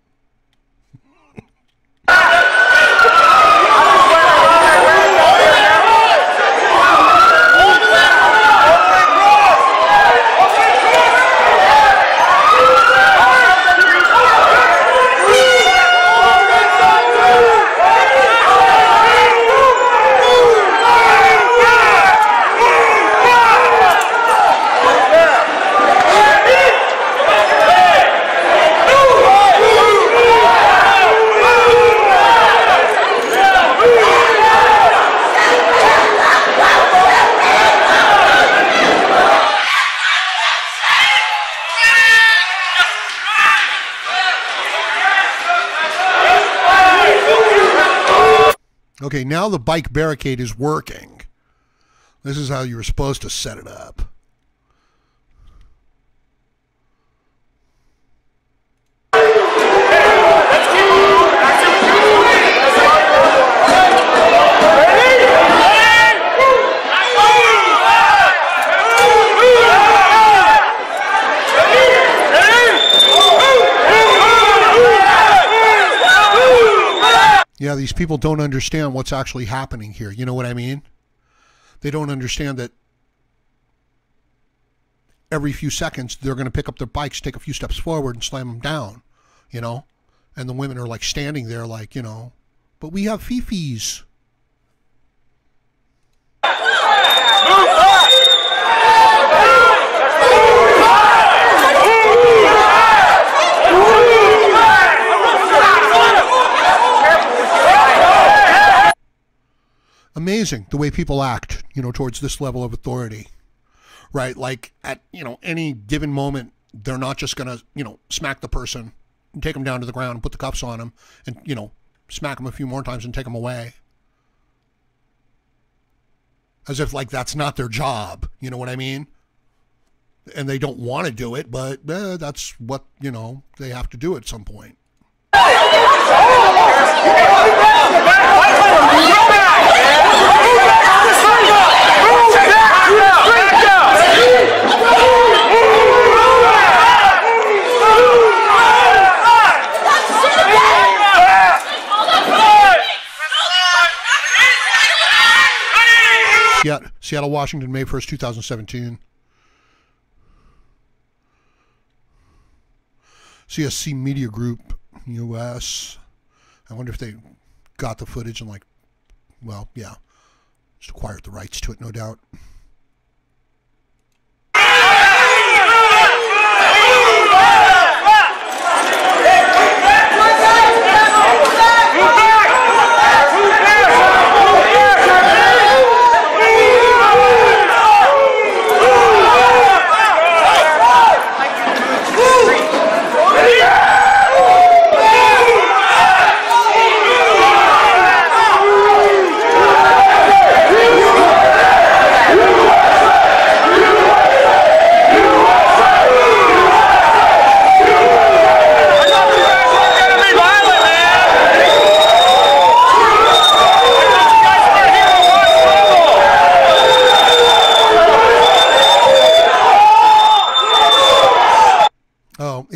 Okay, now the bike barricade is working. This is how you were supposed to set it up. Yeah, these people don't understand what's actually happening here. You know what I mean? They don't understand that every few seconds they're going to pick up their bikes, take a few steps forward and slam them down, you know? And the women are like standing there like, you know, but we have fifis. Amazing the way people act, you know, towards this level of authority, right? Like at, you know, any given moment, they're not just going to, you know, smack the person and take them down to the ground and put the cuffs on them and, you know, smack them a few more times and take them away. As if like that's not their job, you know what I mean? And they don't want to do it, but that's what, you know, they have to do at some point. Yeah, Seattle, Washington, May 1st, 2017. CSC Media Group, U.S. I wonder if they got the footage and like, well, yeah, just acquired the rights to it, no doubt.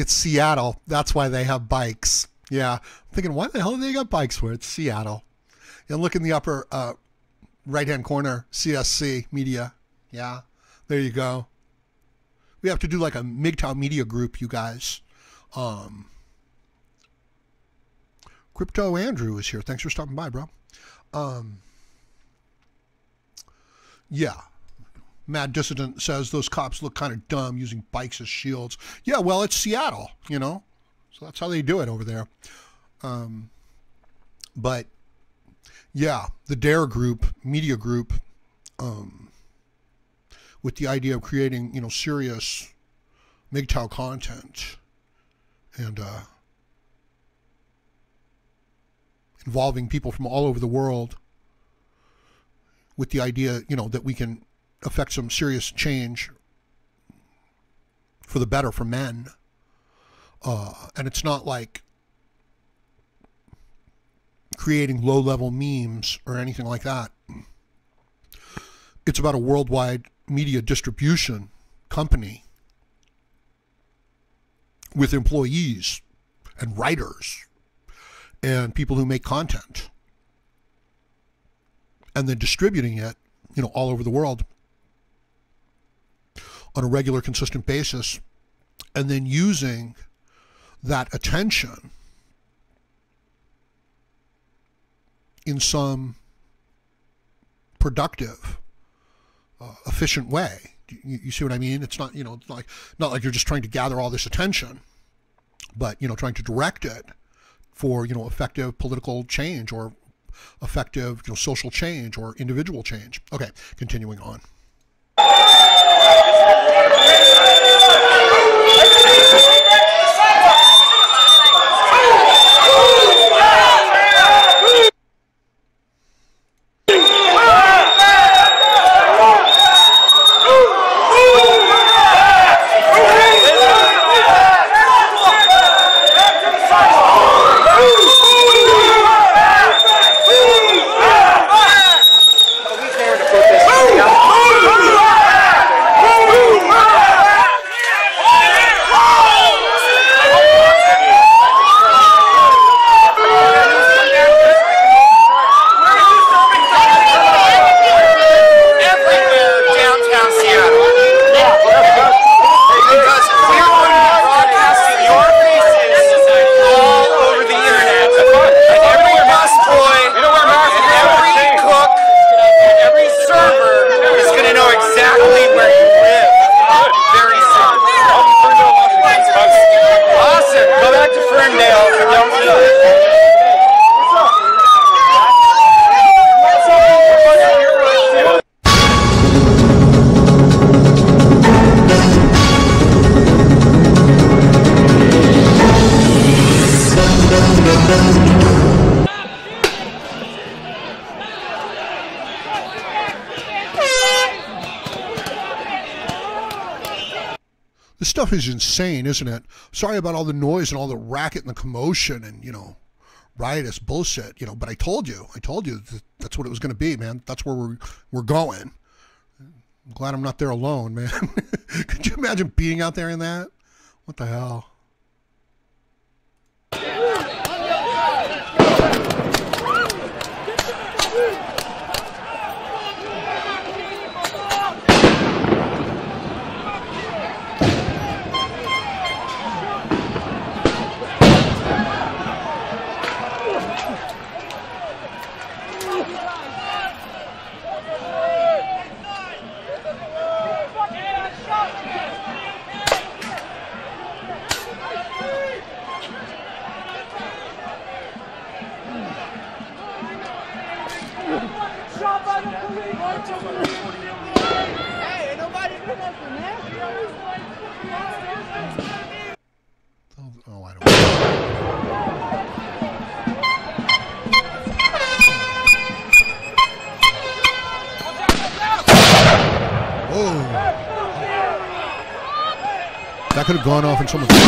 It's Seattle. That's why they have bikes. Yeah. I'm thinking, what the hell do they got bikes for? It's Seattle. And look in the upper right-hand corner, CSC Media. Yeah. There you go. We have to do like a MGTOW media group, you guys. Crypto Andrew is here. Thanks for stopping by, bro. Yeah. Mad Dissident says those cops look kind of dumb using bikes as shields. Yeah, well, it's Seattle, you know. So that's how they do it over there. But, yeah, the DARE group, media group, with the idea of creating, you know, serious MGTOW content and involving people from all over the world with the idea, you know, that we can affect some serious change for the better for men. And it's not like creating low-level memes or anything like that. It's about a worldwide media distribution company with employees and writers and people who make content and then distributing it, you know, all over the world on a regular, consistent basis, and then using that attention in some productive, efficient way. You see what I mean? It's not, you know, it's not like you're just trying to gather all this attention, but, you know, trying to direct it for, you know, effective political change or effective, you know, social change or individual change. Okay, continuing on. This stuff is insane, isn't it? Sorry about all the noise and all the racket and the commotion and, you know, riotous bullshit, you know, but I told you that's what it was going to be, man. That's where we're going. I'm glad I'm not there alone, man. Could you imagine being out there in that? What the hell? That could have gone off in someone's face.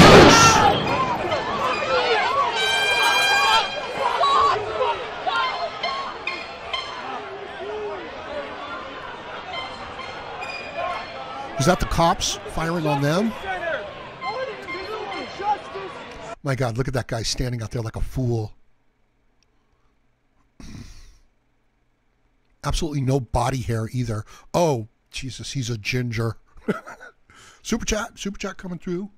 Is that the cops firing on them? My God, look at that guy standing out there like a fool. Absolutely no body hair either. Oh, Jesus, he's a ginger. Super chat coming through.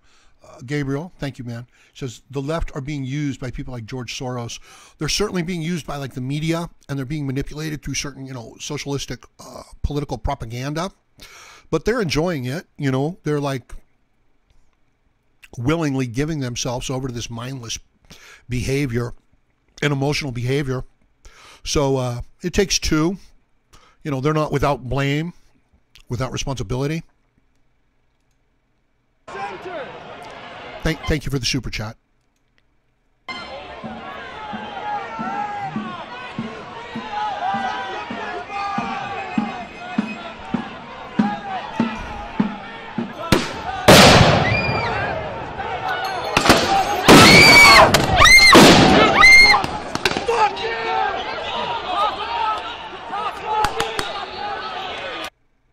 Gabriel, thank you, man. Says the left are being used by people like George Soros. They're certainly being used by like the media, and they're being manipulated through certain, you know, socialistic political propaganda. But they're enjoying it, you know. They're like willingly giving themselves over to this mindless behavior and emotional behavior. So it takes two. You know, they're not without blame, without responsibility. Thank you for the super chat.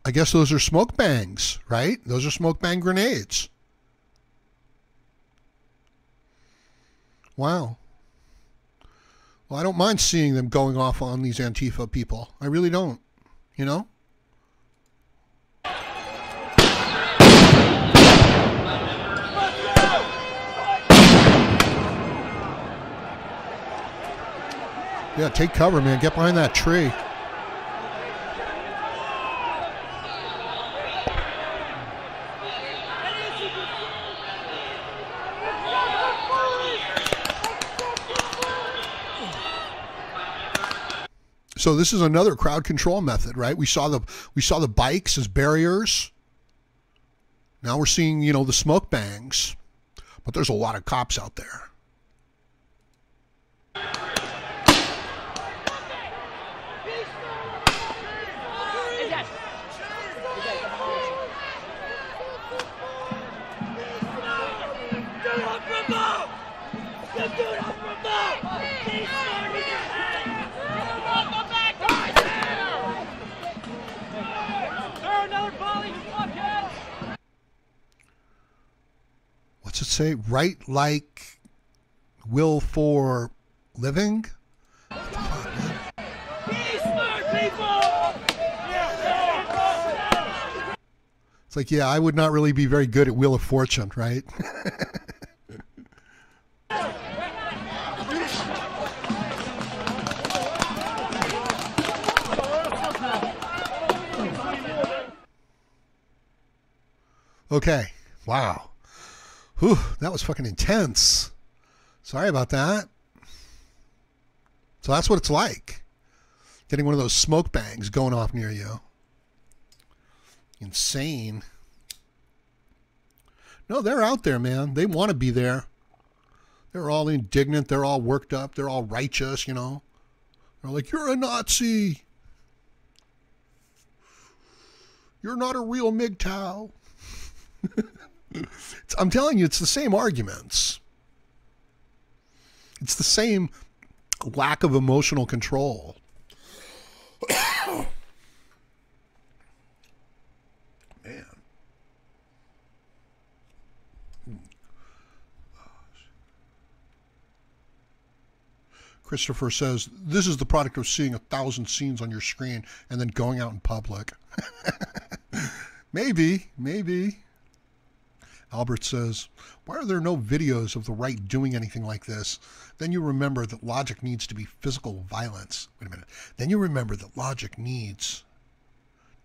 I guess those are smoke bangs, right? Those are smoke bang grenades. Wow. Well, I don't mind seeing them going off on these Antifa people. I really don't. You know? Yeah, take cover, man. Get behind that tree. So this is another crowd control method, right? We saw the bikes as barriers. Now we're seeing, you know, the smoke bangs. But there's a lot of cops out there. What's it say? Right like will for living? It's like, yeah, I would not really be very good at Wheel of Fortune, right? Okay. Wow. Whew, that was fucking intense. Sorry about that. So that's what it's like. Getting one of those smoke bangs going off near you. Insane. No, they're out there, man. They want to be there. They're all indignant. They're all worked up. They're all righteous, you know. They're like, you're a Nazi. You're not a real MGTOW. I'm telling you, it's the same arguments. It's the same lack of emotional control. Man. Christopher says, this is the product of seeing 1,000 scenes on your screen and then going out in public. Maybe. Albert says, why are there no videos of the right doing anything like this? Then you remember that logic needs to be physical violence. Wait a minute. Then you remember that logic needs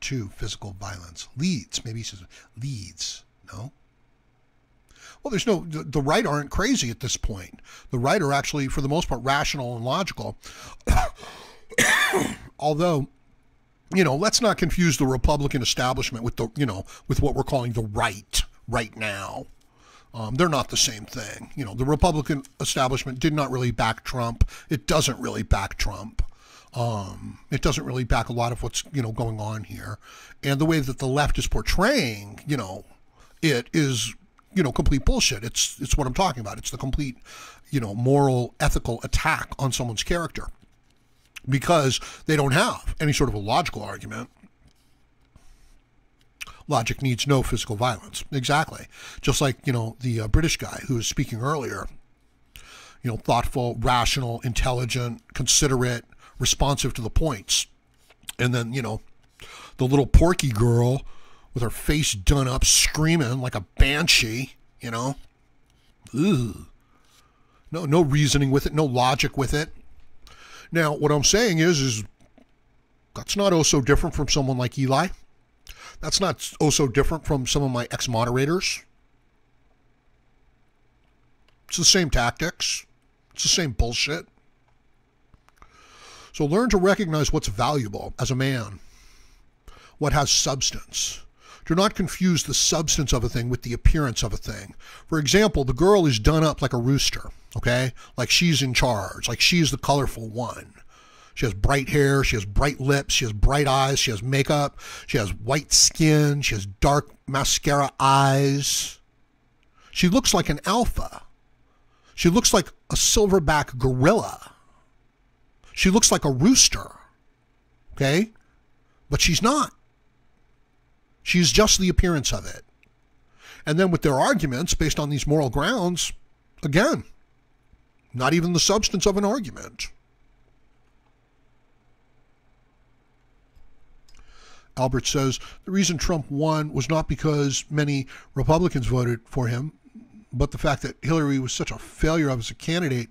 to physical violence. Leads. Maybe he says leads. No? Well, there's no, the right aren't crazy at this point. The right are actually, for the most part, rational and logical. Although, you know, let's not confuse the Republican establishment with the, you know, with what we're calling the right now. They're not the same thing. You know, the Republican establishment did not really back Trump. It doesn't really back Trump. It doesn't really back a lot of what's, you know, going on here. And the way that the left is portraying, you know, it is, you know, complete bullshit. It's what I'm talking about. It's the complete, you know, moral, ethical attack on someone's character because they don't have any sort of a logical argument. Logic needs no physical violence. Exactly. Just like, you know, the British guy who was speaking earlier, thoughtful, rational, intelligent, considerate, responsive to the points. And then, the little Porky girl with her face done up, screaming like a banshee, Ugh. No reasoning with it, no logic with it. Now, what I'm saying is that's not oh so different from someone like Eli. That's not oh so different from some of my ex-moderators. It's the same tactics. It's the same bullshit. So learn to recognize what's valuable as a man, what has substance. Do not confuse the substance of a thing with the appearance of a thing. For example, the girl is done up like a rooster, okay? Like she's in charge, like she's the colorful one. She has bright hair, she has bright lips, she has bright eyes, she has makeup, she has white skin, she has dark mascara eyes. She looks like an alpha. She looks like a silverback gorilla. She looks like a rooster, okay? But she's not. She's just the appearance of it. And then with their arguments based on these moral grounds, again, not even the substance of an argument. Albert says, the reason Trump won was not because many Republicans voted for him, but the fact that Hillary was such a failure as a candidate,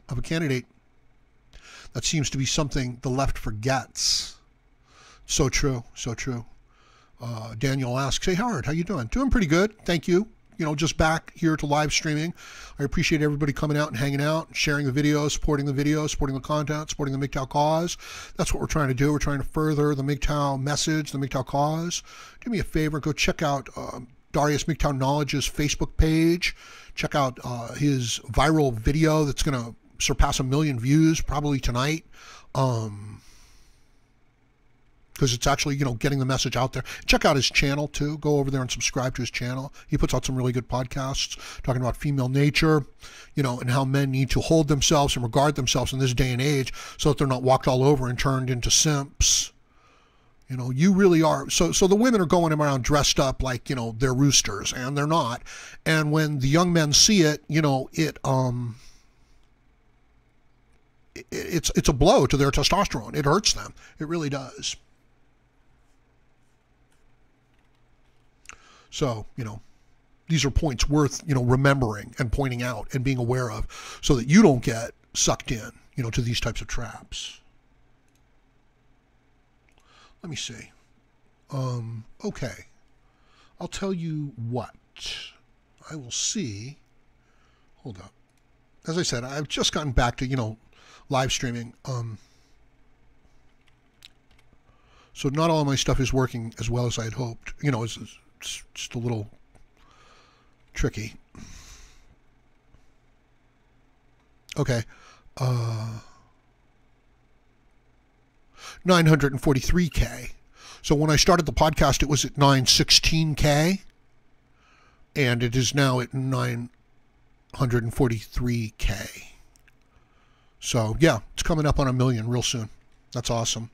that seems to be something the left forgets. So true, so true. Daniel asks, hey Howard, how you doing? Doing pretty good, thank you. Just back here to live streaming. I appreciate everybody coming out and hanging out, sharing the videos, supporting the content, supporting the MGTOW cause. That's what we're trying to do. We're trying to further the MGTOW message, the MGTOW cause. Do me a favor, go check out Darius MGTOW Knowledge's Facebook page. Check out his viral video that's going to surpass 1 million views probably tonight. Because it's actually, getting the message out there. Check out his channel, too. Go over there and subscribe to his channel. He puts out some really good podcasts talking about female nature, and how men need to hold themselves and regard themselves in this day and age so that they're not walked all over and turned into simps. You really are. So the women are going around dressed up like, they're roosters, and they're not. And when the young men see it, it's a blow to their testosterone. It hurts them. It really does. So, these are points worth, remembering and pointing out and being aware of so that you don't get sucked in, to these types of traps. Let me see. Okay. I'll tell you what. I will see. Hold up. As I said, I've just gotten back to, live streaming. So not all of my stuff is working as well as I had hoped. It's just a little tricky. Okay. 943K. So when I started the podcast, it was at 916K. And it is now at 943K. So, yeah, it's coming up on 1 million real soon. That's awesome.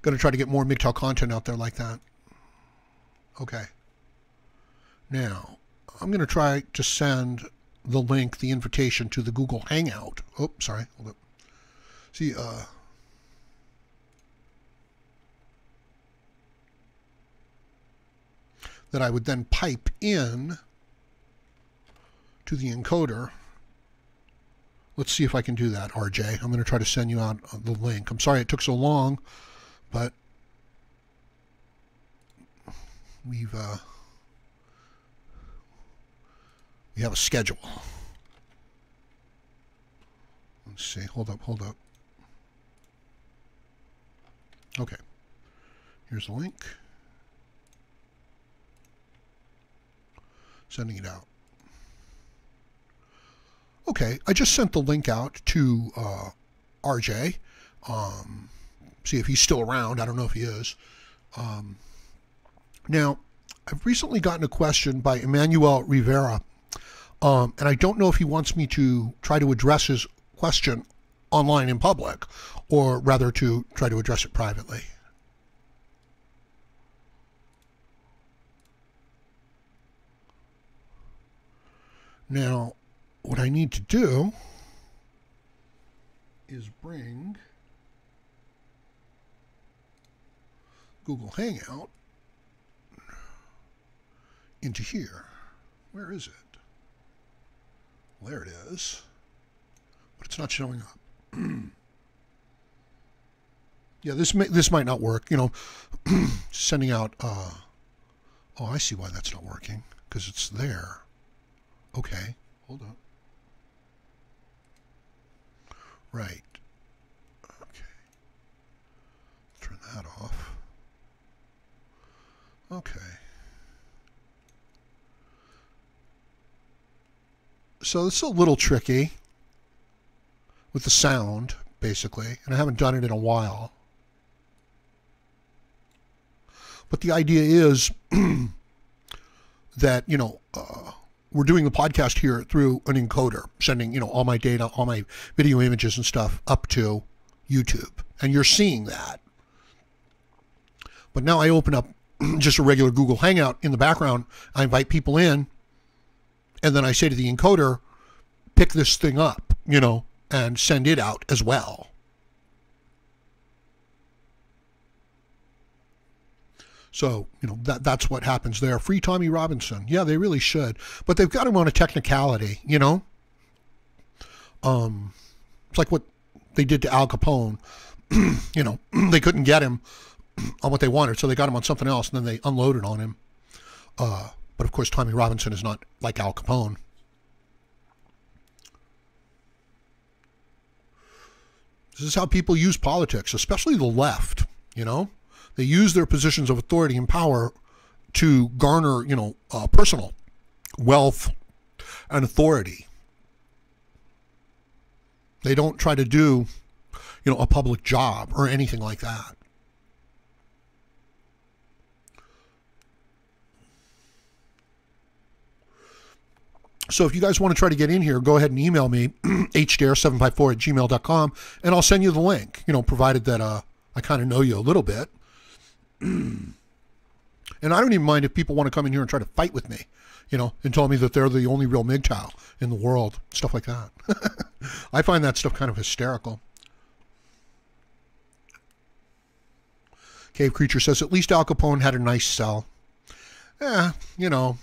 Going to try to get more MGTOW content out there like that. Okay. Now, I'm going to try to send the link, the invitation to the Google Hangout. Oh, sorry. Hold up. See, that I would then pipe in to the encoder. Let's see if I can do that, RJ. I'm going to try to send you out the link. I'm sorry it took so long, but we have a schedule. Let's see. Hold up. Okay. Here's the link. Sending it out. Okay, I just sent the link out to RJ. See if he's still around. I don't know if he is. Now, I've recently gotten a question by Emmanuel Rivera, and I don't know if he wants me to try to address his question online in public, or rather to try to address it privately. Now, what I need to do is bring Google Hangout into here. Where is it? Well, there it is. But it's not showing up. Yeah, this might not work. You know, sending out. Oh, I see why that's not working, because it's there. Okay, hold on. Right. Okay. Turn that off. Okay. So it's a little tricky with the sound, basically, and I haven't done it in a while. But the idea is that, you know, we're doing the podcast here through an encoder, sending, you know, all my data, all my video images and stuff up to YouTube. And you're seeing that. But now I open up just a regular Google Hangout in the background. I invite people in. And then I say to the encoder, pick this thing up, you know, and send it out as well. So, you know, that's what happens there. Free Tommy Robinson. Yeah, they really should. But they've got him on a technicality, you know. It's like what they did to Al Capone. You know, they couldn't get him on what they wanted, so they got him on something else, and then they unloaded on him. But, of course, Tommy Robinson is not like Al Capone. This is how people use politics, especially the left, you know. They use their positions of authority and power to garner, you know, personal wealth and authority. They don't try to do, you know, a public job or anything like that. So if you guys want to try to get in here, go ahead and email me, hdare754@gmail.com, and I'll send you the link, you know, provided that I kind of know you a little bit. And I don't even mind if people want to come in here and try to fight with me, you know, and tell me that they're the only real MGTOW in the world, stuff like that. I find that stuff kind of hysterical. Cave Creature says, at least Al Capone had a nice cell. Yeah, you know,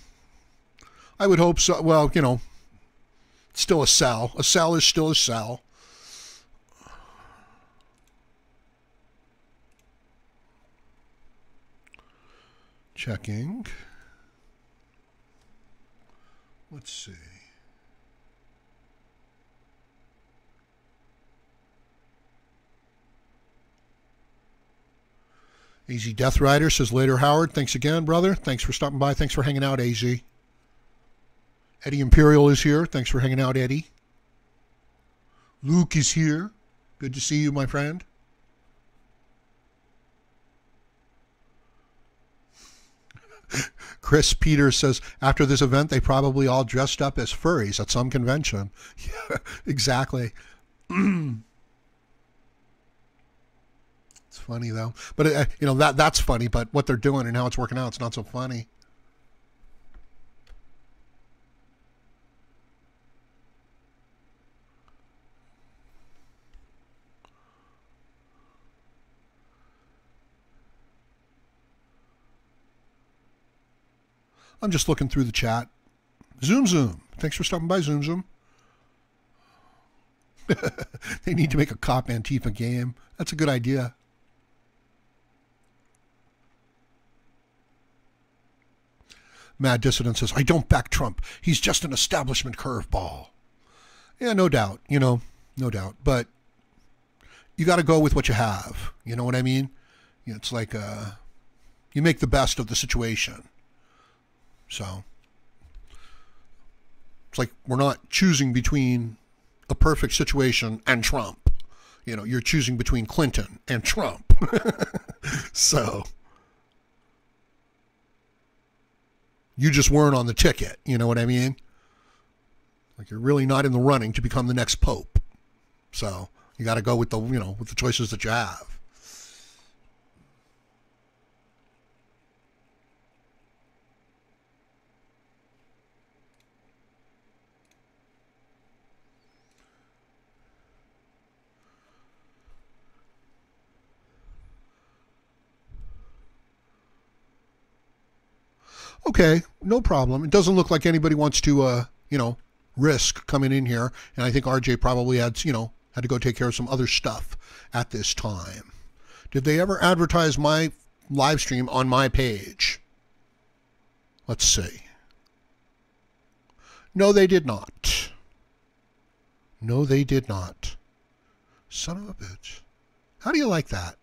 I would hope so. Well, you know, still a cell. A cell is still a cell. Checking. Let's see. AZ Death Rider says, later, Howard. Thanks again, brother. Thanks for stopping by. Thanks for hanging out, AZ. Eddie Imperial is here. Thanks for hanging out, Eddie. Luke is here. Good to see you, my friend. Chris Peters says, after this event, they probably all dressed up as furries at some convention. Yeah, exactly. It's funny, though. But, you know, that's funny, but what they're doing and how it's working out, it's not so funny. I'm just looking through the chat. Zoom. Thanks for stopping by, Zoom. They need to make a cop Antifa game. That's a good idea. Mad Dissident says, I don't back Trump. He's just an establishment curveball. Yeah, no doubt. You know, no doubt. But you got to go with what you have. You know what I mean? It's like you make the best of the situation. So it's like we're not choosing between a perfect situation and Trump. You know, you're choosing between Clinton and Trump. So you just weren't on the ticket. You know what I mean? Like you're really not in the running to become the next pope. So you got to go with the, you know, with the choices that you have. Okay, no problem. It doesn't look like anybody wants to, risk coming in here. And I think RJ probably had to go take care of some other stuff at this time. Did they ever advertise my live stream on my page? Let's see. No, they did not. No, they did not. Son of a bitch. How do you like that?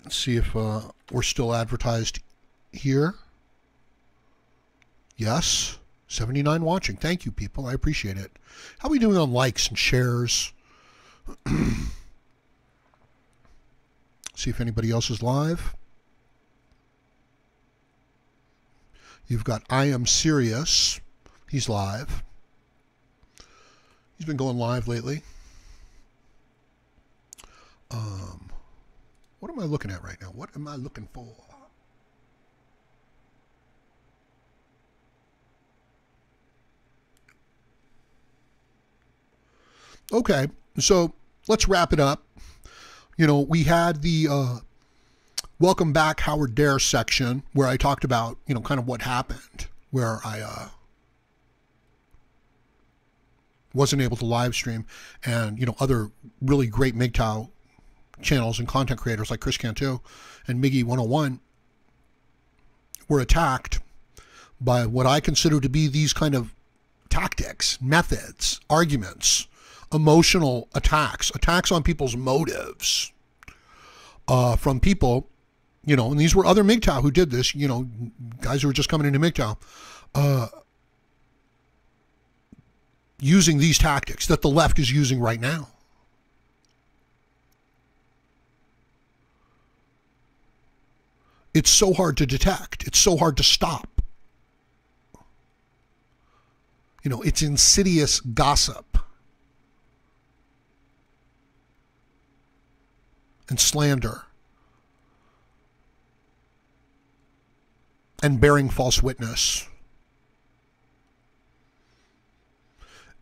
Let's see if we're still advertised here. Yes. 79 watching. Thank you, people. I appreciate it. How are we doing on likes and shares? See if anybody else is live. You've got I Am Serious. He's live. He's been going live lately. What am I looking at right now? What am I looking for? Okay, so let's wrap it up. We had the Welcome Back Howard Dare section where I talked about, kind of what happened, where I wasn't able to live stream, and, other really great MGTOW channels and content creators like Chris Cantu and Miggy 101 were attacked by what I consider to be these kind of tactics, methods, arguments, emotional attacks on people's motives from people, and these were other MGTOW who did this, guys who were just coming into MGTOW, using these tactics that the left is using right now. It's so hard to detect. It's so hard to stop. It's insidious gossip and slander and bearing false witness.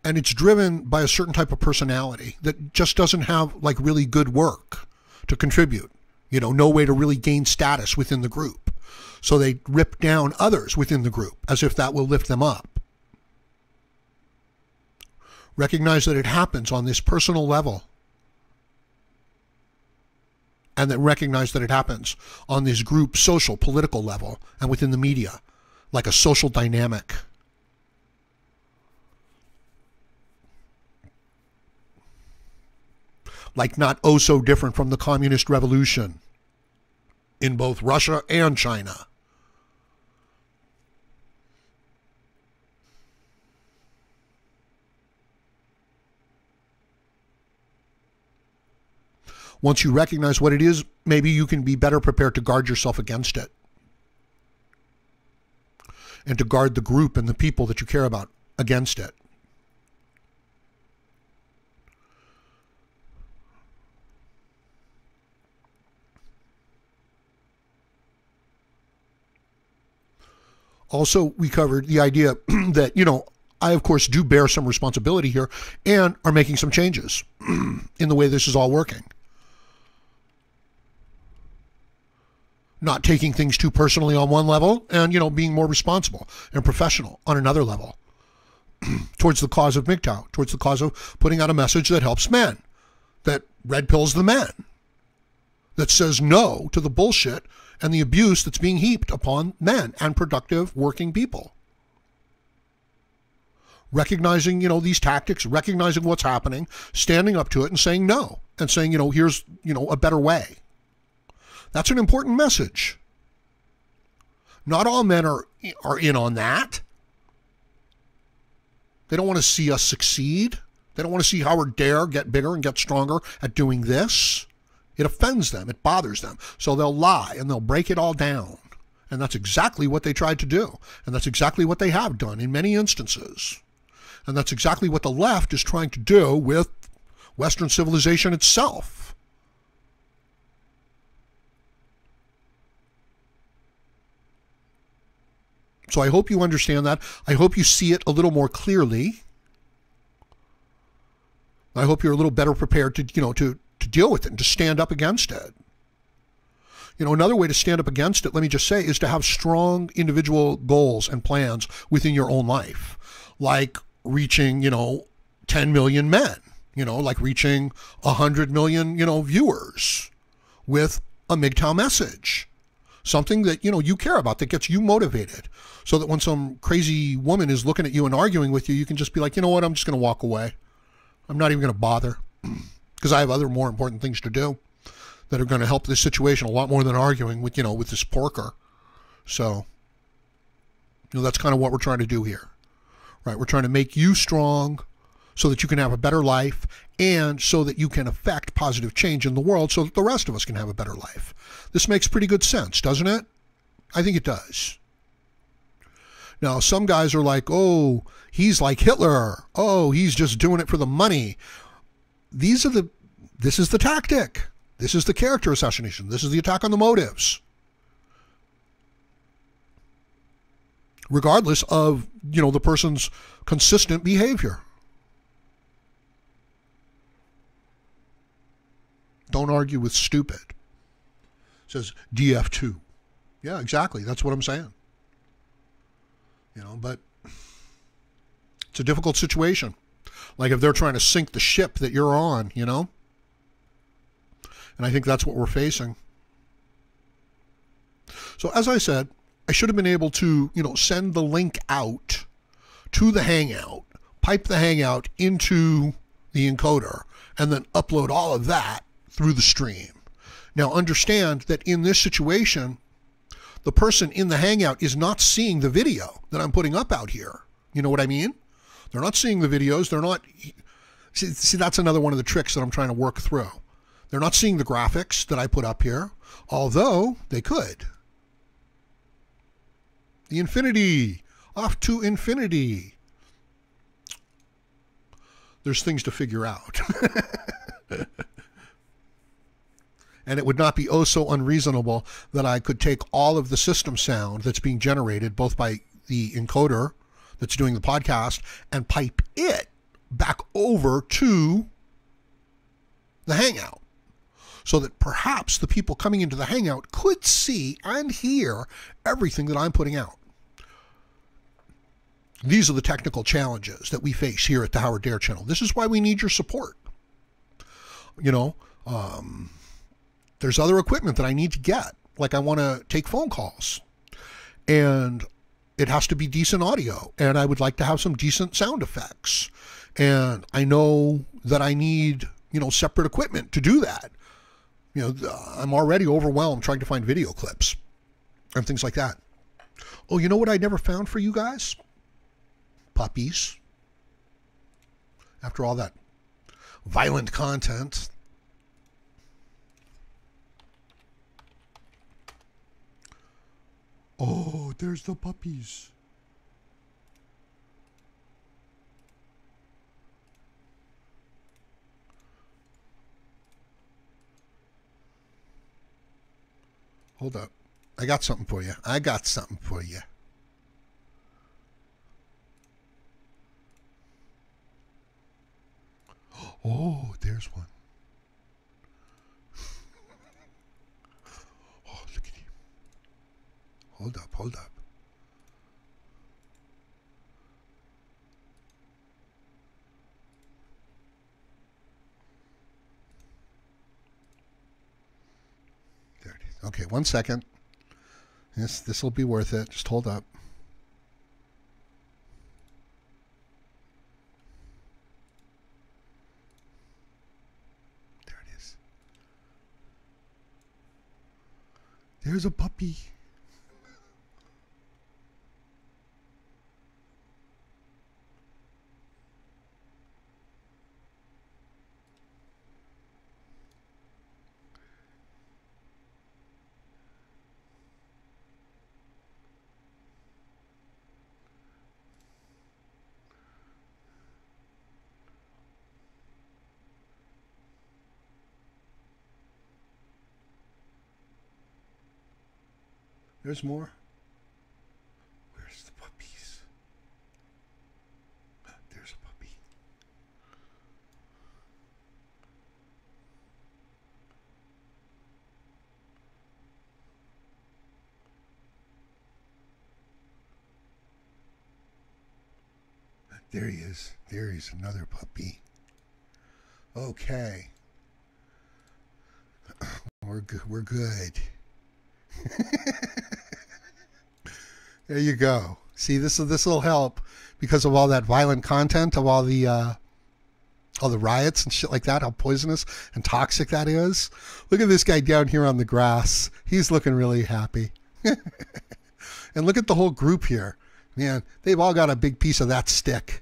And it's driven by a certain type of personality that just doesn't have really good work to contribute. No way to really gain status within the group. So they rip down others within the group as if that will lift them up. Recognize that it happens on this personal level. And then recognize that it happens on this group, social, political level, and within the media, like a social dynamic. Like not oh so different from the communist revolution in both Russia and China. Once you recognize what it is, maybe you can be better prepared to guard yourself against it. And to guard the group and the people that you care about against it. Also, we covered the idea that, I, of course, do bear some responsibility here and are making some changes in the way this is all working. Not taking things too personally on one level and, being more responsible and professional on another level towards the cause of MGTOW, towards the cause of putting out a message that helps men, that red pills the men, that says no to the bullshit and the abuse that's being heaped upon men and productive working people. Recognizing, these tactics, recognizing what's happening, standing up to it and saying no, and saying, here's, a better way. That's an important message. Not all men are in on that. They don't want to see us succeed. They don't want to see Howard Dare get bigger and get stronger at doing this. It offends them. It bothers them. So they'll lie and they'll break it all down. And that's exactly what they tried to do. And that's exactly what they have done in many instances. And that's exactly what the left is trying to do with Western civilization itself. So I hope you understand that. I hope you see it a little more clearly. I hope you're a little better prepared to, to deal with it and to stand up against it. You know, another way to stand up against it, let me just say, is to have strong individual goals and plans within your own life, like reaching, 10 million men, like reaching 100 million, viewers with a MGTOW message, something that, you care about, that gets you motivated, so that when some crazy woman is looking at you and arguing with you, you can just be like, you know what, I'm just going to walk away. I'm not even going to bother because I have other more important things to do that are going to help this situation a lot more than arguing with, with this porker. So, that's kind of what we're trying to do here, right? We're trying to make you strong so that you can have a better life and so that you can affect positive change in the world so that the rest of us can have a better life. This makes pretty good sense, doesn't it? I think it does. Now, some guys are like, oh, he's like Hitler. Oh, he's just doing it for the money. This is the tactic. This is the character assassination. This is the attack on the motives. Regardless of, the person's consistent behavior. Don't argue with stupid. It says DF2. Yeah, exactly. That's what I'm saying. But it's a difficult situation. Like if they're trying to sink the ship that you're on, And I think that's what we're facing. So as I said, I should have been able to, send the link out to the Hangout, pipe the Hangout into the encoder, and then upload all of that through the stream. Now understand that in this situation, the person in the Hangout is not seeing the video that I'm putting up out here. You know what I mean? They're not seeing the videos. They're not... See, that's another one of the tricks that I'm trying to work through. They're not seeing the graphics that I put up here, although they could. The infinity. Off to infinity. There's things to figure out. And it would not be oh so unreasonable that I could take all of the system sound that's being generated, both by the encoder that's doing the podcast, and pipe it back over to the Hangout, so that perhaps the people coming into the Hangout could see and hear everything that I'm putting out. These are the technical challenges that we face here at the Howard Dare channel. This is why we need your support. There's other equipment that I need to get. Like I want to take phone calls. And it has to be decent audio. And I would like to have some decent sound effects. And I know that I need, separate equipment to do that. I'm already overwhelmed trying to find video clips and things like that. Oh, you know what I never found for you guys? Puppies. After all that violent content. Oh, there's the puppies. Hold up. I got something for you. Oh, there's one. Oh, look at him. Hold up. There it is. Okay, 1 second. This will be worth it. Just hold up. There it is. There's a puppy. There's more. Where's the puppies? There's a puppy. There he is. There he's another puppy. Okay. We're good. We're good. There you go. See, this will help because of all that violent content of all the riots and shit like that. How poisonous and toxic that is. Look at this guy down here on the grass. He's looking really happy. And look at the whole group here. Man, they've all got a big piece of that stick.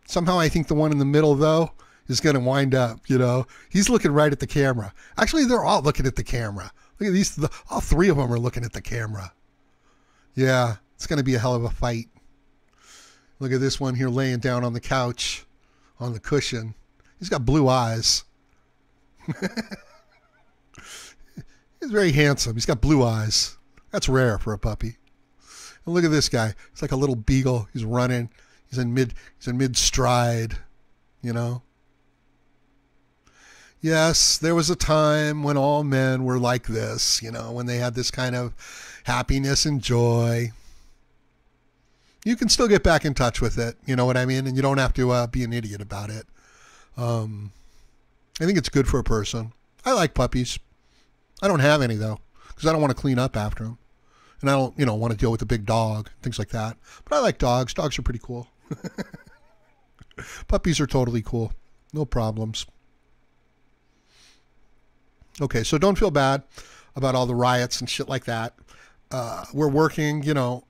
Somehow I think the one in the middle, though, is going to wind up, you know. He's looking right at the camera. Actually, they're all looking at the camera. Look at these. All three of them are looking at the camera. Yeah, it's going to be a hell of a fight. Look at this one here laying down on the couch, on the cushion. He's got blue eyes. He's very handsome. He's got blue eyes. That's rare for a puppy. And look at this guy. It's like a little beagle. He's running. He's in mid stride, you know. Yes, there was a time when all men were like this, you know, when they had this kind of happiness and joy. You can still get back in touch with it, you know what I mean? And you don't have to be an idiot about it. I think it's good for a person. I like puppies. I don't have any, though, because I don't want to clean up after them. And I don't, you know, want to deal with a big dog, things like that. But I like dogs. Dogs are pretty cool. Puppies are totally cool. No problems. Okay, so don't feel bad about all the riots and shit like that. We're working, you know,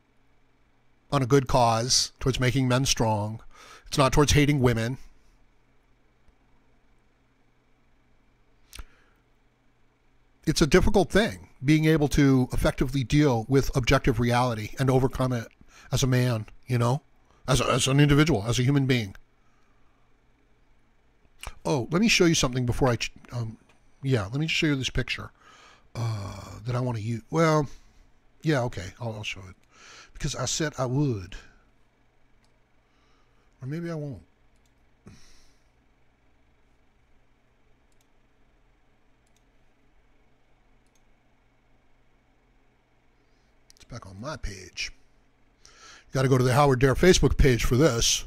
on a good cause towards making men strong. It's not towards hating women. It's a difficult thing, being able to effectively deal with objective reality and overcome it as a man, you know, as an individual, as a human being. Oh, let me show you something before I, yeah, let me just show you this picture that I want to use. Well, yeah, okay, I'll show it because I said I would, or maybe I won't. Back on my page. You got to go to the Howard Dare Facebook page for this.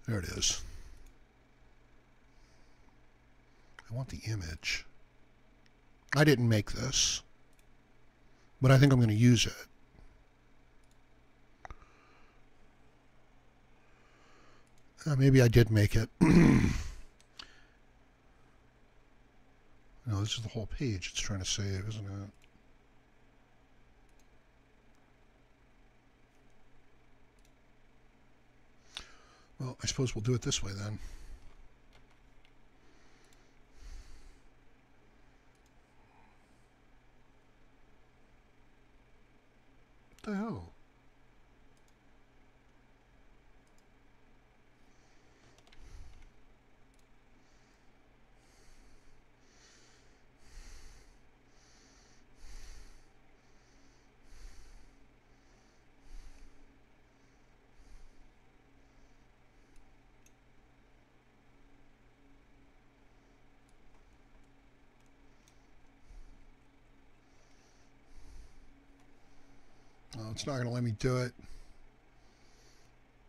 There it is. I want the image. I didn't make this, but I think I'm going to use it. Maybe I did make it. No, this is the whole page it's trying to save, isn't it? Well, I suppose we'll do it this way then. What the hell? It's not going to let me do it.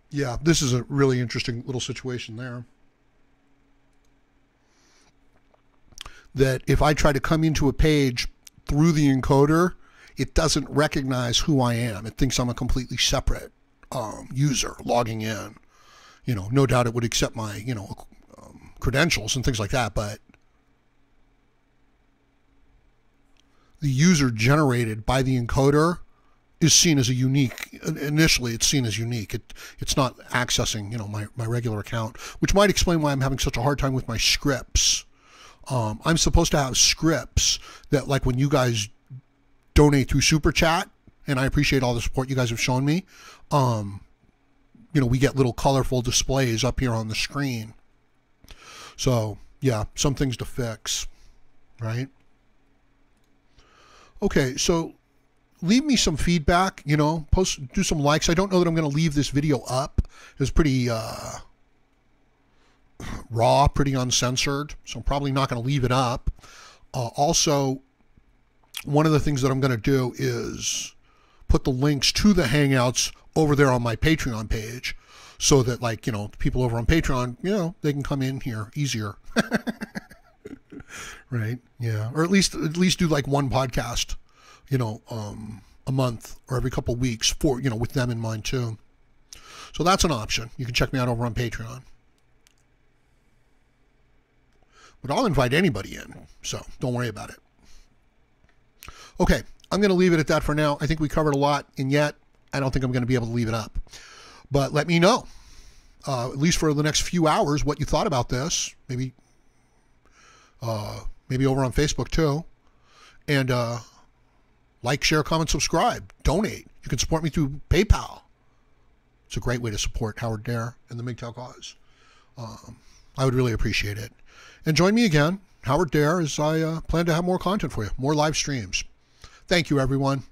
Yeah, this is a really interesting little situation there. That if I try to come into a page through the encoder, it doesn't recognize who I am. It thinks I'm a completely separate user logging in. You know, no doubt it would accept my, you know, credentials and things like that, but the user generated by the encoder is seen as a unique, initially it's seen as unique. It's not accessing, you know, my regular account, which might explain why I'm having such a hard time with my scripts. I'm supposed to have scripts that, like, when you guys donate through Super Chat, and I appreciate all the support you guys have shown me, you know, we get little colorful displays up here on the screen. So, yeah, some things to fix, right? Okay, so leave me some feedback, you know, do some likes. I don't know that I'm going to leave this video up. It was pretty raw, pretty uncensored, so I'm probably not going to leave it up. Also, one of the things that I'm going to do is put the links to the Hangouts over there on my Patreon page so that, like, you know, people over on Patreon, you know, they can come in here easier. Right? Yeah. Or at least do like one podcast, you know, a month or every couple of weeks for, you know, with them in mind too. So that's an option. You can check me out over on Patreon. But I'll invite anybody in, so don't worry about it. Okay, I'm going to leave it at that for now. I think we covered a lot, and yet I don't think I'm going to be able to leave it up. But let me know, at least for the next few hours, what you thought about this. Maybe over on Facebook too. And like, share, comment, subscribe, donate. You can support me through PayPal. It's a great way to support Howard Dare and the MGTOW cause. I would really appreciate it. And join me again, Howard Dare, as I plan to have more content for you, more live streams. Thank you, everyone.